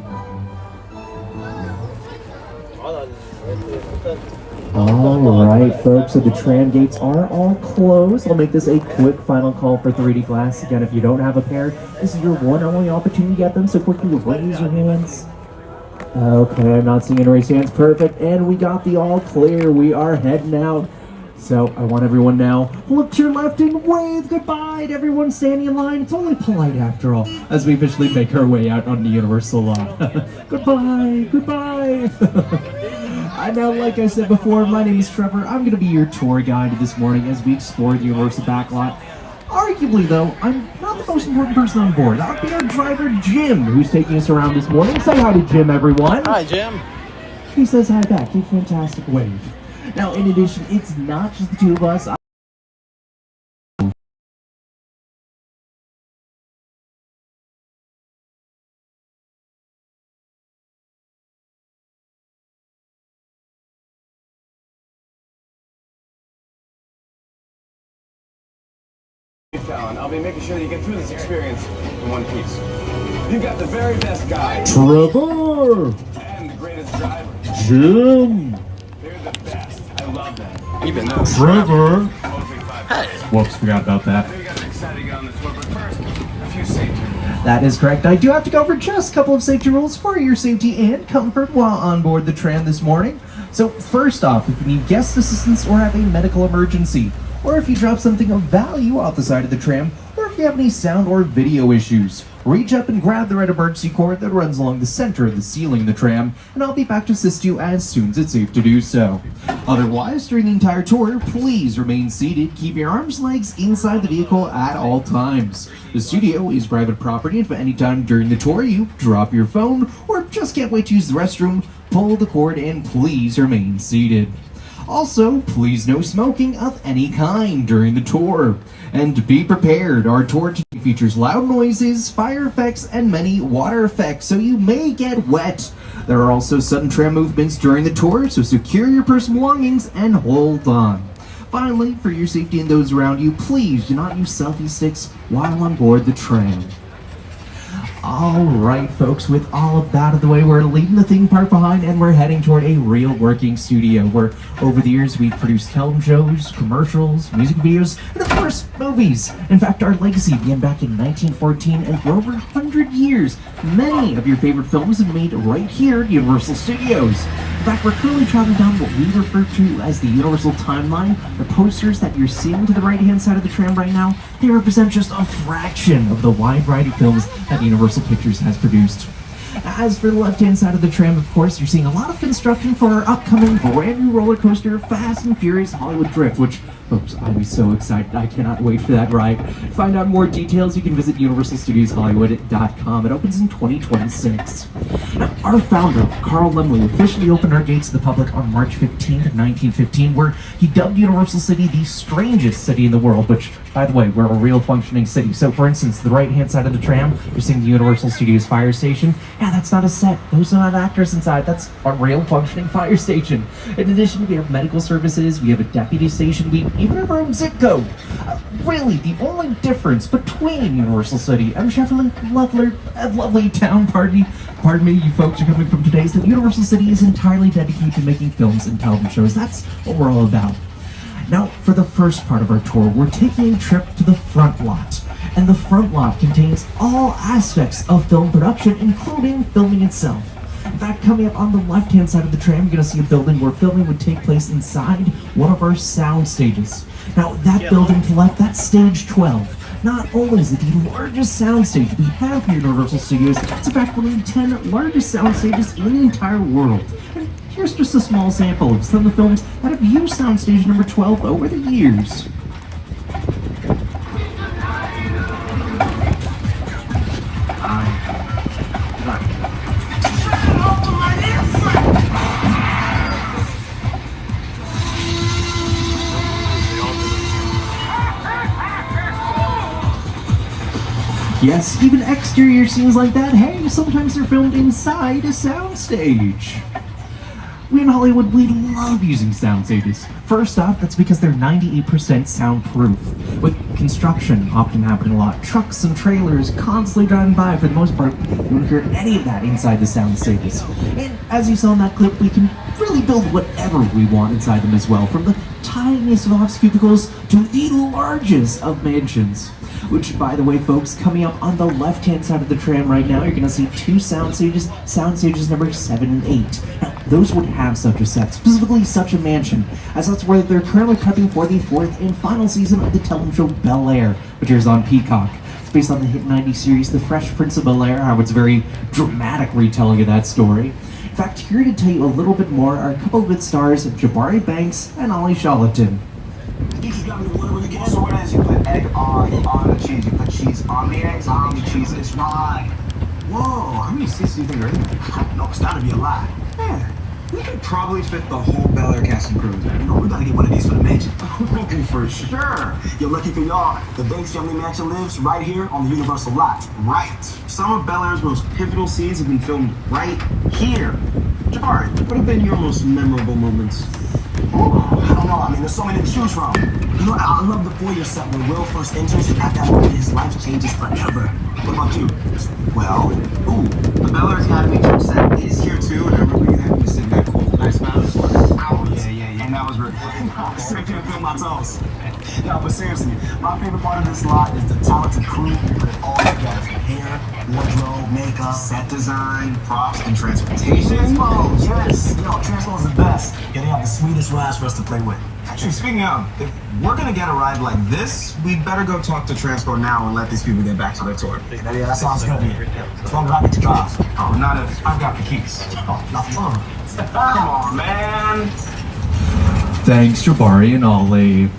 Alright folks, so the tram gates are all closed. I'll make this a quick final call for 3D glass. Again, if you don't have a pair, this is your one and only opportunity to get them, so quickly raise your hands. Okay, I'm not seeing any raised hands. Perfect, and we got the all clear. We are heading out. So I want everyone now, look to your left and wave goodbye to everyone standing in line. It's only polite after all, as we officially make our way out on the Universal lot. Goodbye, goodbye. And now, like I said before, my name is Trevor. I'm going to be your tour guide this morning as we explore the Universal backlot. Arguably, though, I'm not the most important person on board. I'll be our driver, Jim, who's taking us around this morning. Say hi to Jim, everyone. Hi, Jim. He says hi back. You fantastic wave. Now, in addition, it's not just the two of us. I'll be making sure that you get through this experience in one piece. You've got the very best guy. Trevor! And the greatest driver. Jim! They're the best. I love that. Even though Trevor! Hey. Whoops, forgot about that. You guys are excited to get on the tour, but first, a few safety rules. That is correct. I do have to go over just a couple of safety rules for your safety and comfort while on board the tram this morning. So first off, if you need guest assistance or have a medical emergency, or if you drop something of value off the side of the tram, or if you have any sound or video issues, reach up and grab the red emergency cord that runs along the center of the ceiling of the tram, and I'll be back to assist you as soon as it's safe to do so. Otherwise, during the entire tour, please remain seated, keep your arms and legs inside the vehicle at all times. The studio is private property, and if at any time during the tour you drop your phone, or just can't wait to use the restroom, pull the cord and please remain seated. Also, please no smoking of any kind during the tour. And be prepared, our tour features loud noises, fire effects, and many water effects, so you may get wet. There are also sudden tram movements during the tour, so secure your personal belongings and hold on. Finally, for your safety and those around you, please do not use selfie sticks while on board the tram. Alright folks, with all of that out of the way, we're leaving the theme park behind and we're heading toward a real working studio where over the years we've produced television shows, commercials, music videos, and of course, movies. In fact, our legacy began back in 1914 and for over 100 years, many of your favorite films have been made right here at Universal Studios. In fact, we're currently traveling down what we refer to as the Universal Timeline. The posters that you're seeing to the right-hand side of the tram right now, they represent just a fraction of the wide variety of films that Universal Pictures has produced. As for the left-hand side of the tram, of course, you're seeing a lot of construction for our upcoming brand new roller coaster, Fast and Furious Hollywood Drift, which, folks, I'm so excited. I cannot wait for that ride. To find out more details, you can visit UniversalStudiosHollywood.com. It opens in 2026. Now, our founder, Carl Laemmle, officially opened our gates to the public on March 15th, 1915, where he dubbed Universal City the strangest city in the world, which, by the way, we're a real functioning city. So, for instance, the right-hand side of the tram, you're seeing the Universal Studios fire station. Yeah, that's not a set. Those are not actors inside. That's a real functioning fire station. In addition, we have medical services, we have a deputy station, we even have our own zip code. Really, the only difference between Universal City and Sheffield lovely town pardon me, you folks are coming from today, is that Universal City is entirely dedicated to making films and television shows. That's what we're all about. Now, for the first part of our tour, we're taking a trip to the front lot. And the front lot contains all aspects of film production, including filming itself. In fact, coming up on the left-hand side of the tram, you're going to see a building where filming would take place inside one of our sound stages. Now, that building to the left, that's stage 12. Not only is it the largest sound stage we have here at Universal Studios, it's in fact one of the 10 largest sound stages in the entire world. And here's just a small sample of some of the films that have used soundstage number 12 over the years. Yes, even exterior scenes like that, hey, sometimes they're filmed inside a soundstage. We in Hollywood, we love using sound stages. First off, that's because they're 98% soundproof. With construction often happening a lot, trucks and trailers constantly driving by, for the most part, you won't hear any of that inside the sound stages. And as you saw in that clip, we can really build whatever we want inside them as well, from the tiniest of office cubicles to the largest of mansions. Which, by the way, folks, coming up on the left-hand side of the tram right now, you're going to see two sound stages numbers 7 and 8. Now, those would have such a set, specifically such a mansion, as that's where they're currently prepping for the 4th and final season of the television show Bel-Air, which airs on Peacock. It's based on the hit 90s series The Fresh Prince of Bel-Air, how it's a very dramatic retelling of that story. In fact, here to tell you a little bit more are a couple of its stars, Jabari Banks and Ollie Charlton. So what it is, you put egg on the cheese, you put cheese on the eggs, on the cheese is right. Whoa, how many seats do you think are in there? No, it's gotta be a lot. Yeah, we could probably fit the whole Bel-Air cast and crew there. You know, we gotta get one of these for the mansion. For sure. Yo, lucky for y'all, the Banks family mansion lives right here on the Universal lot. Right. Some of Bel-Air's most pivotal scenes have been filmed right here. Jabari, what have been your most memorable moments? Oh, I don't know. I mean, there's so many to choose from. You know, I love the foyer set when Will first enters, and at that moment, his life changes forever. What about you? Well, the Bel-Air Academy gym set is here too, and I remember you having to sit in that cold ice bath for hours. Yeah. And that was really fun. So I couldn't feel my toes. No, but seriously, my favorite part of this lot is the talented crew who put it all together. Hair, wardrobe, makeup, set design, props, and transportation. Transpose, yes. Yo, Transpose is the best. Yeah, they have the sweetest rides for us to play with. Actually, speaking of, if we're gonna get a ride like this, we'd better go talk to Transpo now and let these people get back to their tour. Yeah, that sounds good. As long as I get to drive. Oh, not if I've got the keys. Oh, not fun. Come on, man. Thanks, Jabari and Ollie.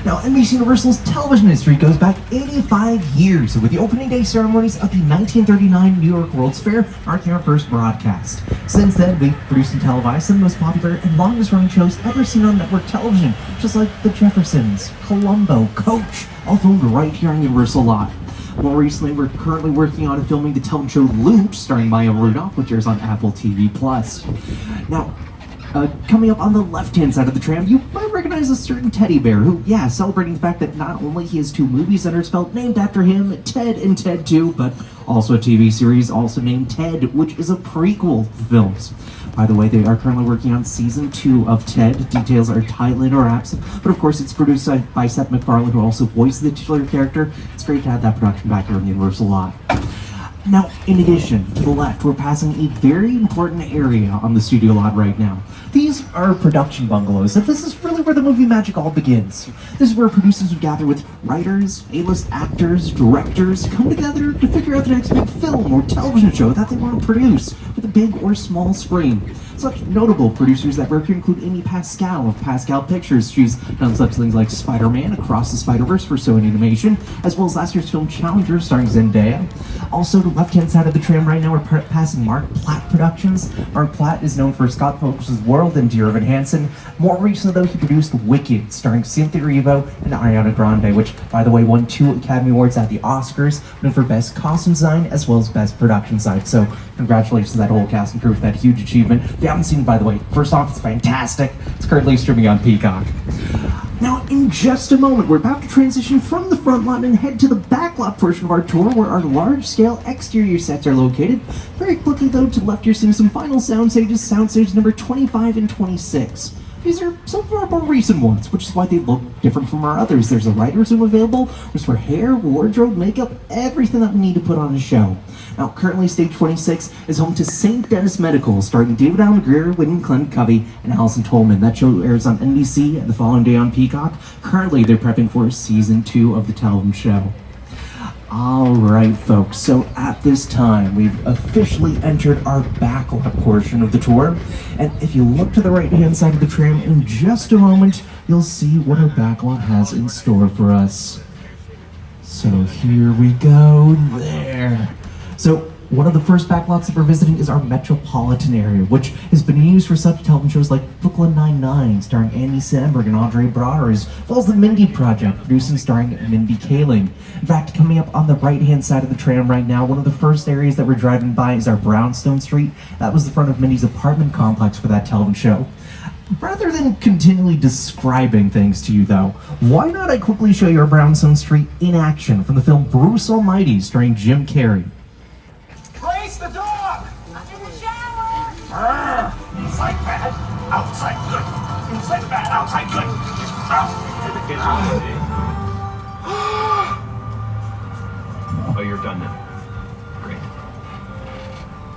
Now, NBC Universal's television history goes back 85 years, with the opening day ceremonies of the 1939 New York World's Fair marking our first broadcast. Since then, we've produced and televised some of the most popular and longest-running shows ever seen on network television, just like The Jeffersons, Columbo, Coach, all filmed right here on Universal Lot. More recently, we're currently working on filming the television show Loot, starring Maya Rudolph, which airs on Apple TV+. Now, coming up on the left-hand side of the tram, you might recognize a certain teddy bear who, celebrating the fact that not only he has 2 movies that are spelled named after him, Ted and Ted 2, but also a TV series also named Ted, which is a prequel to the films. By the way, they are currently working on season 2 of Ted. Details are tightly or absent, but of course it's produced by Seth MacFarlane, who also voiced the titular character. It's great to have that production back here on the Universal Lot. Now, in addition, to the left, we're passing a very important area on the studio lot right now. These are production bungalows, and this is really where the movie magic all begins. This is where producers would gather with writers, A-list actors, directors, come together to figure out the next big film or television show that they want to produce for the big or small screen. Such notable producers that work here include Amy Pascal of Pascal Pictures. She's done such things like Spider-Man, Across the Spider-Verse for Sony Animation, as well as last year's film Challenger starring Zendaya. Also, the left-hand side of the tram right now, we're passing Mark Platt Productions. Mark Platt is known for Scott Pilgrim's World and Dear Evan Hansen. More recently, though, he produced Wicked, starring Cynthia Erivo and Ariana Grande, which, by the way, won 2 Academy Awards at the Oscars, known for Best Costume Design as well as Best Production Design. So, congratulations to that whole cast and crew for that huge achievement. If you haven't seen it, by the way, first off, it's fantastic. It's currently streaming on Peacock. Now, in just a moment, we're about to transition from the front lot and head to the back lot portion of our tour, where our large-scale exterior sets are located. Very quickly, though, to the left, you're seeing some final sound stages, soundstage number 25 and 26. These are some of our more recent ones, which is why they look different from our others. There's a writer's room available, which is for hair, wardrobe, makeup, everything that we need to put on a show. Now, currently, Stage 26 is home to St. Dennis Medical, starring David Allen Greer, Whitney Clement Covey, and Allison Tolman. That show airs on NBC and the following day on Peacock. Currently, they're prepping for Season 2 of the television show. Alright, folks, so at this time, we've officially entered our backlot portion of the tour. And if you look to the right-hand side of the tram in just a moment, you'll see what our backlot has in store for us. So here we go, there. So one of the first backlots that we're visiting is our metropolitan area, which has been used for such television shows like Brooklyn Nine-Nine, starring Andy Samberg and Andre Braugher, as well as The Mindy Project, produced and starring Mindy Kaling. In fact, coming up on the right-hand side of the tram right now, one of the first areas that we're driving by is our Brownstone Street. That was the front of Mindy's apartment complex for that television show. Rather than continually describing things to you, though, why not I quickly show you our Brownstone Street in action from the film Bruce Almighty, starring Jim Carrey. Grace, the dog! I'm in the shower! Inside bad, outside good. Inside bad, outside good. Oh, you're done now. Great.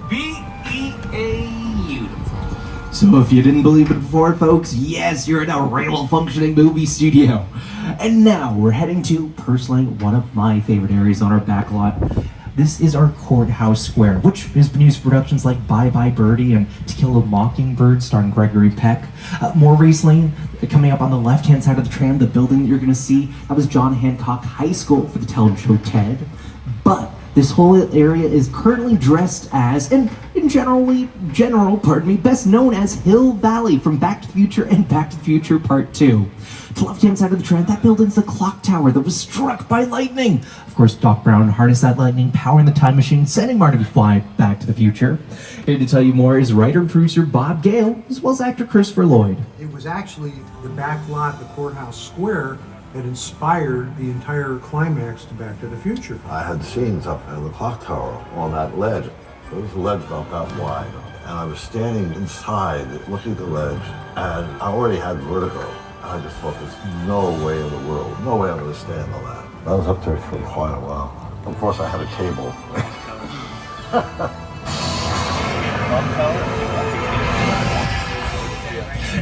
Beautiful. So if you didn't believe it before, folks, yes, you're in a real functioning movie studio. And now we're heading to, personally, one of my favorite areas on our backlot. This is our Courthouse Square, which has been used for productions like Bye Bye Birdie and To Kill a Mockingbird, starring Gregory Peck. More recently, coming up on the left-hand side of the tram, the building that you're going to see, that was John Hancock High School for the television show Ted. But this whole area is currently dressed as, and in general, best known as Hill Valley from Back to the Future and Back to the Future Part 2. To the left-hand side of the tram, that building's the clock tower that was struck by lightning. Of course, Doc Brown harnessed that lightning, powering the time machine, sending Marty McFly back to the future. Here to tell you more is writer and producer Bob Gale, as well as actor Christopher Lloyd. It was actually the back lot, the Courthouse Square, that inspired the entire climax to Back to the Future. I had scenes up in the clock tower on that ledge. There was a ledge about that wide, and I was standing inside looking at the ledge, and I already had vertigo. I just thought there's no way in the world, no way I'm going to stand on that. I was up there for quite a while. Of course, I had a cable.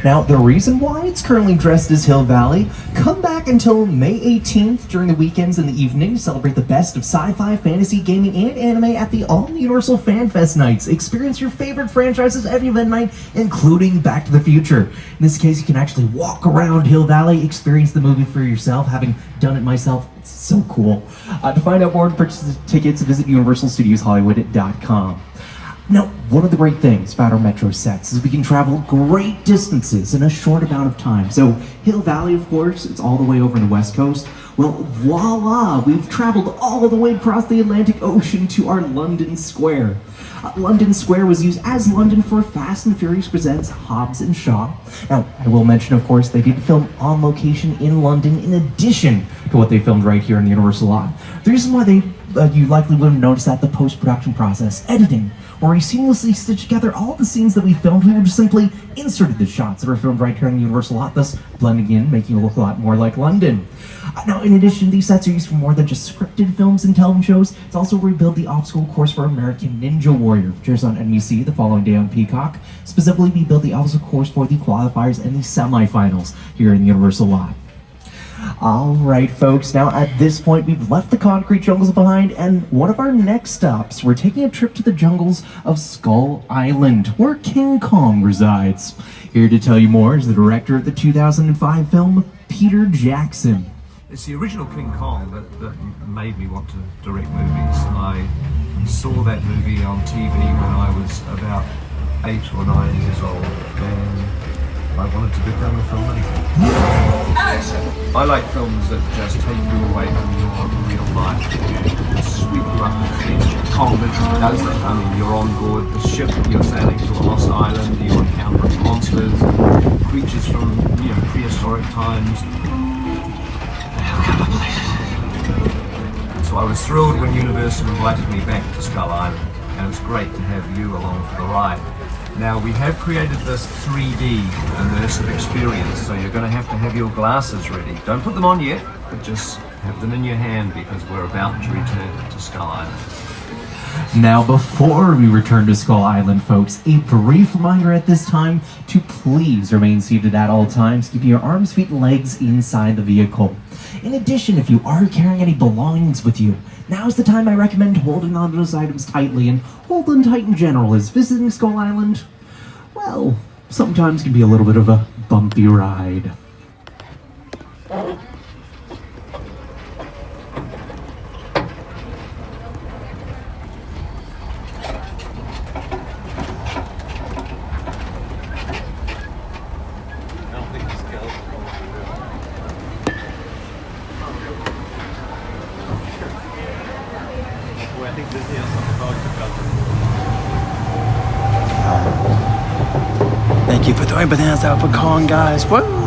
Now, the reason why it's currently dressed as Hill Valley, come back until May 18th during the weekends and the evening to celebrate the best of sci-fi, fantasy, gaming, and anime at the All-Universal Fan Fest nights. Experience your favorite franchises every event night, including Back to the Future. In this case, you can actually walk around Hill Valley, experience the movie for yourself, having done it myself. It's so cool. To find out more and purchase tickets, visit UniversalStudiosHollywood.com. Now, one of the great things about our Metro sets is we can travel great distances in a short amount of time. So, Hill Valley, of course, it's all the way over on the West Coast. Well, voila, we've traveled all the way across the Atlantic Ocean to our London Square. London Square was used as London for Fast and Furious Presents Hobbs and Shaw. Now, I will mention, of course, they did film on location in London in addition to what they filmed right here in the Universal lot. The reason why you likely would have noticed that the post-production process, editing, where we seamlessly stitched together all the scenes that we filmed, we just simply inserted the shots that were filmed right here in the Universal lot, thus blending in, making it look a lot more like London. Now, in addition, these sets are used for more than just scripted films and television shows. It's also rebuilt the obstacle course for American Ninja Warrior, which airs on NBC the following day on Peacock. Specifically, we built the obstacle course for the qualifiers and the semifinals here in the Universal lot. Alright folks, now at this point we've left the concrete jungles behind, and one of our next stops, we're taking a trip to the jungles of Skull Island, where King Kong resides. Here to tell you more is the director of the 2005 film, Peter Jackson. It's the original King Kong that made me want to direct movies. I saw that movie on TV when I was about 8 or 9 years old, and I wanted to become a filmmaker. I like films that just take you away from your real life, sweep you up the edge. Kong literally does that. I mean, you're on board the ship, you're sailing to a lost island, you're encountering monsters, creatures from prehistoric times. So I was thrilled when Universal invited me back to Skull Island, and it's great to have you along for the ride. Now, we have created this 3D immersive experience, so you're going to have your glasses ready. Don't put them on yet, but just have them in your hand because we're about to return to Skull Island. Now, before we return to Skull Island, folks, a brief reminder at this time to please remain seated at all times, keeping your arms, feet, and legs inside the vehicle. In addition, if you are carrying any belongings with you, now's the time I recommend holding on to those items tightly, and hold them tight in general, as visiting Skull Island, well, sometimes can be a little bit of a bumpy ride. Thank you for throwing bananas out for Kong, guys. Woo! Skull Island.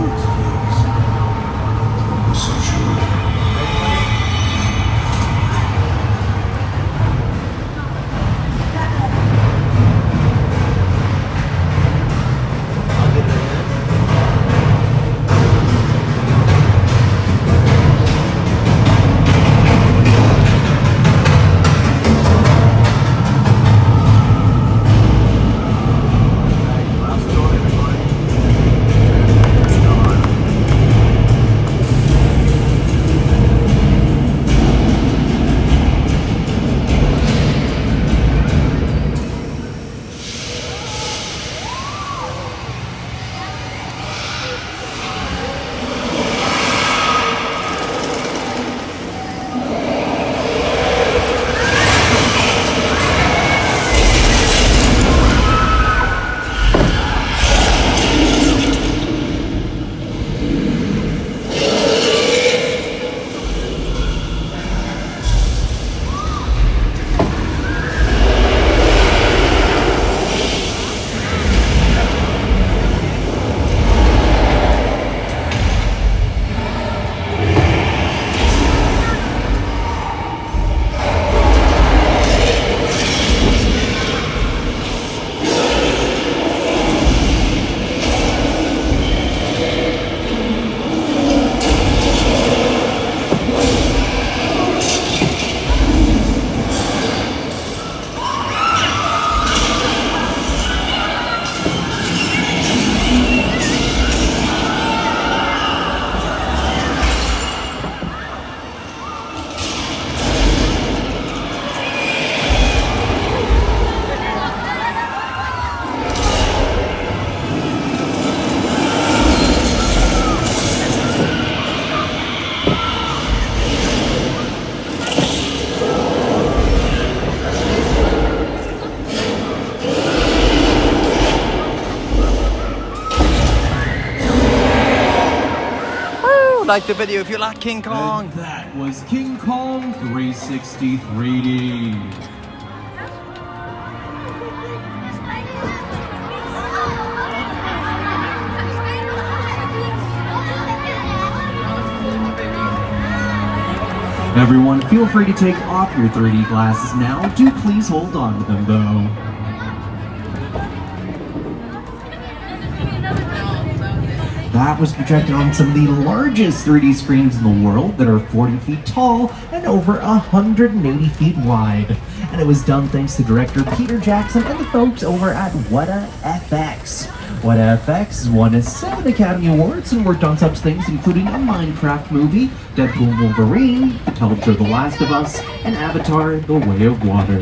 like the video if you like King Kong. And that was King Kong 360 3D. Everyone, feel free to take off your 3D glasses now. Do please hold on to them, though. That was projected on some of the largest 3D screens in the world that are 40 feet tall and over 180 feet wide. And it was done thanks to director Peter Jackson and the folks over at Weta FX. Weta FX won 7 Academy Awards and worked on such things including a Minecraft movie, Deadpool & Wolverine, The Telling of The Last of Us, and Avatar: The Way of Water.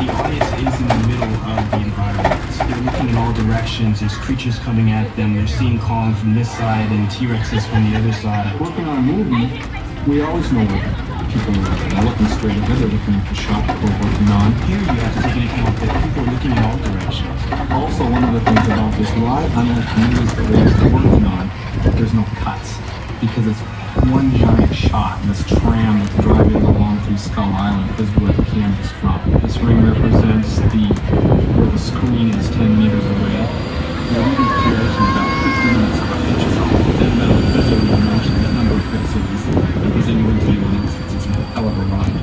The audience is in the middle of the environment. They're looking in all directions. There's creatures coming at them. They're seeing Kong from this side and T-Rexes from the other side. Working on a movie, we always know what people are not looking straight ahead. They're looking at the shot that we're working on. Here you have to take into account that people are looking in all directions. Also, one of the things about this live unlike movies that we're working on, there's no cuts because it's one giant shot. This tram that's driving along through Skull Island is where the camera's from. This ring represents where the screen is 10 meters away. Now we do pairs in about 50 minutes of inches off. That visual dimension, that number of pixels, because anyone can do an instance. It's a hell of a ride.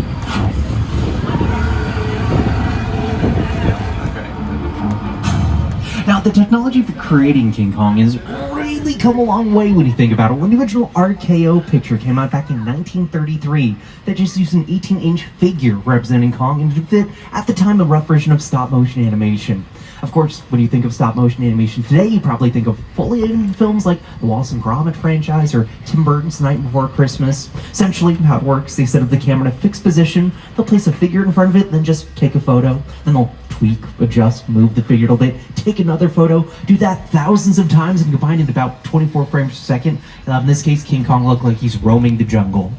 Now, the technology for creating King Kong has really come a long way when you think about it. When the original RKO picture came out back in 1933, that just used an 18-inch figure representing Kong and did fit, at the time, a rough version of stop-motion animation. Of course, when you think of stop-motion animation today, you probably think of fully animated films like the Wallace and Gromit franchise or Tim Burton's Night Before Christmas. Essentially, how it works, they set up the camera in a fixed position, they'll place a figure in front of it, then just take a photo, then they'll tweak, adjust, move the figure a little bit, take another photo, do that thousands of times and combine it about 24 frames per second. In this case, King Kong looked like he's roaming the jungle.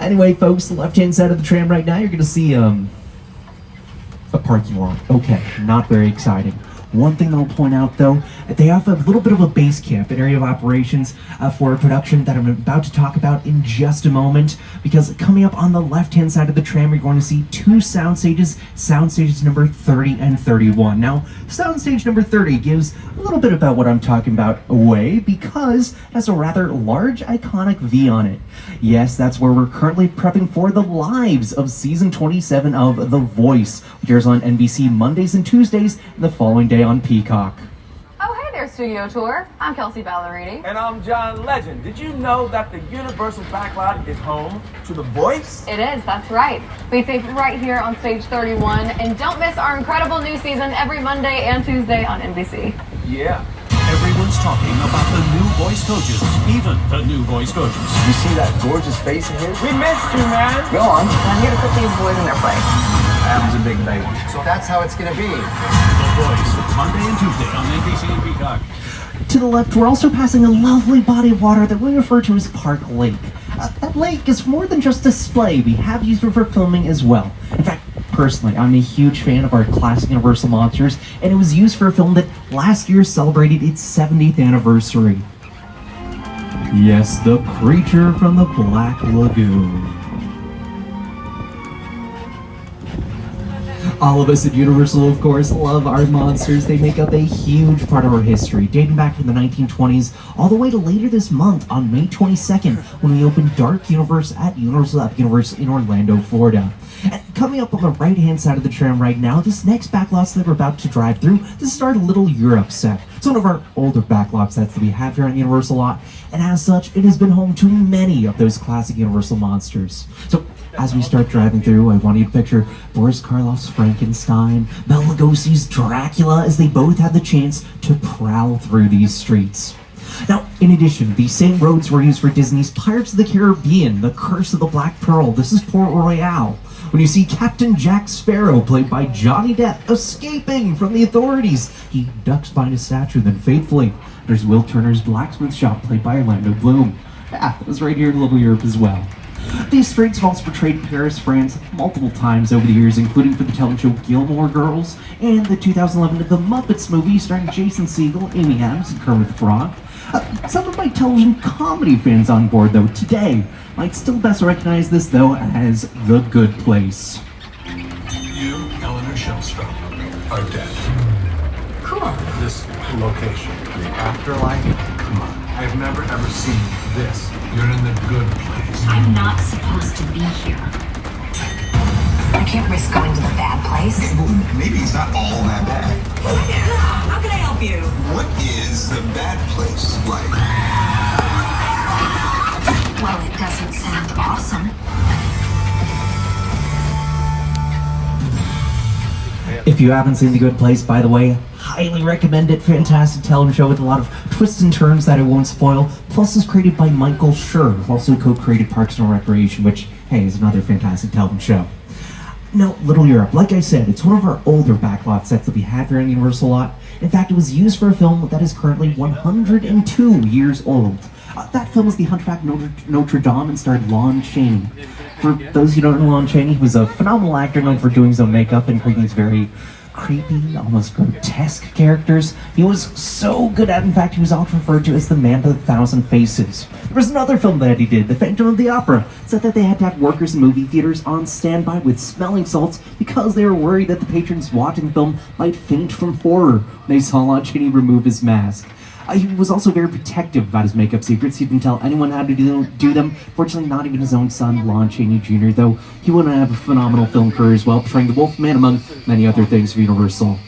Anyway, folks, the left-hand side of the tram right now, you're going to see a parking lot. Okay, not very exciting. One thing that I'll point out, though, they have a little bit of a base camp, an area of operations for a production that I'm about to talk about in just a moment, because coming up on the left-hand side of the tram, you're going to see 2 sound stages number 30 and 31. Now, soundstage number 30 gives a little bit about what I'm talking about away, because it has a rather large, iconic V on it. Yes, that's where we're currently prepping for the lives of season 27 of The Voice, which airs on NBC Mondays and Tuesdays, and the following day on Peacock. Oh, hey there, Studio Tour. I'm Kelsey Ballerini. And I'm John Legend. Did you know that the Universal Backlot is home to The Voice? It is, that's right. We tape right here on stage 31, and don't miss our incredible new season every Monday and Tuesday on NBC. Yeah. Everyone's talking about the new voice coaches, even the new voice coaches. You see that gorgeous face of his? We missed you, man. Go on. I'm here to put these boys in their place. Adam's a big baby. So that's how it's going to be. The Voice, Monday and Tuesday on NBC and Peacock. To the left, we're also passing a lovely body of water that we refer to as Park Lake. That lake is more than just display. We have used it for filming as well. In fact, personally, I'm a huge fan of our classic Universal monsters, and it was used for a film that last year celebrated its 70th anniversary. Yes, the creature from the Black Lagoon. All of us at Universal, of course, love our monsters. They make up a huge part of our history, dating back from the 1920s all the way to later this month on May 22nd, when we opened Dark Universe at Universal Epic Universe in Orlando, Florida. And coming up on the right-hand side of the tram right now, this next backlot that we're about to drive through, this is our Little Europe set. It's one of our older backlot sets that we have here on the Universal lot, and as such, it has been home to many of those classic Universal monsters. So, as we start driving through, I want you to picture Boris Karloff's Frankenstein, Bela Lugosi's Dracula, as they both had the chance to prowl through these streets. Now, in addition, these same roads were used for Disney's Pirates of the Caribbean, The Curse of the Black Pearl. This is Port Royale. When you see Captain Jack Sparrow, played by Johnny Depp, escaping from the authorities, he ducks behind a statue, then fatefully, there's Will Turner's Blacksmith Shop, played by Orlando Bloom. Yeah, that was right here in Little Europe as well. These straights have also portrayed Paris, France multiple times over the years, including for the television show Gilmore Girls and the 2011 The Muppets movie starring Jason Segel, Amy Adams, and Kermit the Frog. Some of my television comedy fans on board, though, today might still best recognize this, though, as The Good Place. You, Eleanor Shellstrom, are dead. Cool. This location, the afterlife, come on. I've never ever seen this. You're in the good place. I'm not supposed to be here. I can't risk going to the bad place. Well, maybe it's not all that bad. How can I help you? What is the bad place like? Well, it doesn't sound awesome. If you haven't seen The Good Place, by the way, highly recommend it. Fantastic television show with a lot of twists and turns that I won't spoil. Plus, it's created by Michael Schur, who also co-created Parks and Recreation, which, hey, is another fantastic television show. Now, Little Europe, like I said, it's one of our older backlot sets that we had here in Universal lot. In fact, it was used for a film that is currently 102 years old. That film was The Hunchback of Notre Dame and starred Lon Chaney. For those who don't know Lon Chaney, he was a phenomenal actor known for doing his own makeup and creating these very creepy, almost grotesque characters. He was so good at it, in fact, he was often referred to as the man with 1,000 faces. There was another film that he did, The Phantom of the Opera, said that they had to have workers in movie theaters on standby with smelling salts because they were worried that the patrons watching the film might faint from horror when they saw Lon Chaney remove his mask. He was also very protective about his makeup secrets. He didn't tell anyone how to do them. Fortunately, not even his own son, Lon Chaney Jr., though he went on to have a phenomenal film career as well, portraying the Wolfman among many other things for Universal.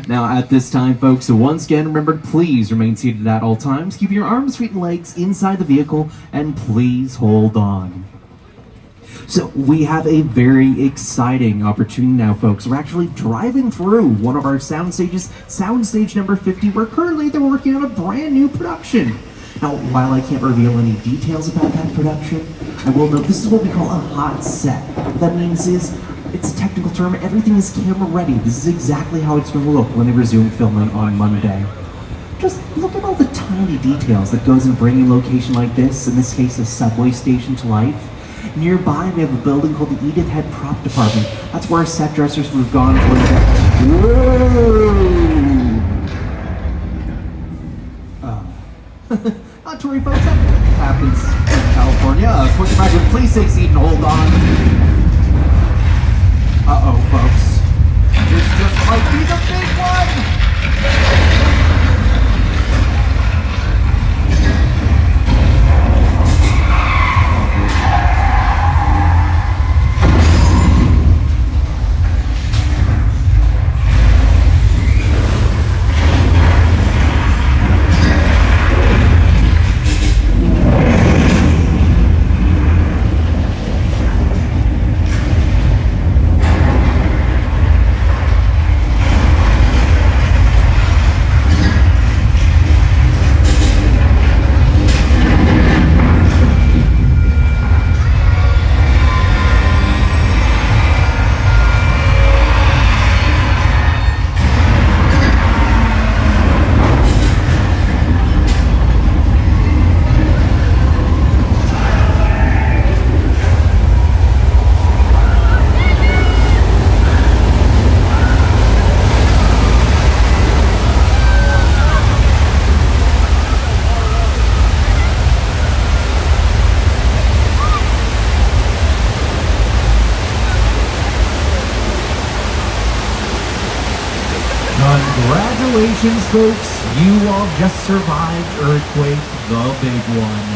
Now, at this time, folks, so once again, remember, please remain seated at all times. Keep your arms, feet, and legs inside the vehicle, and please hold on. So we have a very exciting opportunity now, folks. We're actually driving through one of our sound stages, soundstage number 50, where currently they're working on a brand new production. Now, while I can't reveal any details about that production, I will note this is what we call a hot set. What that means is, it's a technical term, everything is camera ready. This is exactly how it's going to look when they resume filming on Monday. Just look at all the tiny details that goes in bringing a location like this, in this case a subway station, to life. Nearby, we have a building called the Edith Head Prop Department. That's where our set dressers would have gone for not to worry, folks, that happens in California. Quick reminder, please stay seated and hold on. Uh-oh, folks. This just might be the big one! Congratulations, folks! You all just survived Earthquake, the big one.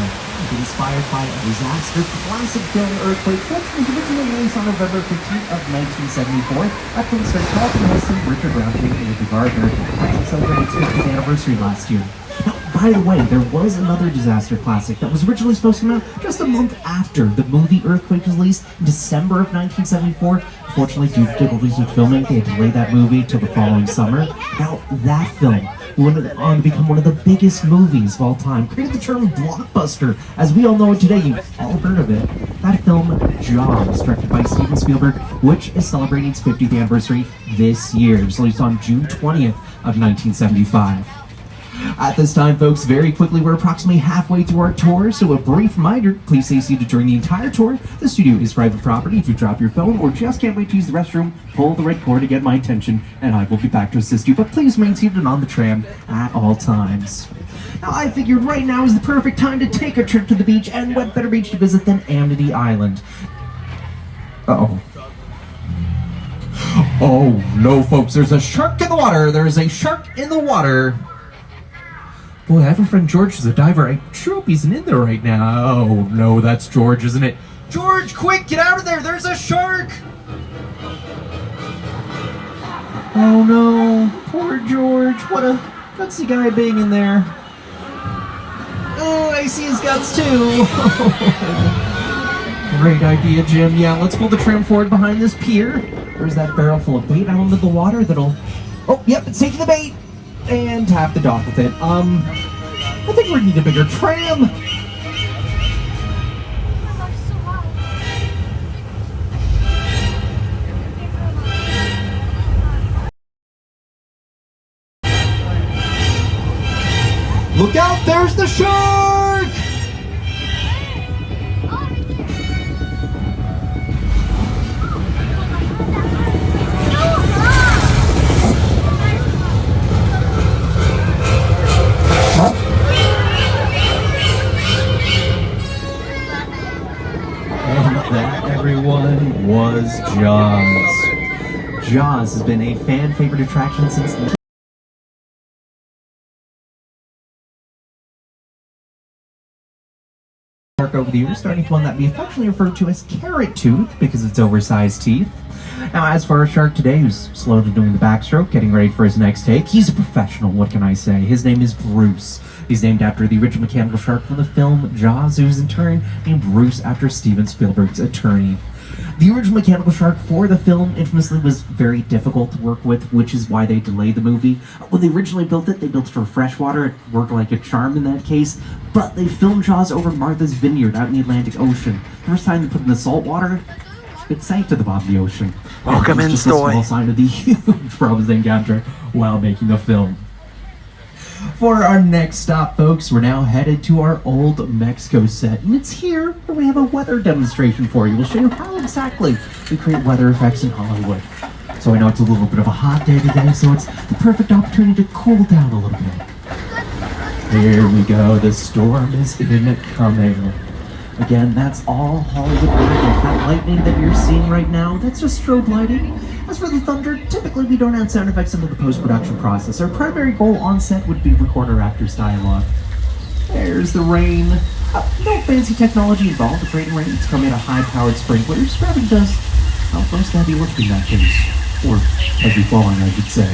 Inspired by a disaster classic film, Earthquake, which was originally released on November 15th of 1974. That film starred Charlton Heston, Richard Roundtree, and Richard Gardner, and celebrated its 50th anniversary last year. Now, by the way, there was another disaster classic that was originally supposed to come out just a month after the movie Earthquake was released in December of 1974. Unfortunately, due to difficulties with filming, they had delayed that movie till the following summer. Now, that film went on to become one of the biggest movies of all time, created the term blockbuster, as we all know it today. You've all heard of it. That film, Jaws, directed by Steven Spielberg, which is celebrating its 50th anniversary this year. It was released on June 20th of 1975. At this time, folks, very quickly, we're approximately halfway through our tour, so a brief reminder, please stay seated during the entire tour. The studio is private property. If you drop your phone or just can't wait to use the restroom, pull the red cord to get my attention, and I will be back to assist you. But please remain seated on the tram at all times. Now, I figured right now is the perfect time to take a trip to the beach, and what better beach to visit than Amity Island? Uh-oh. Oh, no, folks, there's a shark in the water. There's a shark in the water. Boy, I have a friend George who's a diver. I sure hope he's in there right now. Oh, no, that's George, isn't it? George, quick, get out of there. There's a shark. Oh, no. Poor George. What a gutsy guy being in there. Oh, I see his guts, too. Great idea, Jim. Yeah, let's pull the tram forward behind this pier. There's that barrel full of bait out into the water that'll... Oh, yep, it's taking the bait. And half the dock with it. I think we need a bigger tram. Look out, there's the shark! Everyone was Jaws. Jaws has been a fan favorite attraction since the park over the years, starting to one that we affectionately refer to as Carrot Tooth because of its oversized teeth. Now, as for our shark today, who's slowly doing the backstroke, getting ready for his next take, he's a professional, what can I say? His name is Bruce. He's named after the original mechanical shark from the film Jaws, who's in turn named Bruce after Steven Spielberg's attorney. The original mechanical shark for the film infamously was very difficult to work with, which is why they delayed the movie. When they originally built it, they built it for freshwater. It worked like a charm in that case, but they filmed Jaws over Martha's Vineyard out in the Atlantic Ocean. The first time they put it in the salt water, it sank to the bottom of the ocean. Welcome in, just a small sign of the huge problems they encountered while making the film. For our next stop, folks, we're now headed to our old Mexico set, and it's here where we have a weather demonstration for you. We'll show you how exactly we create weather effects in Hollywood. So I know it's a little bit of a hot day today, so it's the perfect opportunity to cool down a little bit. Here we go, the storm is incoming. Again, that's all Hollywood magic. That lightning that you're seeing right now, that's just strobe lighting. As for the thunder, typically we don't add sound effects into the post-production process. Our primary goal on set would be record our actors' dialogue. There's the rain. No fancy technology involved. The creating rain, it's coming at a high-powered sprinklers. Gravity does most heavy lifting in that case. Or heavy falling, I should say.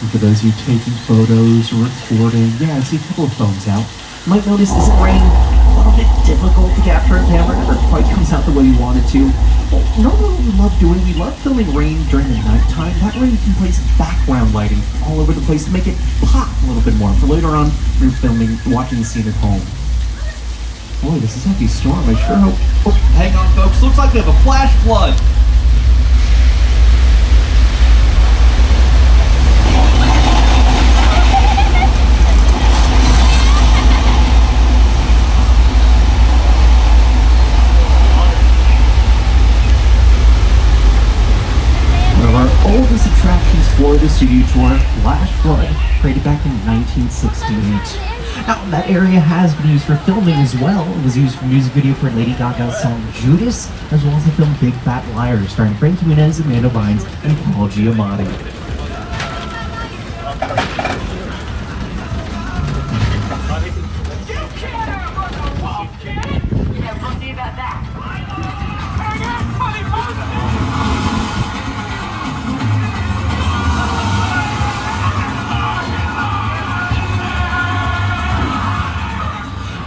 And for those of you taking photos or recording, yeah, I see a couple of phones out. You might notice this rain a little bit difficult to capture on camera. It never quite comes out the way you want it to. Well, you know what we love doing? We love filming rain during the nighttime. That way we can place background lighting all over the place to make it pop a little bit more for later on when you're filming, watching the scene at home. Boy, this is a heavy storm. I sure hope... Oh, hang on, folks. Looks like we have a flash flood. Oldest attractions for the studio tour, Flash Flood, created back in 1968. Now, that area has been used for filming as well. It was used for a music video for Lady Gaga's song Judas, as well as the film Big Fat Liar, starring Frank Muniz, Amanda Bynes, and Paul Giamatti.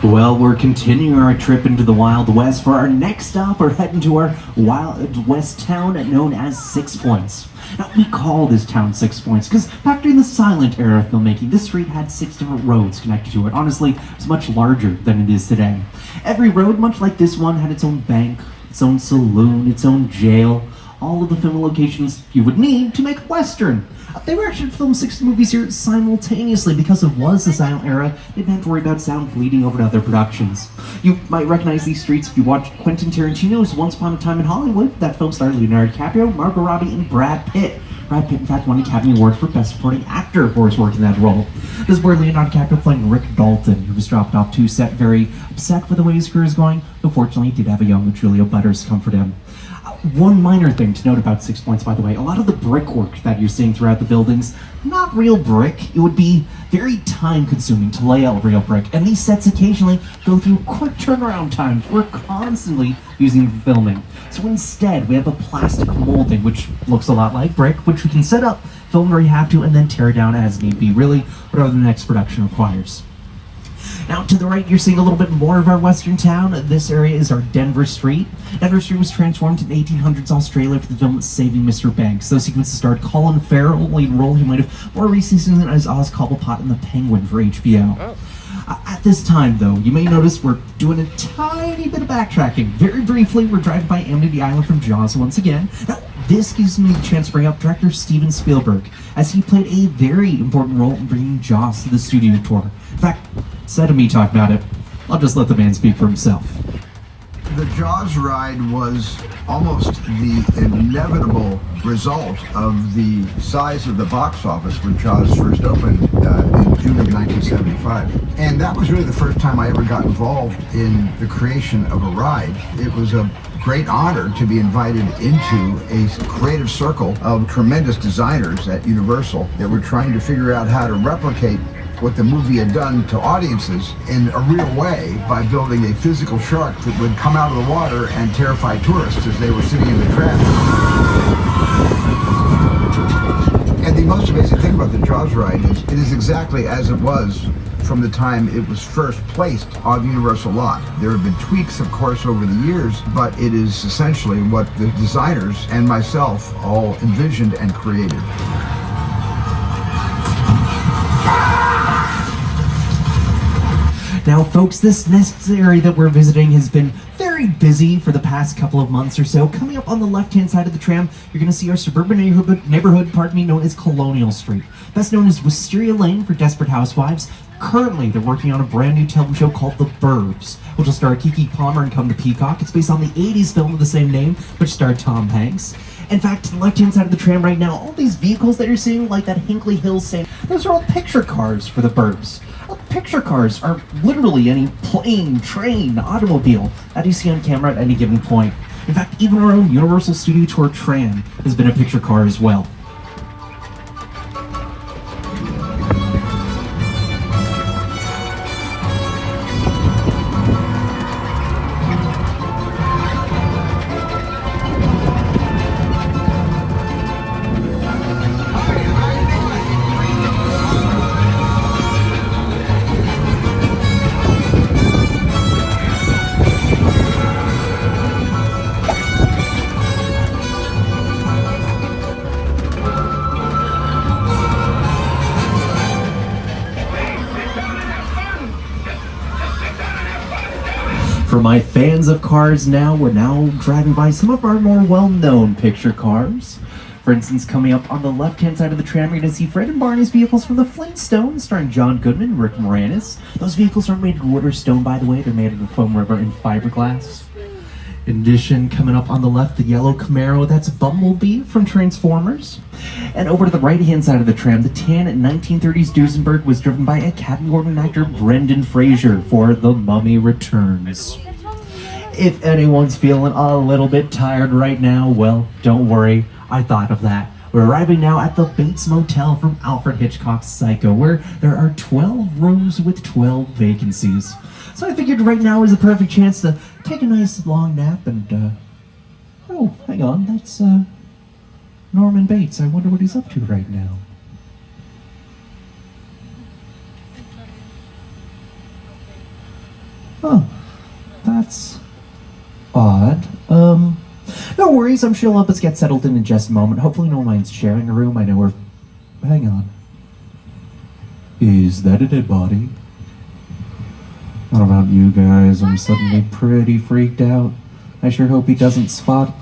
Well, we're continuing our trip into the Wild West. For our next stop, we're heading to our Wild West town known as Six Points. Now, we call this town Six Points because back during the silent era of filmmaking, this street had 6 different roads connected to it. Honestly, it's much larger than it is today. Every road, much like this one, had its own bank, its own saloon, its own jail, all of the film locations you would need to make a Western. They were actually filmed 6 movies here simultaneously. Because it was the silent era, they didn't have to worry about sound bleeding over to other productions. You might recognize these streets if you watched Quentin Tarantino's Once Upon a Time in Hollywood. That film starred Leonardo DiCaprio, Margot Robbie, and Brad Pitt. Brad Pitt, in fact, won the Academy Award for Best Supporting Actor for his work in that role. This is where Leonardo DiCaprio playing Rick Dalton, who was dropped off to set very upset with the way his career is going, but fortunately he did have a young Julia Butters comfort him. One minor thing to note about 6 Points, by the way, a lot of the brickwork that you're seeing throughout the buildings, not real brick. It would be very time-consuming to lay out real brick, and these sets occasionally go through quick turnaround times. We're constantly using them for filming. So instead, we have a plastic molding, which looks a lot like brick, which we can set up, film where you have to, and then tear down as need be, really, whatever the next production requires. Now, to the right, you're seeing a little bit more of our western town. This area is our Denver Street. Denver Street was transformed in 1800s Australia for the film Saving Mr. Banks. Those sequences starred Colin Farrell, lead role he might have more recently seen as Oz Cobblepot in The Penguin for HBO. At this time, though, you may notice we're doing a tiny bit of backtracking. Very briefly, we're driving by Amity Island from Jaws once again. Now, this gives me the chance to bring up director Steven Spielberg, as he played a very important role in bringing Jaws to the studio tour. In fact, instead of me talking about it, I'll just let the man speak for himself. The Jaws ride was almost the inevitable result of the size of the box office when Jaws first opened in June of 1975. And that was really the first time I ever got involved in the creation of a ride. It was a great honor to be invited into a creative circle of tremendous designers at Universal that were trying to figure out how to replicate what the movie had done to audiences in a real way by building a physical shark that would come out of the water and terrify tourists as they were sitting in the trap. And the most amazing thing about the Jaws ride is it is exactly as it was from the time it was first placed on the Universal lot. There have been tweaks, of course, over the years, but it is essentially what the designers and myself all envisioned and created. Now, folks, this next area that we're visiting has been very busy for the past couple of months or so. Coming up on the left-hand side of the tram, you're going to see our suburban neighborhood, known as Colonial Street. Best known as Wisteria Lane for Desperate Housewives. Currently, they're working on a brand new television show called The Burbs, which will star Keke Palmer and come to Peacock. It's based on the 80s film of the same name, which starred Tom Hanks. In fact, to the left-hand side of the tram right now, all these vehicles that you're seeing, like that Hinkley Hills Saint, those are all picture cars for The Burbs. Picture cars are literally any plane, train, automobile that you see on camera at any given point. In fact, even our own Universal Studio Tour tram has been a picture car as well. For my fans of cars now, we're now driving by some of our more well-known picture cars. For instance, coming up on the left-hand side of the tram, you're going to see Fred and Barney's vehicles from the Flintstones, starring John Goodman and Rick Moranis. Those vehicles aren't made of wood or stone, by the way. They're made of foam rubber and fiberglass. In addition, coming up on the left, the yellow Camaro, that's Bumblebee from Transformers. And over to the right-hand side of the tram, the tan 1930s Duesenberg was driven by Academy Award-winning actor Brendan Fraser for The Mummy Returns. If anyone's feeling a little bit tired right now, well, don't worry, I thought of that. We're arriving now at the Bates Motel from Alfred Hitchcock's Psycho, where there are 12 rooms with 12 vacancies. So I figured right now is the perfect chance to take a nice long nap and, oh, hang on, that's, Norman Bates. I wonder what he's up to right now. Oh, that's odd. No worries, I'm sure he'll help us get settled in just a moment. Hopefully no one mind's sharing a room. I know we're... Hang on. Is that a dead body? I don't know about you guys, I'm suddenly pretty freaked out. I sure hope he doesn't spot...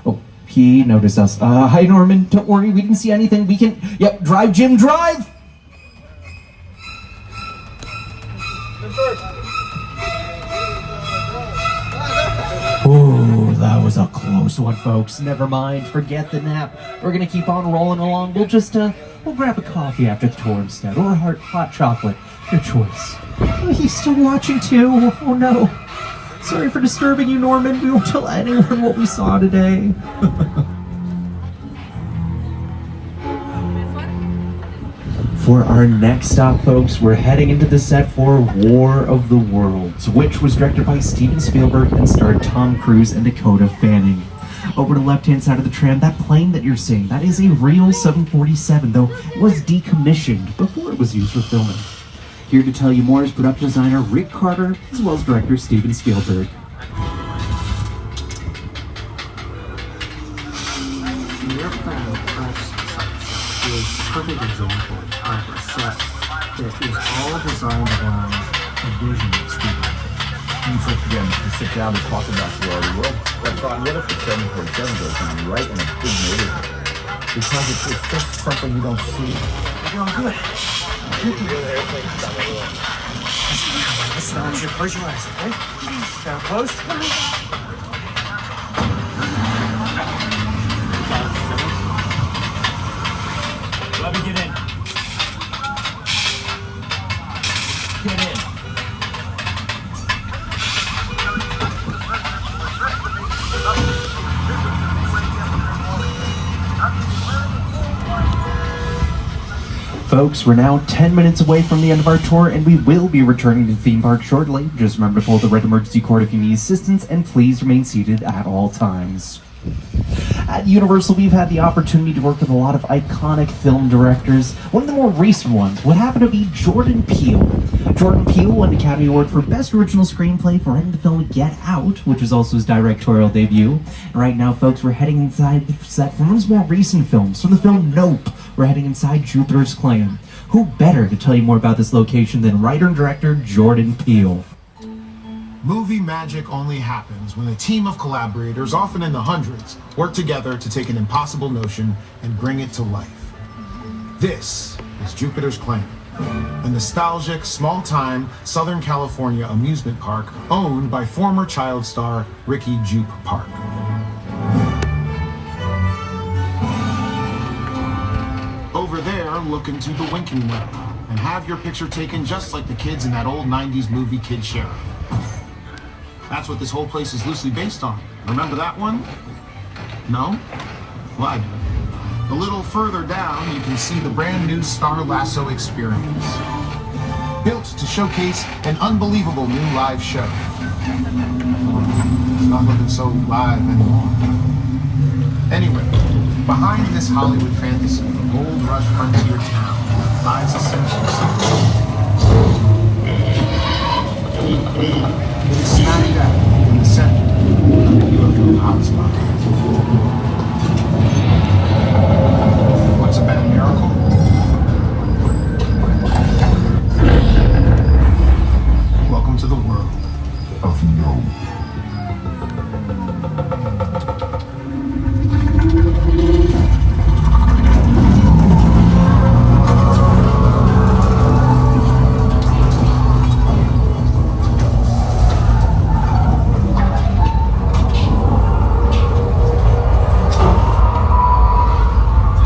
Oh, He noticed us. Hi Norman, don't worry, we didn't see anything. We can, yep, drive Jim, drive! Ooh, that was a close one, folks. Never mind, forget the nap. We're gonna keep on rolling along. We'll just, we'll grab a coffee after the tour instead, or a hot chocolate. Your choice. Oh, he's still watching too. Oh no. Sorry for disturbing you, Norman. We won't tell anyone what we saw today. For our next stop, folks, we're heading into the set for War of the Worlds, which was directed by Steven Spielberg and starred Tom Cruise and Dakota Fanning. Over to the left-hand side of the tram, that plane that you're seeing, that is a real 747, though it was decommissioned before it was used for filming. Here to tell you more is production designer Rick Carter, as well as director Steven Spielberg. The airplane crash is a perfect example of a set that is all designed around a vision of Spielberg. You first began to sit down and talk about the world. I thought, what if the 747 goes on right in a big neighborhood? Because it's just something you don't see. You're doing good. Listen, I want you to close your eyes, okay? Down close. Let me get in. Get in. Folks, we're now 10 minutes away from the end of our tour, and we will be returning to the theme park shortly. Just remember to pull the red emergency cord if you need assistance, and please remain seated at all times. At Universal, we've had the opportunity to work with a lot of iconic film directors. One of the more recent ones would happen to be Jordan Peele. Jordan Peele won an Academy Award for Best Original Screenplay for writing the film Get Out, which was also his directorial debut. And right now, folks, we're heading inside the set from one of his more recent films, from the film Nope. We're heading inside Jupiter's Claim. Who better to tell you more about this location than writer and director Jordan Peele? Movie magic only happens when a team of collaborators, often in the hundreds, work together to take an impossible notion and bring it to life. This is Jupiter's Claim, a nostalgic, small-time Southern California amusement park owned by former child star Ricky Jupe Park. Over there, look into the winking mirror and have your picture taken just like the kids in that old 90s movie Kid Sheriff. That's what this whole place is loosely based on. Remember that one? No? Why? A little further down, you can see the brand new Star Lasso experience. Built to showcase an unbelievable new live show. It's not looking so live anymore. Anyway, behind this Hollywood fantasy, the gold rush frontier town lies essential secret. Smack dab in the center of the UFO hotspot. What's a bad miracle? Welcome to the world of no.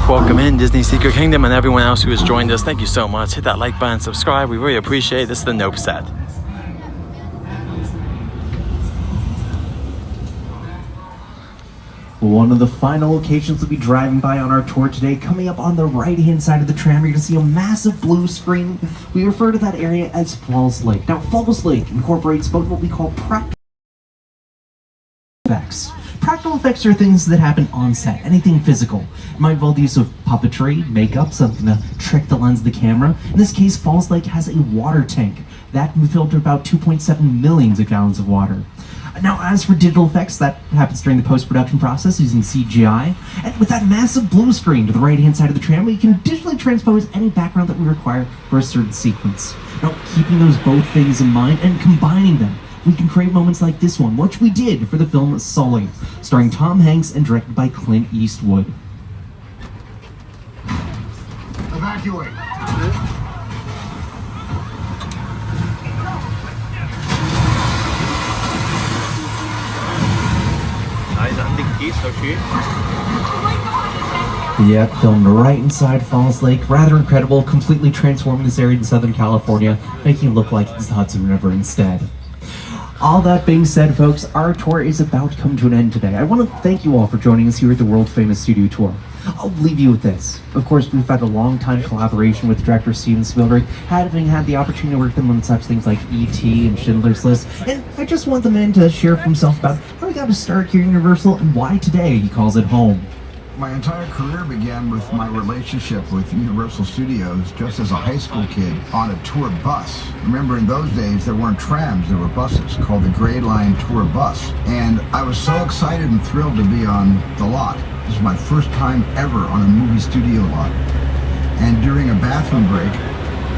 Welcome in Disney Secret Kingdom, and everyone else who has joined us, thank you so much. Hit that like button, subscribe, we really appreciate it. This is the Nope set. One of the final locations we'll be driving by on our tour today, coming up on the right-hand side of the tram, you're going to see a massive blue screen. We refer to that area as Falls Lake. Now, Falls Lake incorporates both what we call practical effects. Practical effects are things that happen on set, anything physical. It might involve the use of puppetry, makeup, something to trick the lens of the camera. In this case, Falls Lake has a water tank. That can be filled to about 2.7 million gallons of water. Now, as for digital effects, that happens during the post-production process using CGI. And with that massive blue screen to the right-hand side of the tram, we can digitally transpose any background that we require for a certain sequence. Now, keeping those both things in mind and combining them we can create moments like this one, which we did for the film Sully, starring Tom Hanks and directed by Clint Eastwood. Evacuate. Yep, filmed right inside Falls Lake. Rather incredible, completely transforming this area in Southern California, making it look like it's the Hudson River instead. All that being said, folks, our tour is about to come to an end today. I want to thank you all for joining us here at the world-famous studio tour. I'll leave you with this. Of course, we've had a long-time collaboration with director Steven Spielberg, having had the opportunity to work with him on such things like E.T. and Schindler's List, and I just want the man to share for himself about how he got his start here at Universal and why today he calls it home. My entire career began with my relationship with Universal Studios just as a high school kid on a tour bus. Remember, in those days, there weren't trams, there were buses called the Gray Line Tour Bus. And I was so excited and thrilled to be on the lot. This was my first time ever on a movie studio lot. And during a bathroom break,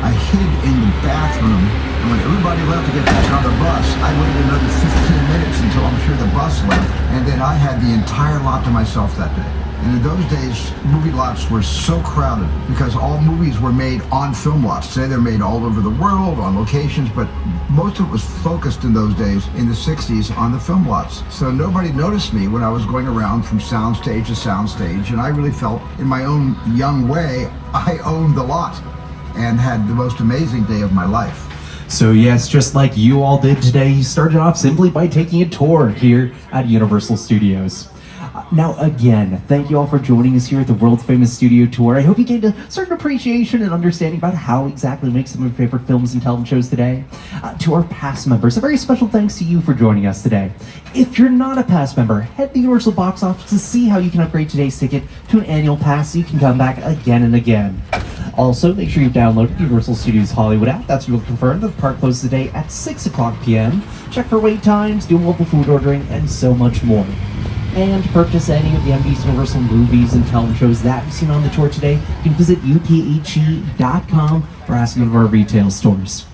I hid in the bathroom, and when everybody left to get back on the bus, I waited another 15 minutes until I'm sure the bus left, and then I had the entire lot to myself that day. And in those days, movie lots were so crowded because all movies were made on film lots. Today they're made all over the world, on locations, but most of it was focused in those days, in the 60s, on the film lots. So nobody noticed me when I was going around from soundstage to soundstage, and I really felt, in my own young way, I owned the lot and had the most amazing day of my life. So yes, just like you all did today, he started off simply by taking a tour here at Universal Studios. Now again, thank you all for joining us here at the world-famous studio tour. I hope you gained a certain appreciation and understanding about how exactly we make some of your favorite films and television shows today. To our past members, a very special thanks to you for joining us today. If you're not a past member, head to the Universal box office to see how you can upgrade today's ticket to an annual pass so you can come back again and again. Also, make sure you've downloaded Universal Studios Hollywood app. That's where you'll confirm that the park closes today at 6 o'clock p.m. Check for wait times, do mobile food ordering, and so much more. And to purchase any of the NBC Universal movies and television shows that you've seen on the tour today, you can visit uphe.com or ask one of our retail stores.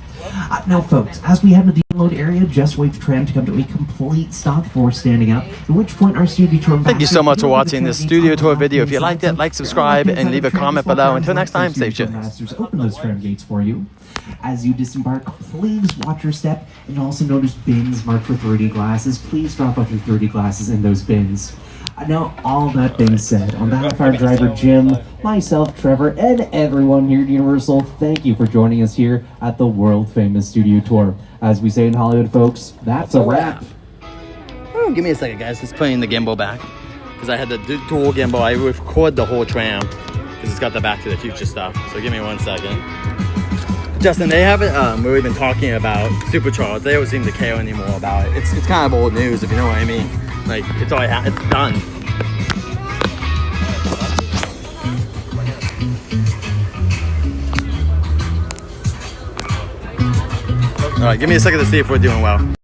Now folks, as we head into the download area, just wait for the tram to come to a complete stop before standing up, at which point our studio tour... Thank you so much for watching this studio tour video. If you liked it, like, subscribe, and leave a comment below. Until next time, stay tuned. Open those tram gates for you. As you disembark, please watch your step, and also notice bins marked with 3D glasses. Please drop off your 3D glasses in those bins. Now, all that being said, on behalf of our driver Jim, myself, Trevor, and everyone here at Universal, thank you for joining us here at the world-famous studio tour. As we say in Hollywood, folks, that's a wrap. Oh, give me a second, guys. Just putting the gimbal back. Because I had the dual gimbal. I record the whole tram. Because it's got the Back to the Future stuff. So give me 1 second. Justin, they haven't really been talking about Supercharged. They don't seem to care anymore about it. It's kind of old news, if you know what I mean. Like, it's all it's done. All right, give me a second to see if we're doing well.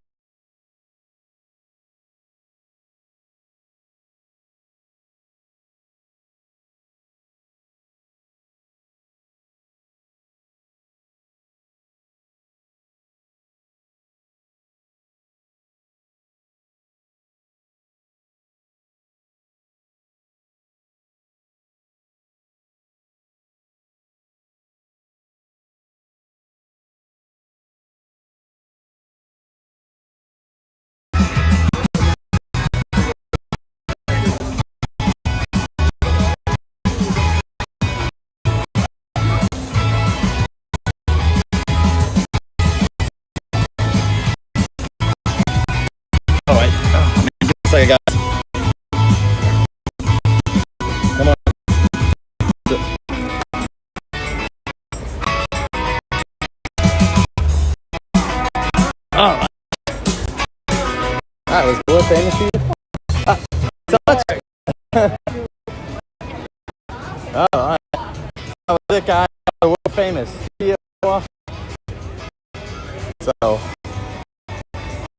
Sorry, guys. Come on. Oh. That was world famous for you. So much. Oh, all right. That was it, guys. World famous. So,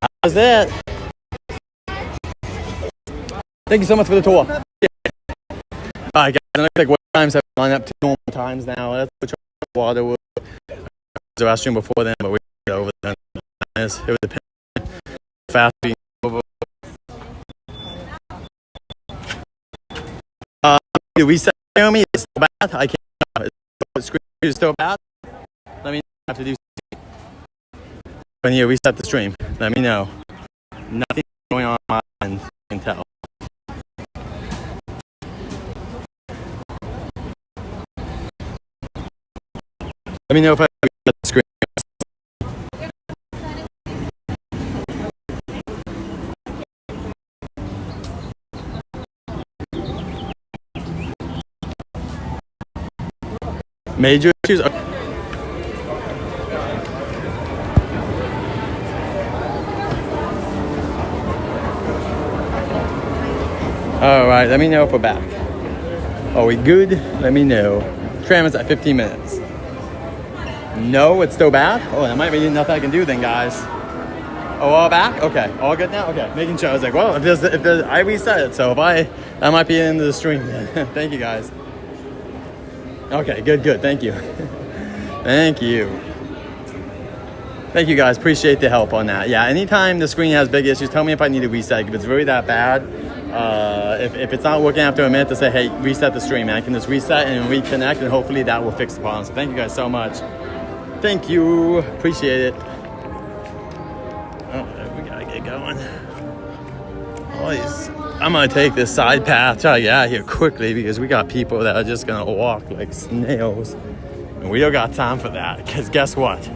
that was it. Thank you so much for the tour. Alright guys, I know like what times have lined up to normal times now. Let's put water. The restroom before then, but we got over the it was a fast being over. Do we set me? It's still bad. I can't. The screen is still bad. Let me have to do. When you reset the stream, let me know. Nothing going on my end. I can tell. Let me know if I reset the screen. Major issues. Okay. All right, let me know if we're back. Are we good? Let me know. Tram is at 15 minutes. No, it's still bad? Oh, that might be nothing I can do then, guys. Oh, all back? Okay, all good now? Okay, making sure. I was like, well, if there's, I reset it, so that might be into the stream. Thank you, guys. Okay, good, thank you. Thank you. Thank you, guys, appreciate the help on that. Yeah, anytime the screen has big issues, tell me if I need to reset. If it's really that bad, if it's not working after a minute, to say, hey, reset the stream, and I can just reset and reconnect, and hopefully that will fix the problem. So thank you guys so much. Thank you, appreciate it. Oh, we gotta get going. Boys, I'm gonna take this side path, try to get out of here quickly because we got people that are just gonna walk like snails. And we don't got time for that, because guess what?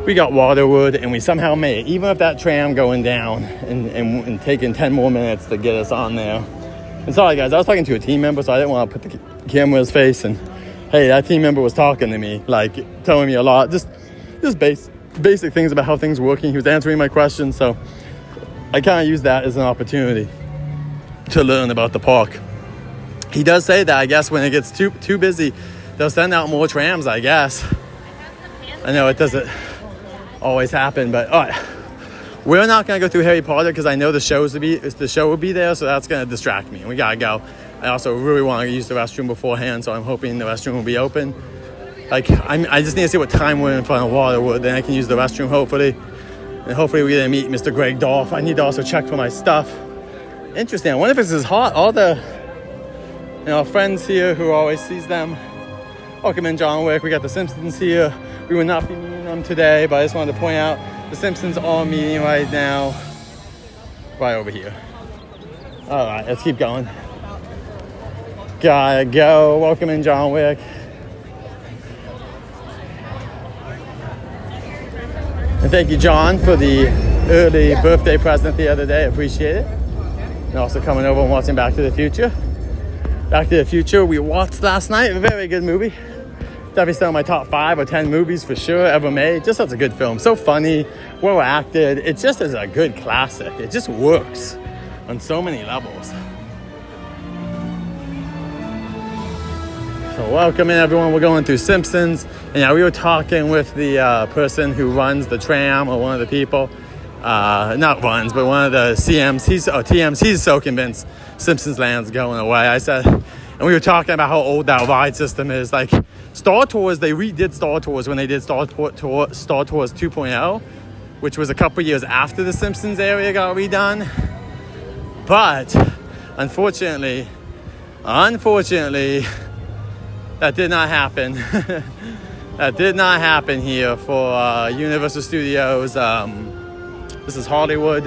We got Waterwood and we somehow made it. Even with that tram going down and taking 10 more minutes to get us on there. And sorry guys, I was talking to a team member, so I didn't want to put the camera in his face. And hey, that team member was talking to me, like telling me a lot, just basic things about how things were working. He was answering my questions, so I kind of use that as an opportunity to learn about the park. He does say that, I guess, when it gets too busy, they'll send out more trams, I guess. I know it doesn't always happen, but all right. We're not going to go through Harry Potter because I know the show will be there, so that's going to distract me. We got to go. I also really want to use the restroom beforehand, so I'm hoping the restroom will be open. Like, I just need to see what time we're in front of Waterwood, then I can use the restroom, hopefully. And hopefully we're going to meet Mr. Greg Dolph. I need to also check for my stuff. Interesting. I wonder if this is hot. All the friends here who always sees them. Welcome in, John Wick. We got the Simpsons here. We will not be meeting them today, but I just wanted to point out the Simpsons are meeting right now. Right over here. All right, let's keep going. Gotta go. Welcome in, John Wick. And thank you, John, for the early birthday present the other day. I appreciate it. And also coming over and watching Back to the Future. Back to the Future, we watched last night. A very good movie. Definitely still in my top 5 or 10 movies for sure ever made. Just such a good film. So funny, well acted. It just is a good classic. It just works on so many levels. So welcome in, everyone. We're going through Simpsons. And yeah, we were talking with the person who runs the tram, or one of the people. Not runs, but one of the TMs. He's so convinced Simpsons Land's going away. I said, and we were talking about how old that ride system is. Like Star Tours, they redid Star Tours when they did Star Tours 2.0, which was a couple years after the Simpsons area got redone. But unfortunately, that did not happen. That did not happen here for Universal Studios. This is Hollywood.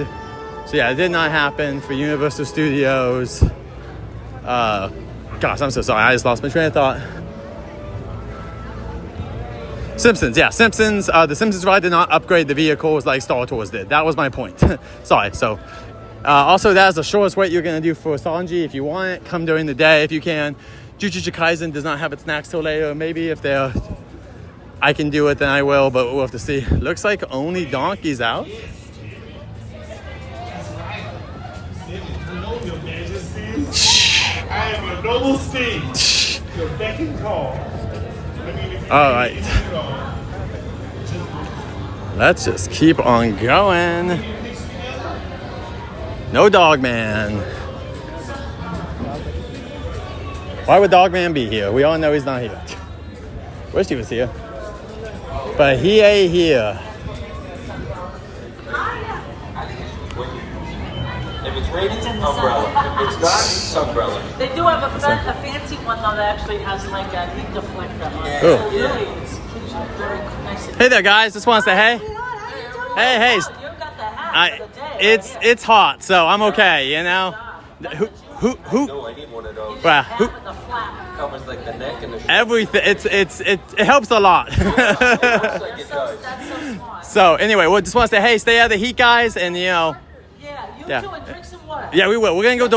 So yeah, it did not happen for Universal Studios. Gosh, I'm so sorry. I just lost my train of thought. Simpsons, yeah. Simpsons. The Simpsons ride did not upgrade the vehicles like Star Tours did. That was my point. Sorry. So also, that's the shortest wait you're going to do for Sanji. If you want it, come during the day if you can. Jujutsu Kaisen does not have its snacks till later. Maybe if I can do it, then I will, but we'll have to see. Looks like only Donkey's out. I am a noble steed. Your beck and call. All right. Let's just keep on going. No Dogman. Why would Dogman be here? We all know he's not here. Wish he was here. But he ain't here. great umbrella. It's not umbrella. They do have a fancy one though that actually has like a heat deflector on it. Oh. So really, it's keeps you very nice and Hey there, guys. Just want to say hey. Hey. It's hot, so I'm okay. You know. Who? No, I need one of those. Well, Covers like the neck and the shoulder. everything. It helps a lot. So anyway, we just want to say hey, stay out of the heat, guys, and you know. Yeah, too, and drink some water. Yeah, we will. We're going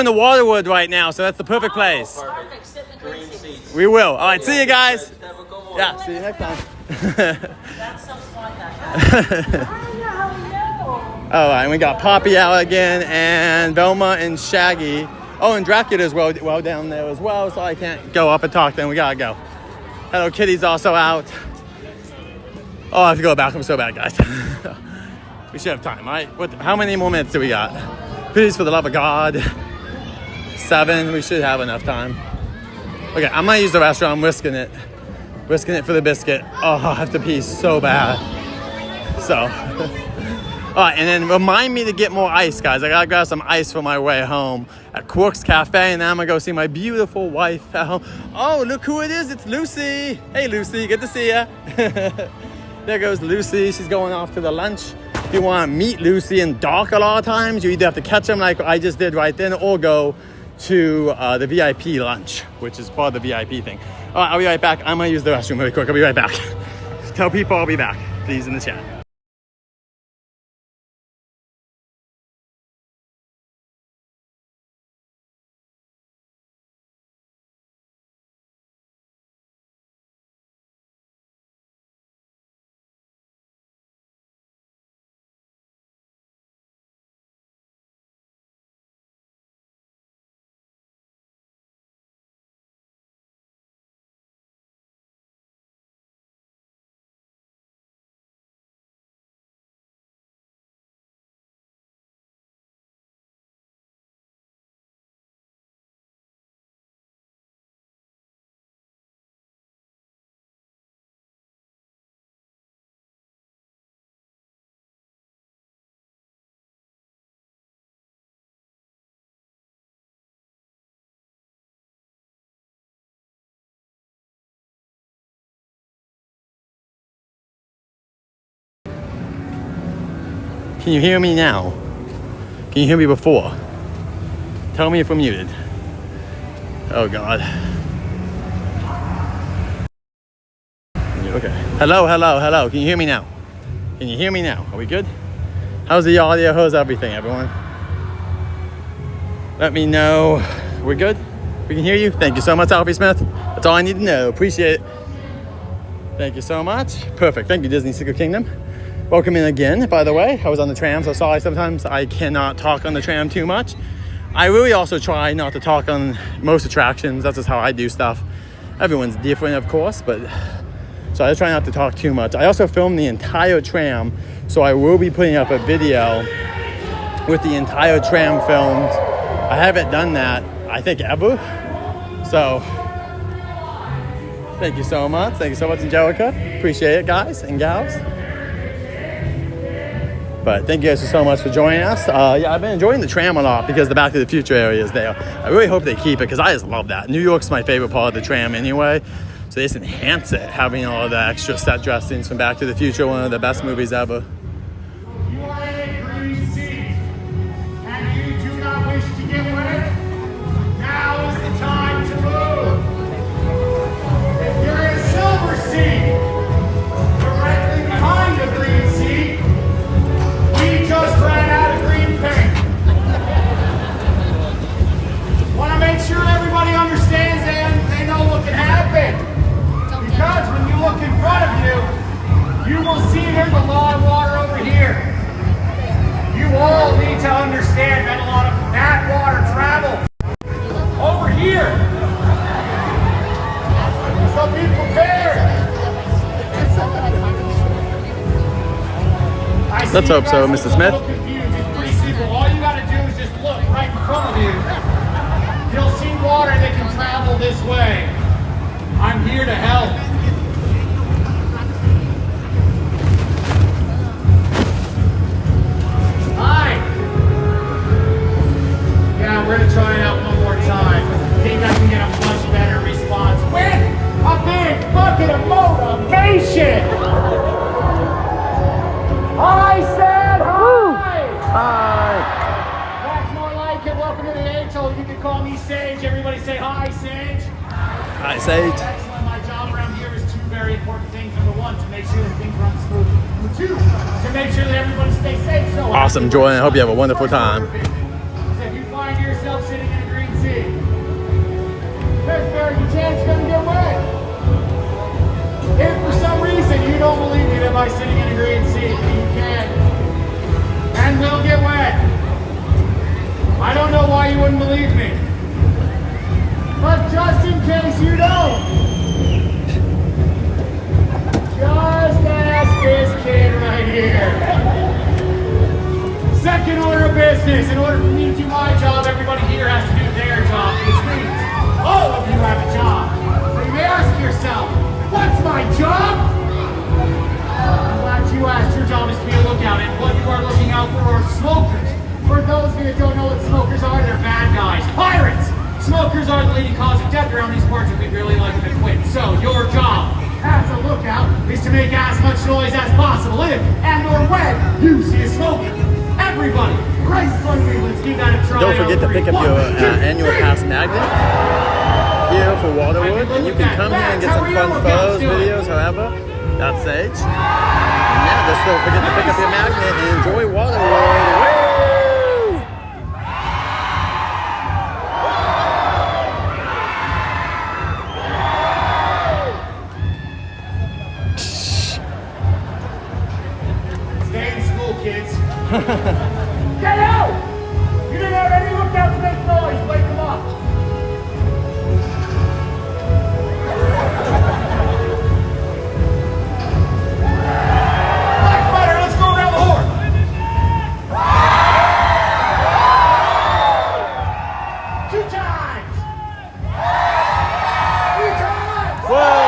to Waterwood right now, so that's the perfect place. Perfect. Sit in the green seats. We will. All right, see you guys. Yeah, see you next time. That's so smart, that. All right, we got Poppy out again, and Velma and Shaggy. Oh, and Dracula's well down there as well, so I can't go up and talk to them. We gotta go. Hello Kitty's also out. Oh, I have to go back. I'm so bad, guys. We should have time, right? How many more minutes do we got? Please, for the love of God. 7. We should have enough time. Okay, I'm gonna use the restroom. I'm risking it. Risking it for the biscuit. Oh, I have to pee so bad. So. All right, and then remind me to get more ice, guys. I gotta grab some ice for my way home at Quark's Cafe, and then I'm gonna go see my beautiful wife at home. Oh, look who it is. It's Lucy. Hey, Lucy. Good to see ya. There goes Lucy. She's going off to the lunch. If you want to meet Lucy and Doc a lot of times, you either have to catch them like I just did right then, or go to the VIP lunch, which is part of the VIP thing. All right, I'll be right back. I'm gonna use the restroom really quick. I'll be right back. Tell people I'll be back, please, in the chat. Can you hear me now? Can you hear me before? Tell me if I'm muted. Oh God. Okay. Hello. Can you hear me now? Can you hear me now? Are we good? How's the audio? How's everything, everyone? Let me know. We're good? We can hear you? Thank you so much, Alfie Smith. That's all I need to know. Appreciate it. Thank you so much. Perfect. Thank you, Disney Secret Kingdom. Welcome in again, by the way. I was on the tram, so sorry sometimes I cannot talk on the tram too much. I really also try not to talk on most attractions. That's just how I do stuff. Everyone's different, of course, but so I try not to talk too much. I also filmed the entire tram, so I will be putting up a video with the entire tram filmed. I haven't done that, I think, ever. So, thank you so much. Thank you so much, Angelica. Appreciate it, guys and gals. But thank you guys so much for joining us. Yeah, I've been enjoying the tram a lot because the Back to the Future area is there. I really hope they keep it because I just love that. New York's my favorite part of the tram anyway. So they just enhance it, having all the extra set dressings from Back to the Future, one of the best movies ever. You are in a green seat, and you do not wish to get wet. Now is the time to move. If you're in a silver seat, directly behind the green seat, we just ran out of green paint. Want to make sure everybody understands and they know what can happen. Because when you look in front of you, you will see there's a lot of water over here. You all need to understand that a lot of that water travels over here. So be prepared. Let's hope so, Mr. Smith. It's pretty simple. All you got to do is just look right in front of you. You'll see water that can travel this way. I'm here to help. Hi. Sage. My job around here is two very important things. Number one, to make sure that things run smoothly. Number two, to make sure that everybody stays safe. So Awesome, Jordan. I hope you have a wonderful time. So if you find yourself sitting in a green seat, there's a chance you're gonna get wet. If for some reason you don't believe me that by sitting in a green seat you can and will get wet, I don't know why you wouldn't believe me. But just in case you don't, just ask this kid right here. Second order of business, in order for me to do my job, everybody here has to do their job, which means all of you have a job. So you may ask yourself, what's my job? I'm glad you asked. Your job is to be a lookout, and what you are looking out for are smokers. For those of you that don't know what smokers are, they're bad guys. Pirates! Smokers are the leading cause of death around these parts, and we'd really like them to quit. So, your job as a lookout is to make as much noise as possible if and or when you see a smoker. Everybody, right in front of me, let's give that a try. Don't forget to pick up your annual pass magnet here for Waterwood, and you can come here and get some fun photos, videos, however. That's Sage. And yeah, just don't forget to pick up your magnet and enjoy Waterwood. Woo! Get out! You didn't have any lookouts to make noise. Wake them up. Black Spider, let's go around the horn. 2 times. 3 times. Whoa!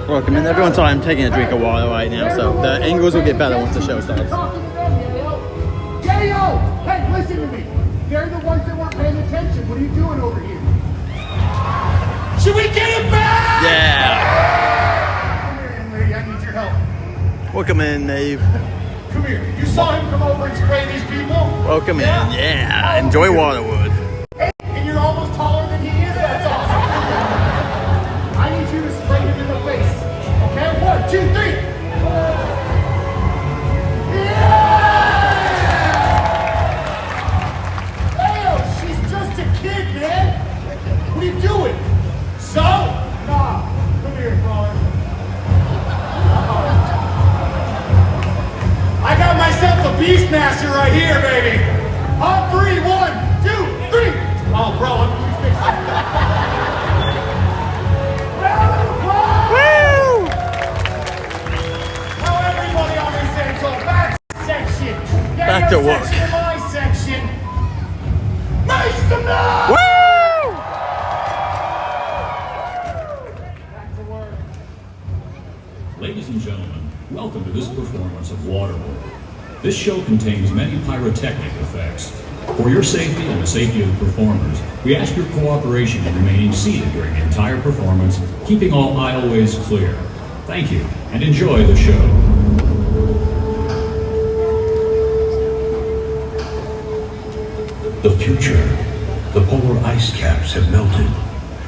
Welcome in. Everyone's sorry, I'm taking a drink of water right now, so the angles will get better once the show starts. Yayo! Hey, listen to me. They're the ones that weren't paying attention. What are you doing over here? Should we get it back? Yeah! Come here, young lady. I need your help. Welcome in, Maeve. Come here. You saw him come over and spray these people? Welcome in. Yeah. Enjoy Waterwood. And you're almost taller than he is? That's awesome. I need you to spray him in the face. Okay? 1, 2, 3. Yeah! Hell, she's just a kid, man. What are you doing? So? Nah. Come here, brother. I got myself a Beastmaster right here, baby. On 3, 1, 2, 3. Oh, bro, I'm gonna fix it. Woo! Now everybody on this end, so back section. Yeah, back to work. Section, my section. Make some noise! Woo! Back to work. Ladies and gentlemen, welcome to this performance of Waterworld. This show contains many pyrotechnic effects. For your safety and the safety of the performers, we ask your cooperation in remaining seated during the entire performance, keeping all aisleways clear. Thank you, and enjoy the show. The future. The polar ice caps have melted,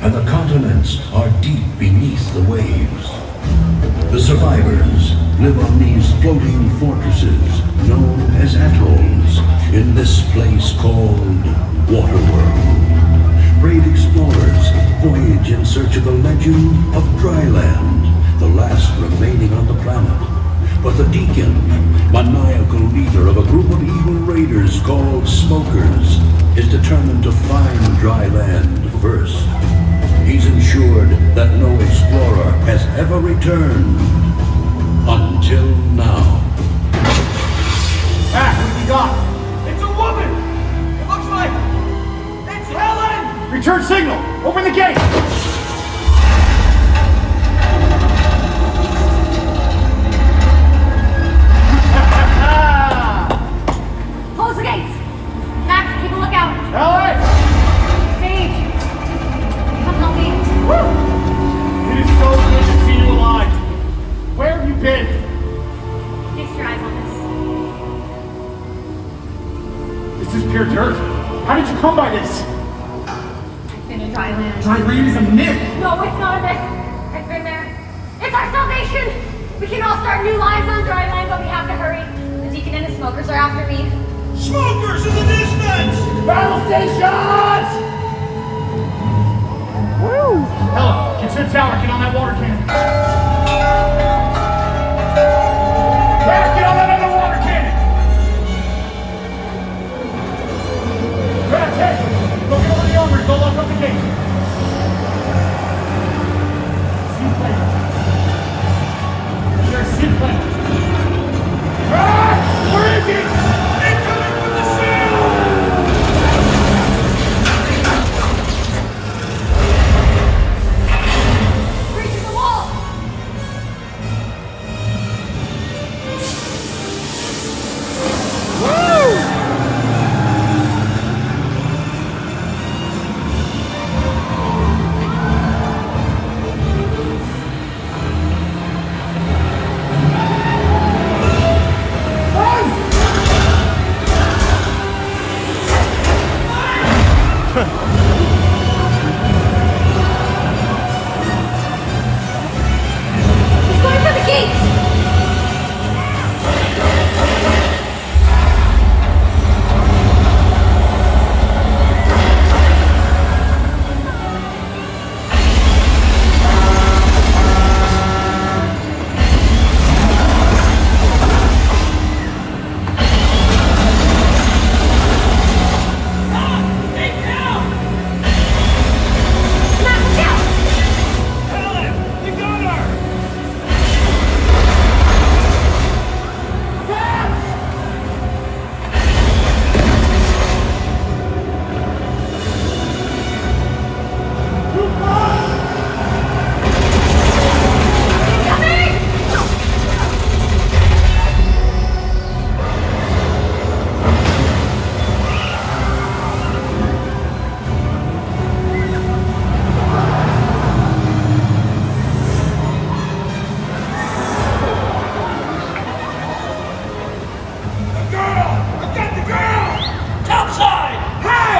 and the continents are deep beneath the waves. The survivors live on these floating fortresses known as atolls in this place called Waterworld. Brave explorers voyage in search of the legend of Dryland, the last remaining on the planet. But the Deacon, maniacal leader of a group of evil raiders called Smokers, is determined to find Dryland first. He's ensured that no explorer has ever returned. Until now. Matt, what do we got? It's a woman! It looks like it's Helen! Return signal! Open the gate! Close the gates! Max, keep a lookout! Helen! Sage! Come help me! Woo! It is so good to see you alive. been? Fix your eyes on This is pure dirt. How did you come by this? this. I've been in dry land. Dry land is a myth. No, it's not a myth. I've been there. It's our salvation. We can all start new lives on dry land, but we have to hurry. The deacon and his smokers are after me. Smokers in the distance! Battle stations! Woo! Hella, get to the tower. Get on that water cannon. Back, get on that other water cannon! Rats, hey! Look over the armory. Go lock up the gate. Seaplane. There's a seaplane. Ah! Where is it? Incoming from the sea! Breaching the wall! He's going for the gates! Topside! Hey!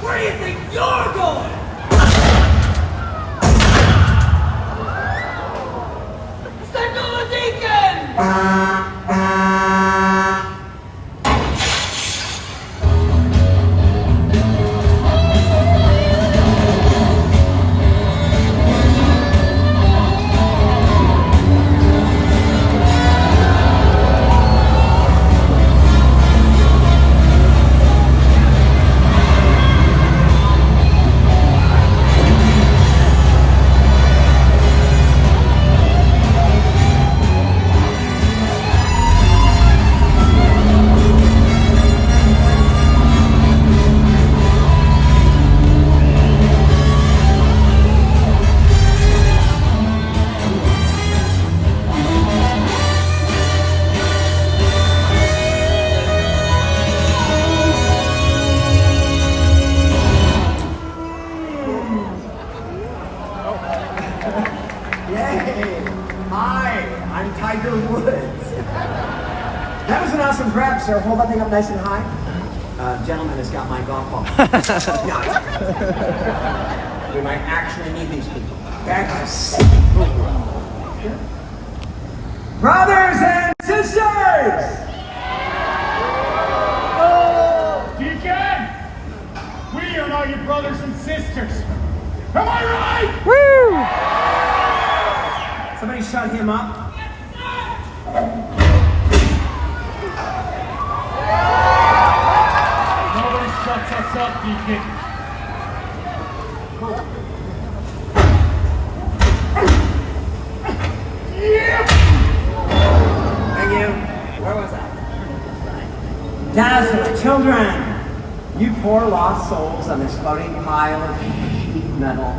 Where do you think you're going? Signal the deacon! Yay! Hi, I'm Tiger Woods. That was an awesome grab, sir. Hold that thing up nice and high. Gentleman has got my golf ball. Yeah. We might actually need these people. Brothers and sisters! Deacon! We are now your brothers and sisters. Am I right? Somebody shut him up. Nobody shuts us up, Deacon. Thank you. Where was I? Dazzle, children! You poor lost souls on this floating pile of sheet metal.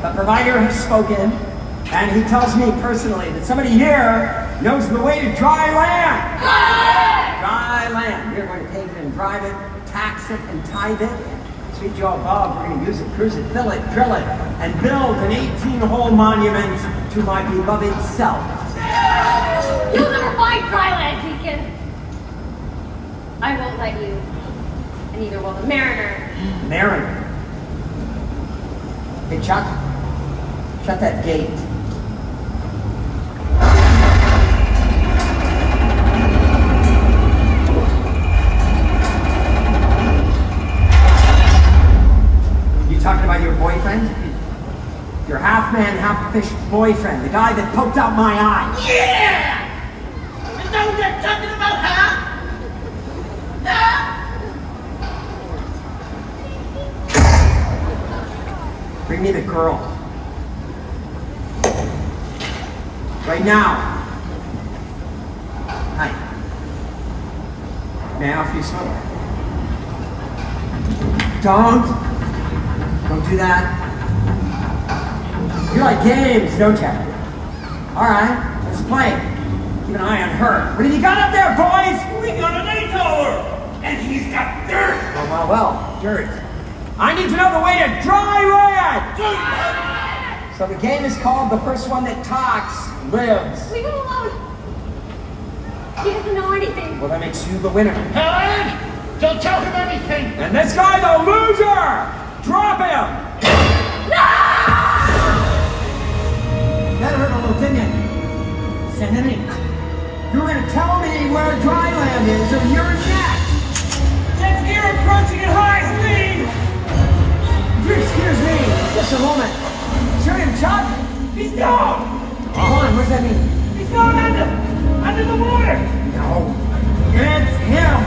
The provider has spoken, and he tells me personally that somebody here knows the way to dry land. Dry land. We're going to pave it and drive it, tax it and tithe it. Sweet Joe above, we're going to use it, cruise it, drill it, and build an 18-hole monument to my beloved self. You'll never find dryland, Deacon. I won't let you. And neither will the Mariner. Mariner. Hey, Chuck. Shut that gate. You talking about your boyfriend? Your half-man, half-fish boyfriend. The guy that poked out my eye. Yeah! Is that what they're talking about, huh? Bring me the girl. Right now. Hi. May I offer you some? Don't do that. You like games, don't you? Alright, let's play. Keep an eye on her. What have you got up there, boys? We got an 8-hour, and he's got dirt. Well, dirt. I need to know the way to dry land! So the game is called The First One That Talks Lives. Leave him alone. He doesn't know anything. Well, that makes you the winner. Helen, don't tell him anything. And this guy, the loser! Drop him! No! That hurt a little, didn't it? Send it in. You were gonna tell me where dry land is, or you're next! Jet ski approaching at high speed! Excuse me, just a moment. Shoot him, Chuck! He's gone! Come on, what does that mean? He's gone under the water! No, it's him!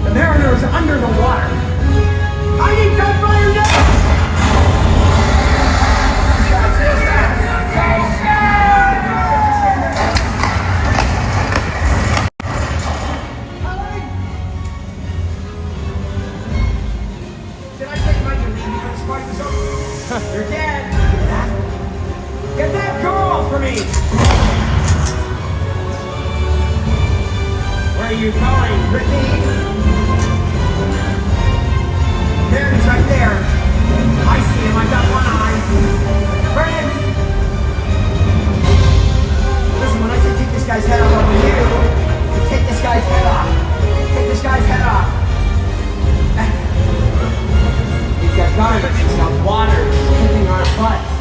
The Mariner's under the water. I need gunfire now! Did I say you might leave before the spark was over? You're dead! Get that girl for me! Where are you going, Ricky? There he is, right there. I see him, I've got one eye. Brennan! Listen, when I say take this guy's head off over here, to take this guy's head off. Take this guy's head off. He's got garments, he's got water, he's kicking our butts.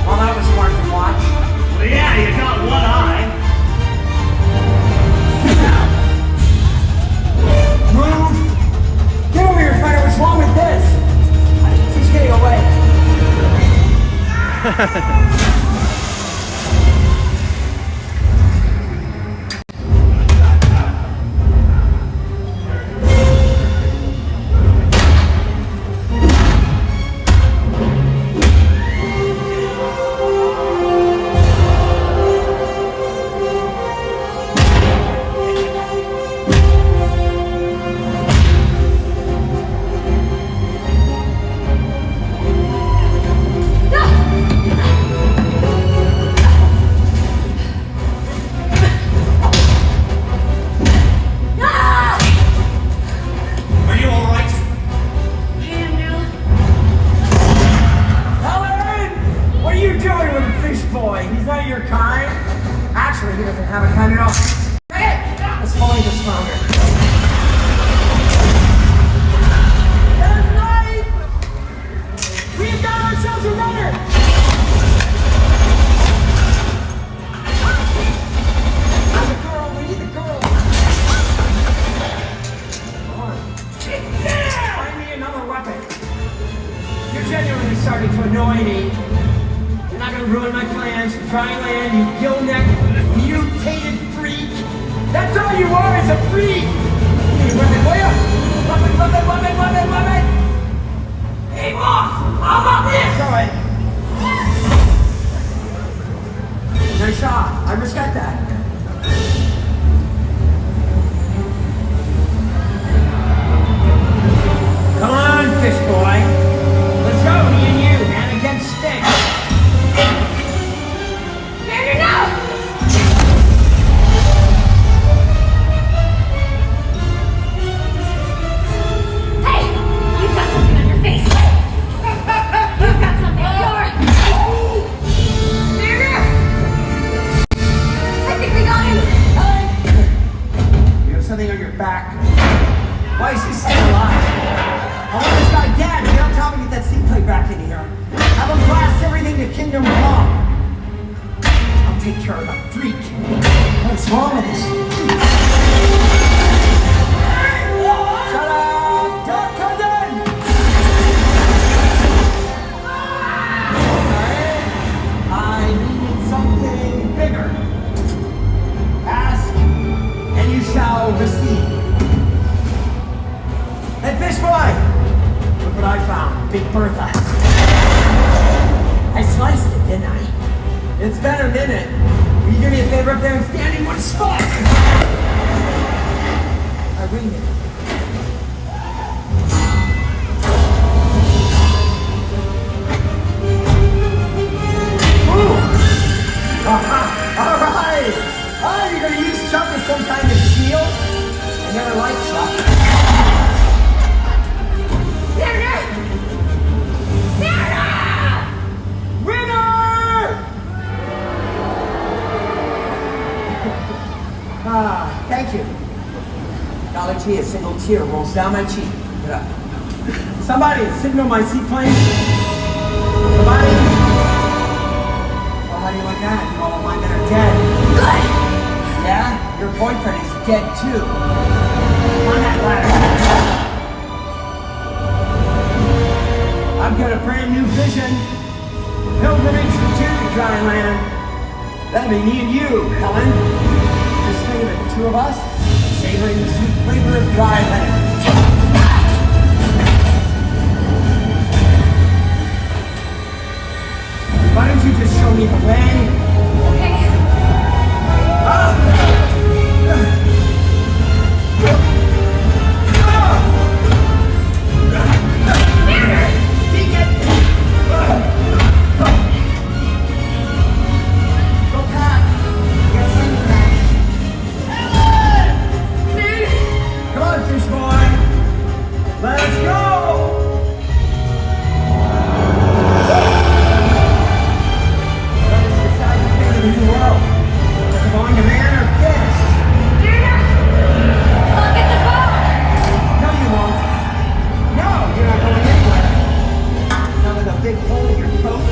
Well, that was smart to watch. Well, yeah, you got one eye. Move! Get over here, Fire. What's wrong with this? He's getting away. Are you all right? Helen! What are you doing with the fish boy? He's not your kind. Actually, he doesn't have a kind at all. Hey! Let's find the stronger. That's right! We've got ourselves a runner! The girl, we need the girl. Come on. Find me another weapon. You're genuinely starting to annoy me. You're not gonna ruin my plans for dry land, you gill-necked, mutated freak. That's all you are, is a freak. Give me a weapon, will ya? Weapon! Hey, boss! How about this? All right. Nice shot. I respect that. Come on, fish boy. Let's go, me and you. your kingdom come. I'll take care of the freak. What's wrong with this? Shut up! Don't come in! I needed something bigger. Ask, and you shall receive. Hey, fish boy! Look what I found. Big Bertha. I sliced it, didn't I? It's better, didn't it? Will you do me a favor up there and stand in one spot? I ring it. Ooh! Aha! All right! Oh, you're gonna use Chuck as some kind of shield? I never liked Chuck. Winner! Ah, thank you. Dollar Tree, a single tear rolls down my cheek. Get up. Somebody, signal my seaplane. Somebody. Well, how do you like that? All of mine that are dead. Good. Yeah? Your boyfriend is dead too. On that ladder. I've got a brand new vision. Pilgrimage to dry land. That'll be me and you, Helen. Just think of it, the two of us, savoring the sweet flavor of dry land. Why don't you just show me the way? Okay. Let's go! Let's decide the fate of the new world. Is it going to man or fish? I'll get the boat! No, you won't. No, you're not going anywhere. Not with a big hole in your boat.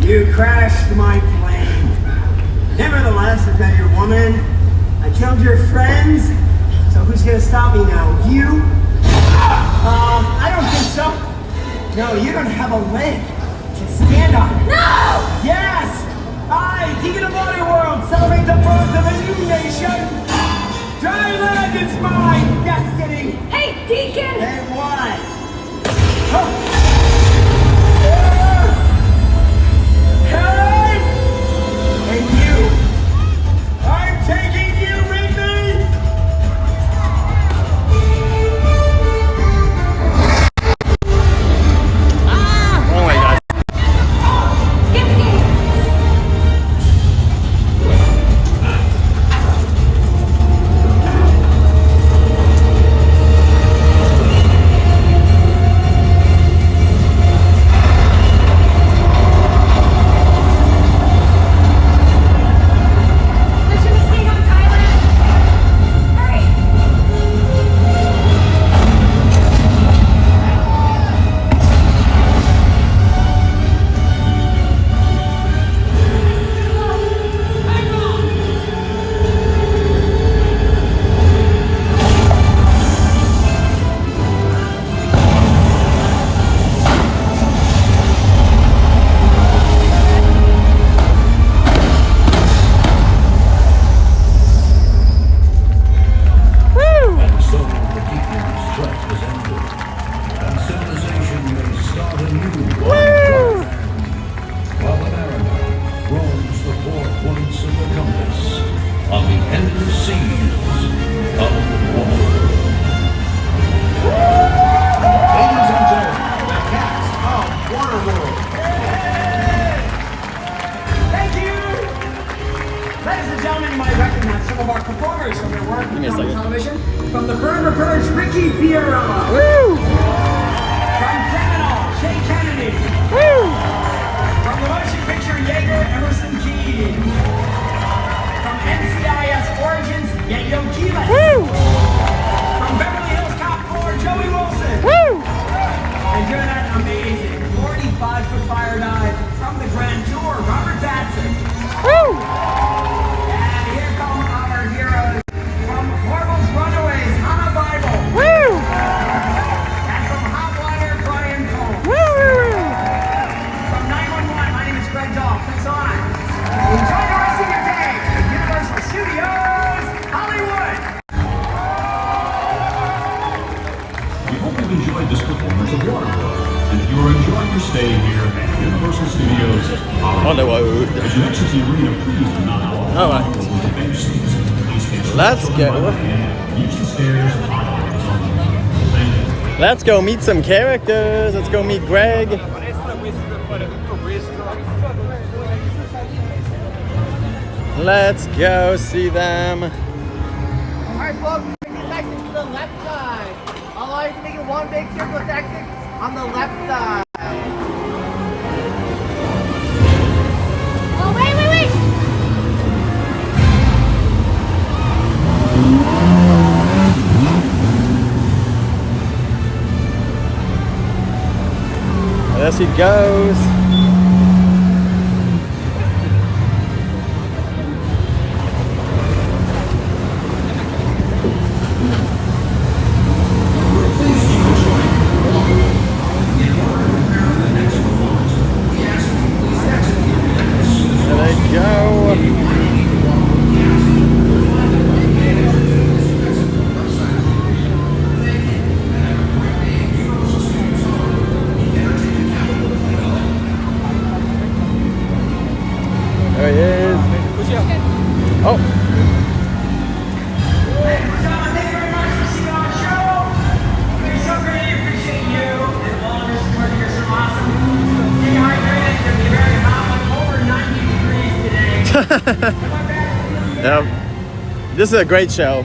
You crashed my plane. Nevertheless, I've got your woman. I killed your friends. So who's gonna stop me now? You? I don't think so. No, you don't have a leg to stand on. No! Yes! I, Deacon of Waterworld, celebrate the birth of a new nation. Dryland is my destiny. Hey, Deacon! And what? Hey! And you! I'm taking you with me! Wrong way, guys. Get the game! on the endless seas of water. Ladies and gentlemen, the cast of Waterworld. Thank you! Ladies and gentlemen, you might recognize some of our performers from their work on television. From The Forever Birds, Ricky Fiorillo. Woo! From Criminal, Shay Kennedy. Woo! From the motion picture Jaeger, Emerson Key. From NCIS Origins, Yayo Kivas. Woo! From Beverly Hills Cop 4, Joey Wilson. Woo! And you're that amazing 45-foot fire dive from the Grand Tour, Robert Batson. Woo! And here come our heroes from Marvel's Runaways, Hannah Bible. Woo! And from Hot Wire, Brian Cole. Woo! From 911, my name is Greg Dahl. Thanks on. Enjoy the rest of your day at Universal Studios Hollywood. We hope you've enjoyed this performance of Waterworld. And if you are enjoying your stay here at Universal Studios On the road. as you exit the arena, please do not walk All right. over the bench seats. Please stand Let's still go. and use the stairs and aisles on the way. Thank you. Let's go meet some characters. Let's go meet Greg. Let's go see them. Alright folks, make this exit to the left side. Allow you to make it one big circle exit on the left side. Oh, wait. There she goes. There they go. There he is. Oh. Thank you very much for seeing our show. We so greatly appreciate you and all this work. You're so awesome. Stay hydrated. It's going to be very hot, like over 90 degrees today. Yep. This is a great show.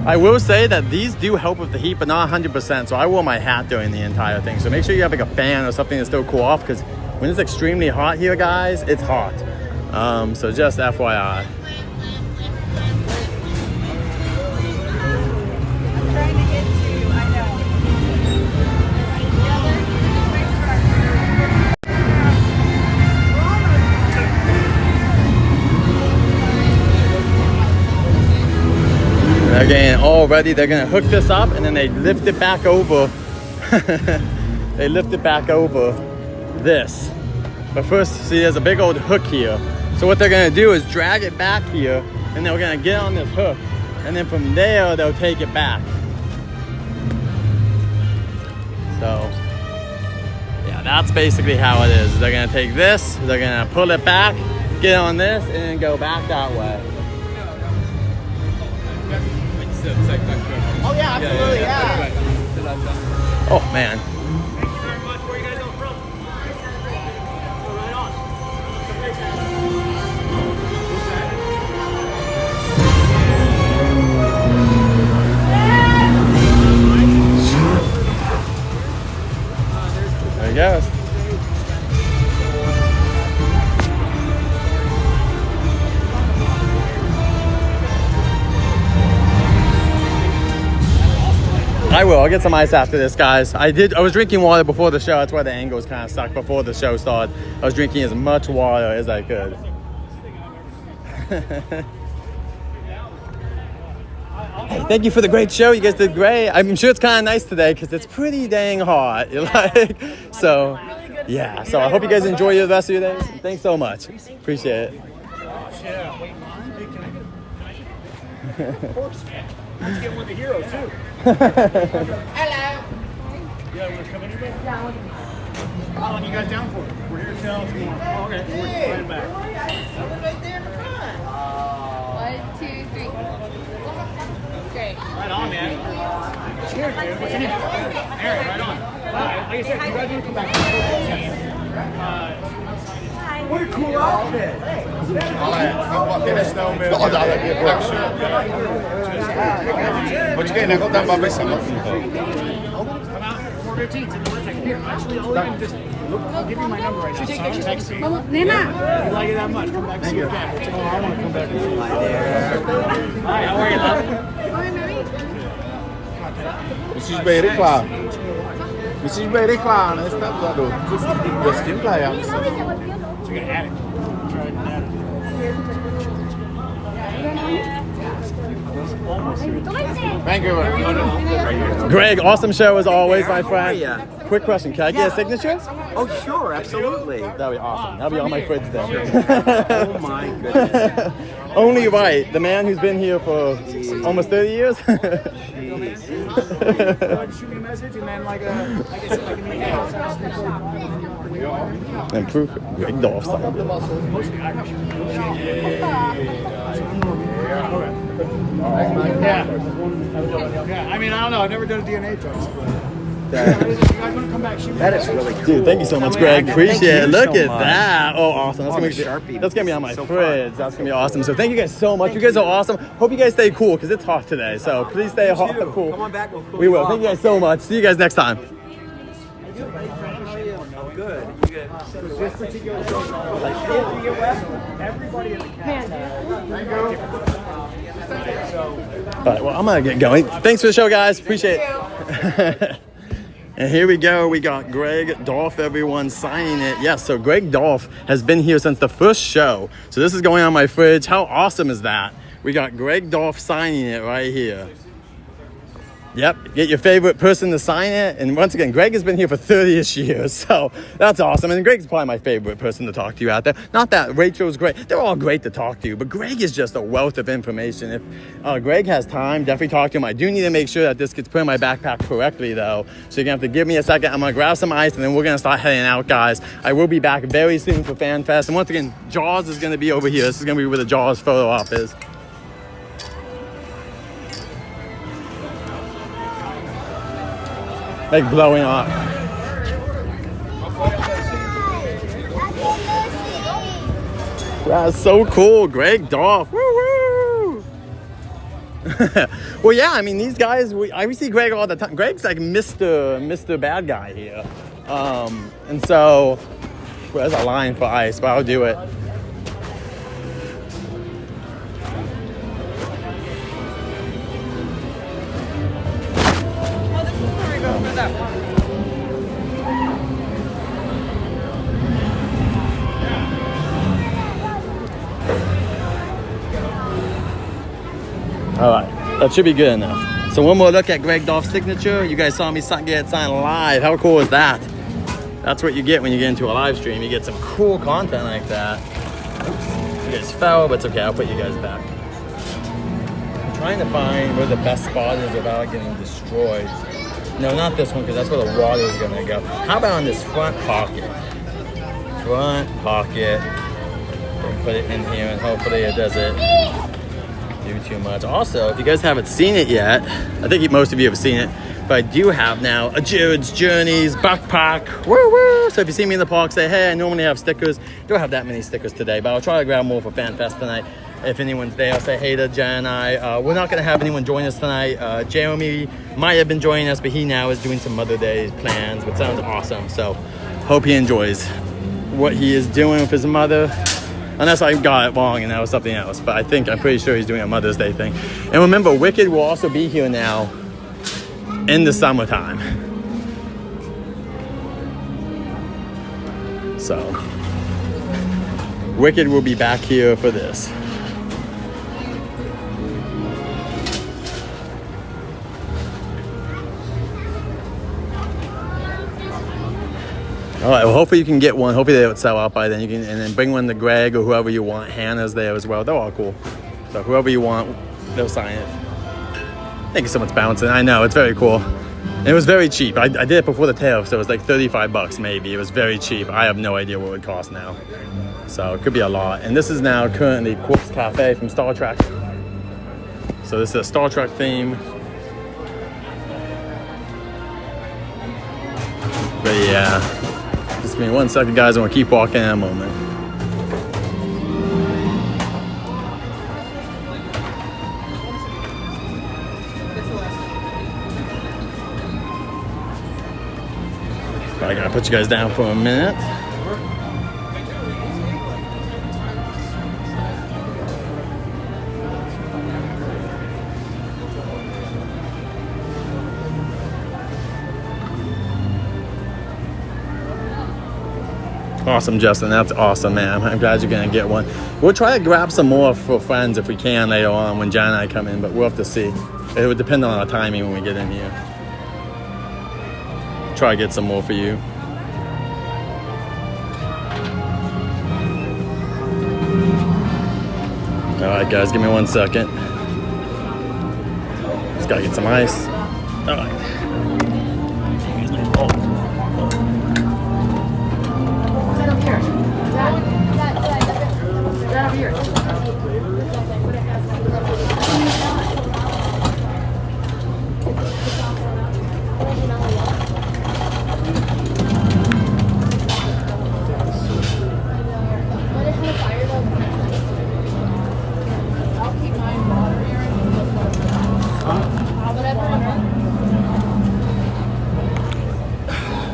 I will say that these do help with the heat, but not 100%. So I wore my hat during the entire thing. So make sure you have like a fan or something to still cool off, because when it's extremely hot here, guys, it's hot. So just FYI. Again, already they're gonna hook this up and then they lift it back over. They lift it back over this. But first, see, there's a big old hook here. So what they're gonna do is drag it back here, and they're gonna get on this hook, and then from there they'll take it back. So yeah, that's basically how it is. They're gonna take this, they're gonna pull it back, get on this, and then go back that way. Oh yeah, absolutely, yeah. Oh man. There he goes. I will. I'll get some ice after this, guys. I was drinking water before the show. That's why the angles kind of sucked before the show started. I was drinking as much water as I could. Hey, thank you for the great show. You guys did great. I'm sure it's kind of nice today because it's pretty dang hot. So, yeah. So I hope you guys enjoy the rest of your days. Thanks so much. Appreciate it. Of course, man. Let's get one of the heroes too. Hello. Yeah, we're coming in. How long you guys down for? We're here till tomorrow. Okay, we're flying back. I was right there in the front. What? What's your name? Aaron, right on. Like I said, you guys need to come back to the team. What a cool outfit. Počkej, nechal tam babi samotného. For 15 in the one second. Here, actually, I'll give you my number right now. So I'll text you. Nena. You like it that much? Come back and see you again. I want to come back and see you. Hi, how are you, love? Musíš být rychlá. Musíš být rychlá, ne stav vzadu. Jo, s tímhle, já myslím. So you're gonna add it. Try and add it. Thank you. Greg, awesome show as always, my friend. Quick question, can I get a signature? Oh, sure, absolutely. That'd be awesome. That'd be all my friends then. Oh my goodness. Only right. The man who's been here for almost 30 years. Shoot me a message and then like I said, like an email. And proof, Greg Dolph signed it. Mostly Irish. Yeah, I mean, I don't know. I've never done a DNA test. You guys want to come back? That is really cool. Dude, thank you so much, Greg. Appreciate it. Look at that. Oh, awesome. That's gonna be on my fridge. That's gonna be awesome. So thank you guys so much. You guys are awesome. Hope you guys stay cool because it's hot today. So please stay hot, cool. Come on back. We'll cool We will. you Thank you off. guys so much. See you guys next time. Good. This particular everybody in the cast. All right, well, I'm gonna get going. Thanks for the show, guys. Appreciate it. And here we go. We got Greg Dolph, everyone signing it. Yes, so Greg Dolph has been here since the first show. So this is going on my fridge. How awesome is that? We got Greg Dolph signing it right here. Yep, get your favorite person to sign it. And once again, Greg has been here for 30-ish years, so that's awesome. And Greg's probably my favorite person to talk to you out there. Not that Rachel's great. They're all great to talk to, but Greg is just a wealth of information. If Greg has time, definitely talk to him. I do need to make sure that this gets put in my backpack correctly, though. So you're going to have to give me a second. I'm going to grab some ice, and then we're going to start heading out, guys. I will be back very soon for Fan Fest. And once again, Jaws is going to be over here. This is going to be where the Jaws photo op is. Like blowing up. That's so cool, Greg Dolph. Woo woo! Well, yeah, I mean, these guys, I see Greg all the time. Greg's like Mr. Bad Guy here. And so, well, there's a line for ice, but I'll do it. All right, that should be good enough. So one more look at Greg Dolph's signature. You guys saw me get it signed live. How cool is that? That's what you get when you get into a live stream. You get some cool content like that. Oops, you guys fell, but it's okay. I'll put you guys back. I'm trying to find where the best spot is without getting destroyed. No, not this one, because that's where the water is gonna go. How about on this front pocket? Front pocket. We'll put it in here, and hopefully it doesn't do too much. Also, if you guys haven't seen it yet, I think most of you have seen it, but I do have now a Jared's Journeys backpack. Woo woo! So if you see me in the park, say, hey, I normally have stickers. Don't have that many stickers today, but I'll try to grab more for Fan Fest tonight. If anyone's there, I'll say hey to Jen and I. We're not going to have anyone join us tonight. Jeremy might have been joining us, but he now is doing some Mother Day plans, which sounds awesome. So hope he enjoys what he is doing with his mother. Unless I got it wrong and that was something else. But I'm pretty sure he's doing a Mother's Day thing. And remember, Wicked will also be here now in the summertime. So, Wicked will be back here for this. All right, well, hopefully you can get one. Hopefully they would sell out by then. And then bring one to Greg or whoever you want. Hannah's there as well. They're all cool. So whoever you want, they'll sign it. Thank you so much, Bouncing. I know, it's very cool. And it was very cheap. I did it before the tariff, so it was like $35 maybe. It was very cheap. I have no idea what it would cost now. So it could be a lot. And this is now currently Quartz Cafe from Star Trek. So this is a Star Trek theme. But yeah, just give me 1 second, guys. I want to keep walking in a moment. I gotta put you guys down for a minute. Awesome, Justin. That's awesome, man. I'm glad you're gonna get one. We'll try to grab some more for friends if we can later on when John and I come in, but we'll have to see. It would depend on our timing when we get in here. Try to get some more for you. All right, guys, give me 1 second. Just gotta get some ice. All right.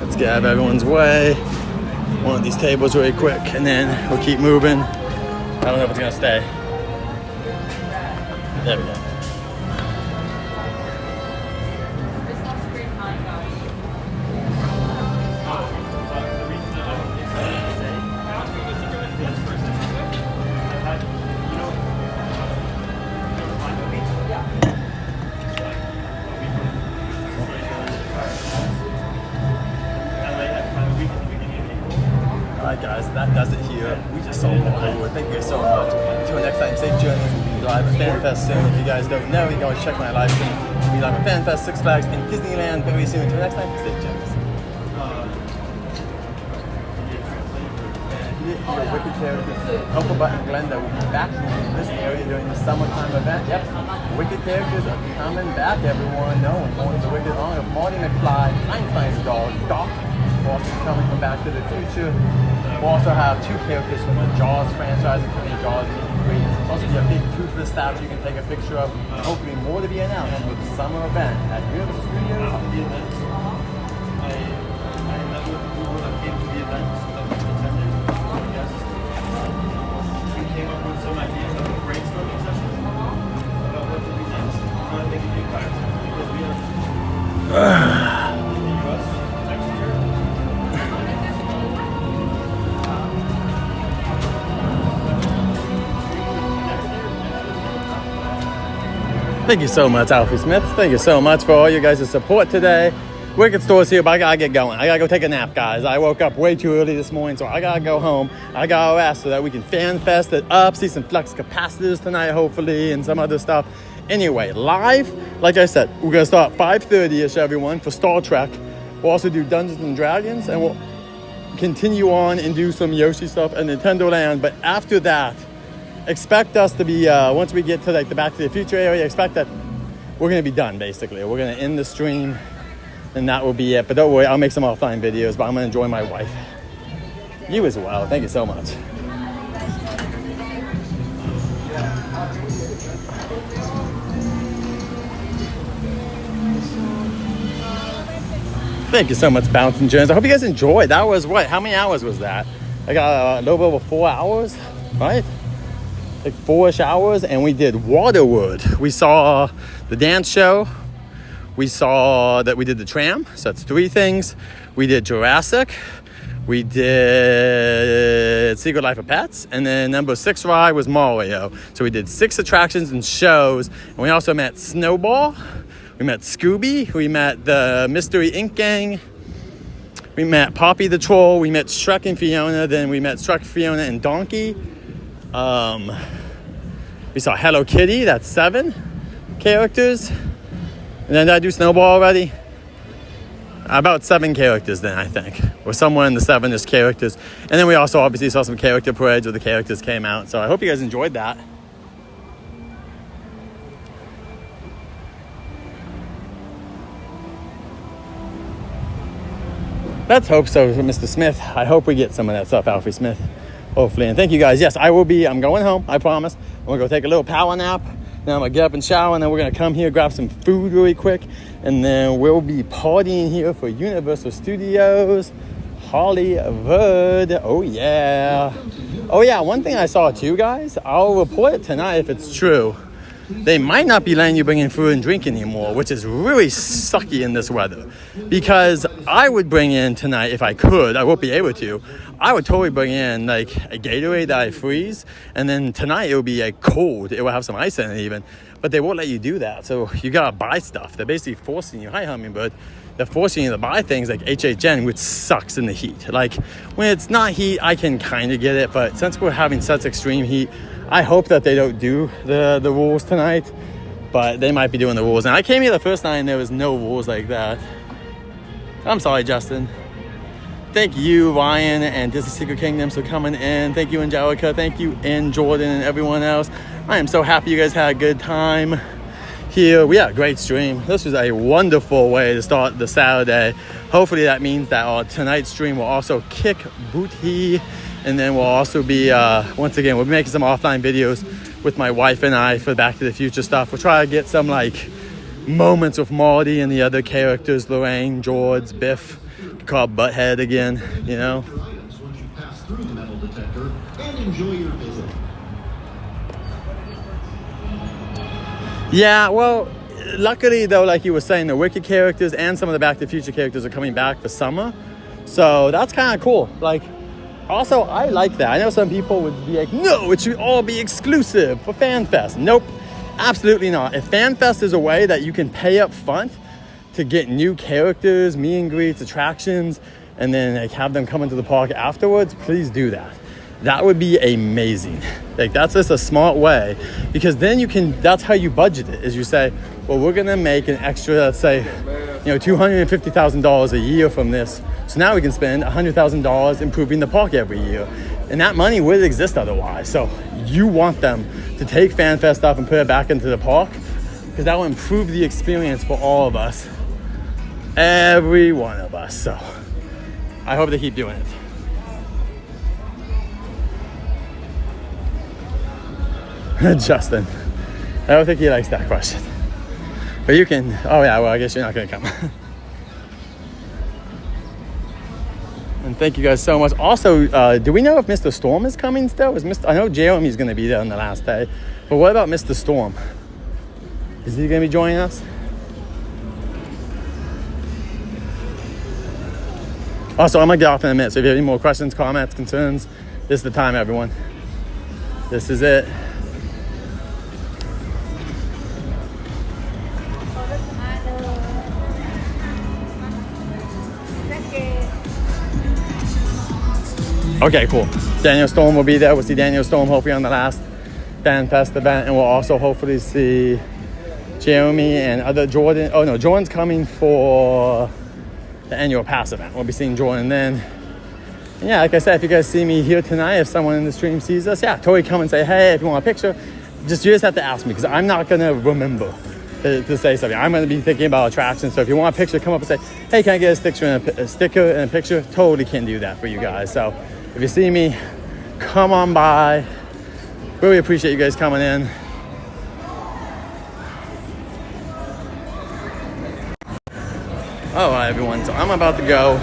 Let's get out of everyone's way. One of these tables really quick, and then we'll keep moving. I don't know if it's gonna stay. There we go. Alright guys, that does it here. We just saw Hollywood. Thank you guys so much. Until next time, safe journeys. We'll be live at FanFest soon. If you guys don't know, you can always check my live stream. We'll be live at FanFest, Six Flags, and Disneyland very soon. Until next time, safe journeys. Your Wicked Characters, Uncle Butt and Glenda will be back in this area during the summertime event. Yep, Wicked Characters are coming back, everyone. No one wants the Wicked on of Marty McFly, Einstein's dog, Doc. Also coming from Back to the Future. We'll also have 2 characters from the Jaws franchise, including Jaws meet and greet. Also, be a big Toothless statue you can take a picture of. Hopefully, more to be announced with the summer event at Universal Studios. Came up with some ideas of a brainstorming session about what to do next. I think it'd be fun because we are in the US next year. Thank you so much, Alfie Smith. Thank you so much for all you guys' support today. Wicked Store's here, but I gotta get going. I gotta go take a nap, guys. I woke up way too early this morning, so I gotta go home. I gotta rest so that we can fan fest it up, see some flux capacitors tonight, hopefully, and some other stuff. Anyway, live, like I said, we're gonna start 5:30ish, everyone, for Star Trek. We'll also do Dungeons and Dragons, and we'll continue on and do some Yoshi stuff at Nintendo Land. But after that, expect us to be, once we get to like the Back to the Future area, expect that we're gonna be done, basically. We're gonna end the stream. And that will be it. But don't worry, I'll make some offline videos, but I'm gonna enjoy my wife. You as well. Thank you so much. Thank you so much, Bouncing Jones. I hope you guys enjoyed. That was what? How many hours was that? I got a little bit over 4 hours, right? Like 4-ish hours, and we did Waterworld. We saw the dance show. We saw that we did the tram, so that's 3 things. We did Jurassic, we did Secret Life of Pets, and then number 6 ride was Mario. So we did 6 attractions and shows, and we also met Snowball, we met Scooby, we met the Mystery Inc. gang, we met Poppy the Troll, we met Shrek and Fiona, then we met Shrek, Fiona, and Donkey. We saw Hello Kitty, that's 7 characters. And then did I do Snowball already? About 7 characters then, I think. Or somewhere in the 7-ish characters. And then we also obviously saw some character parades where the characters came out. So I hope you guys enjoyed that. let's hope so, Mr. Smith. I hope we get some of that stuff, Alfie Smith. Hopefully. And thank you guys. Yes, I'm going home. I promise. I'm going to go take a little power nap. Then I'm going to get up and shower. And then we're going to come here, grab some food really quick. And then we'll be partying here for Universal Studios Hollywood. Oh, yeah. Oh, yeah. One thing I saw too, guys. I'll report it tonight if it's true. They might not be letting you bring in food and drink anymore, which is really sucky in this weather. Because I would bring in tonight, if I could, I won't be able to, I would totally bring in like a Gatorade that I freeze, and then tonight it would be like cold. It will have some ice in it even, but they won't let you do that. So you gotta buy stuff. They're basically forcing you, hi Hummingbird, they're forcing you to buy things like HHN, which sucks in the heat. Like when it's not heat, I can kind of get it, but since we're having such extreme heat, I hope that they don't do the rules tonight, but they might be doing the rules. And I came here the first night and there was no rules like that. I'm sorry, Justin. Thank you, Ryan and Disney Secret Kingdoms for coming in. Thank you, Angelica. Thank you, and Jordan and everyone else. I am so happy you guys had a good time here. We had a great stream. This was a wonderful way to start the Saturday. Hopefully that means that our tonight's stream will also kick booty. And then we'll also be, once again, we'll be making some offline videos with my wife and I for Back to the Future stuff. We'll try to get some like moments with Marty and the other characters, Lorraine, George, Biff, called Butthead again, you know. Once you pass through the metal detector and enjoy your visit. Yeah, well, luckily though, like you were saying, the Wicked characters and some of the Back to the Future characters are coming back for summer. So that's kind of cool. Like, also, I like that. I know some people would be like, no, it should all be exclusive for FanFest. Nope, absolutely not. If FanFest is a way that you can pay up front to get new characters, meet and greets, attractions, and then like have them come into the park afterwards, please do that. That would be amazing. Like that's just a smart way, because then you can, that's how you budget it, is you say, well, we're gonna make an extra, let's say, $250,000 a year from this. So now we can spend $100,000 improving the park every year. And that money would exist otherwise. So you want them to take FanFest stuff and put it back into the park, because that will improve the experience for all of us. Every one of us. So I hope they keep doing it. Justin, I don't think he likes that question. But you can, oh yeah, well, I guess you're not gonna come. And thank you guys so much. Also, do we know if Mr. Storm is coming still? I know Jeremy's gonna be there on the last day, but what about Mr. Storm? Is he gonna be joining us? Also, I'm gonna get off in a minute, so if you have any more questions, comments, concerns, this is the time, everyone. This is it. Okay, cool. Daniel Storm will be there. We'll see Daniel Storm hopefully on the last FanFest event, and we'll also hopefully see Jeremy and other Jordan. Oh no, Jordan's coming for the annual pass event. We'll be seeing Jordan then. And yeah, like I said, if you guys see me here tonight, if someone in the stream sees us, yeah, totally come and say, hey, if you want a picture, you just have to ask me, because I'm not gonna remember to say something. I'm gonna be thinking about attractions. So if you want a picture, come up and say, hey, can I get a sticker and a picture? Totally can do that for you guys. So if you see me, come on by. Really appreciate you guys coming in. All right, everyone, so I'm about to go.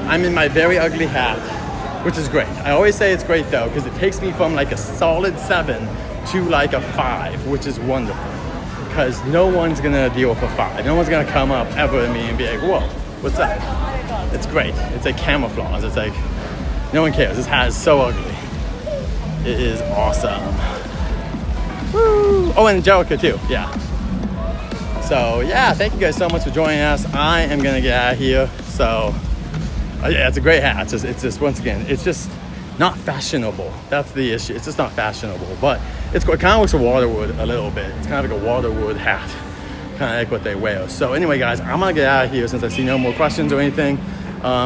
I'm in my very ugly hat, which is great. I always say it's great though, because it takes me from like a solid 7 to like a 5, which is wonderful. Because no one's gonna deal with a 5. No one's gonna come up ever to me and be like, whoa, what's up? It's great. It's like camouflage. It's like, no one cares. This hat is so ugly. It is awesome. Woo! Oh, and Angelica too, yeah. So yeah, thank you guys so much for joining us. I am gonna get out of here. So yeah, it's a great hat. It's just once again, it's just not fashionable. That's the issue. It's just not fashionable, but it kind of looks like Waterwood a little bit. It's kind of like a Waterwood hat, kind of like what they wear. So anyway, guys, I'm gonna get out of here since I see no more questions or anything.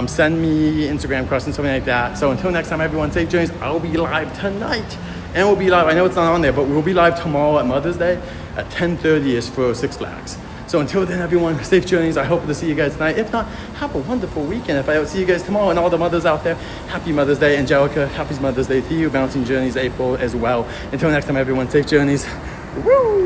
Send me Instagram questions, something like that. So until next time, everyone, safe journeys. I'll be live tonight, and we'll be live. I know it's not on there, but we'll be live tomorrow at Mother's Day at 10:30ish for Six Flags. So until then, everyone, safe journeys. I hope to see you guys tonight. If not, have a wonderful weekend. If I don't see you guys tomorrow, and all the mothers out there, happy Mother's Day. Angelica, happy Mother's Day to you. Bouncing Journeys April as well. Until next time, everyone, safe journeys. Woo!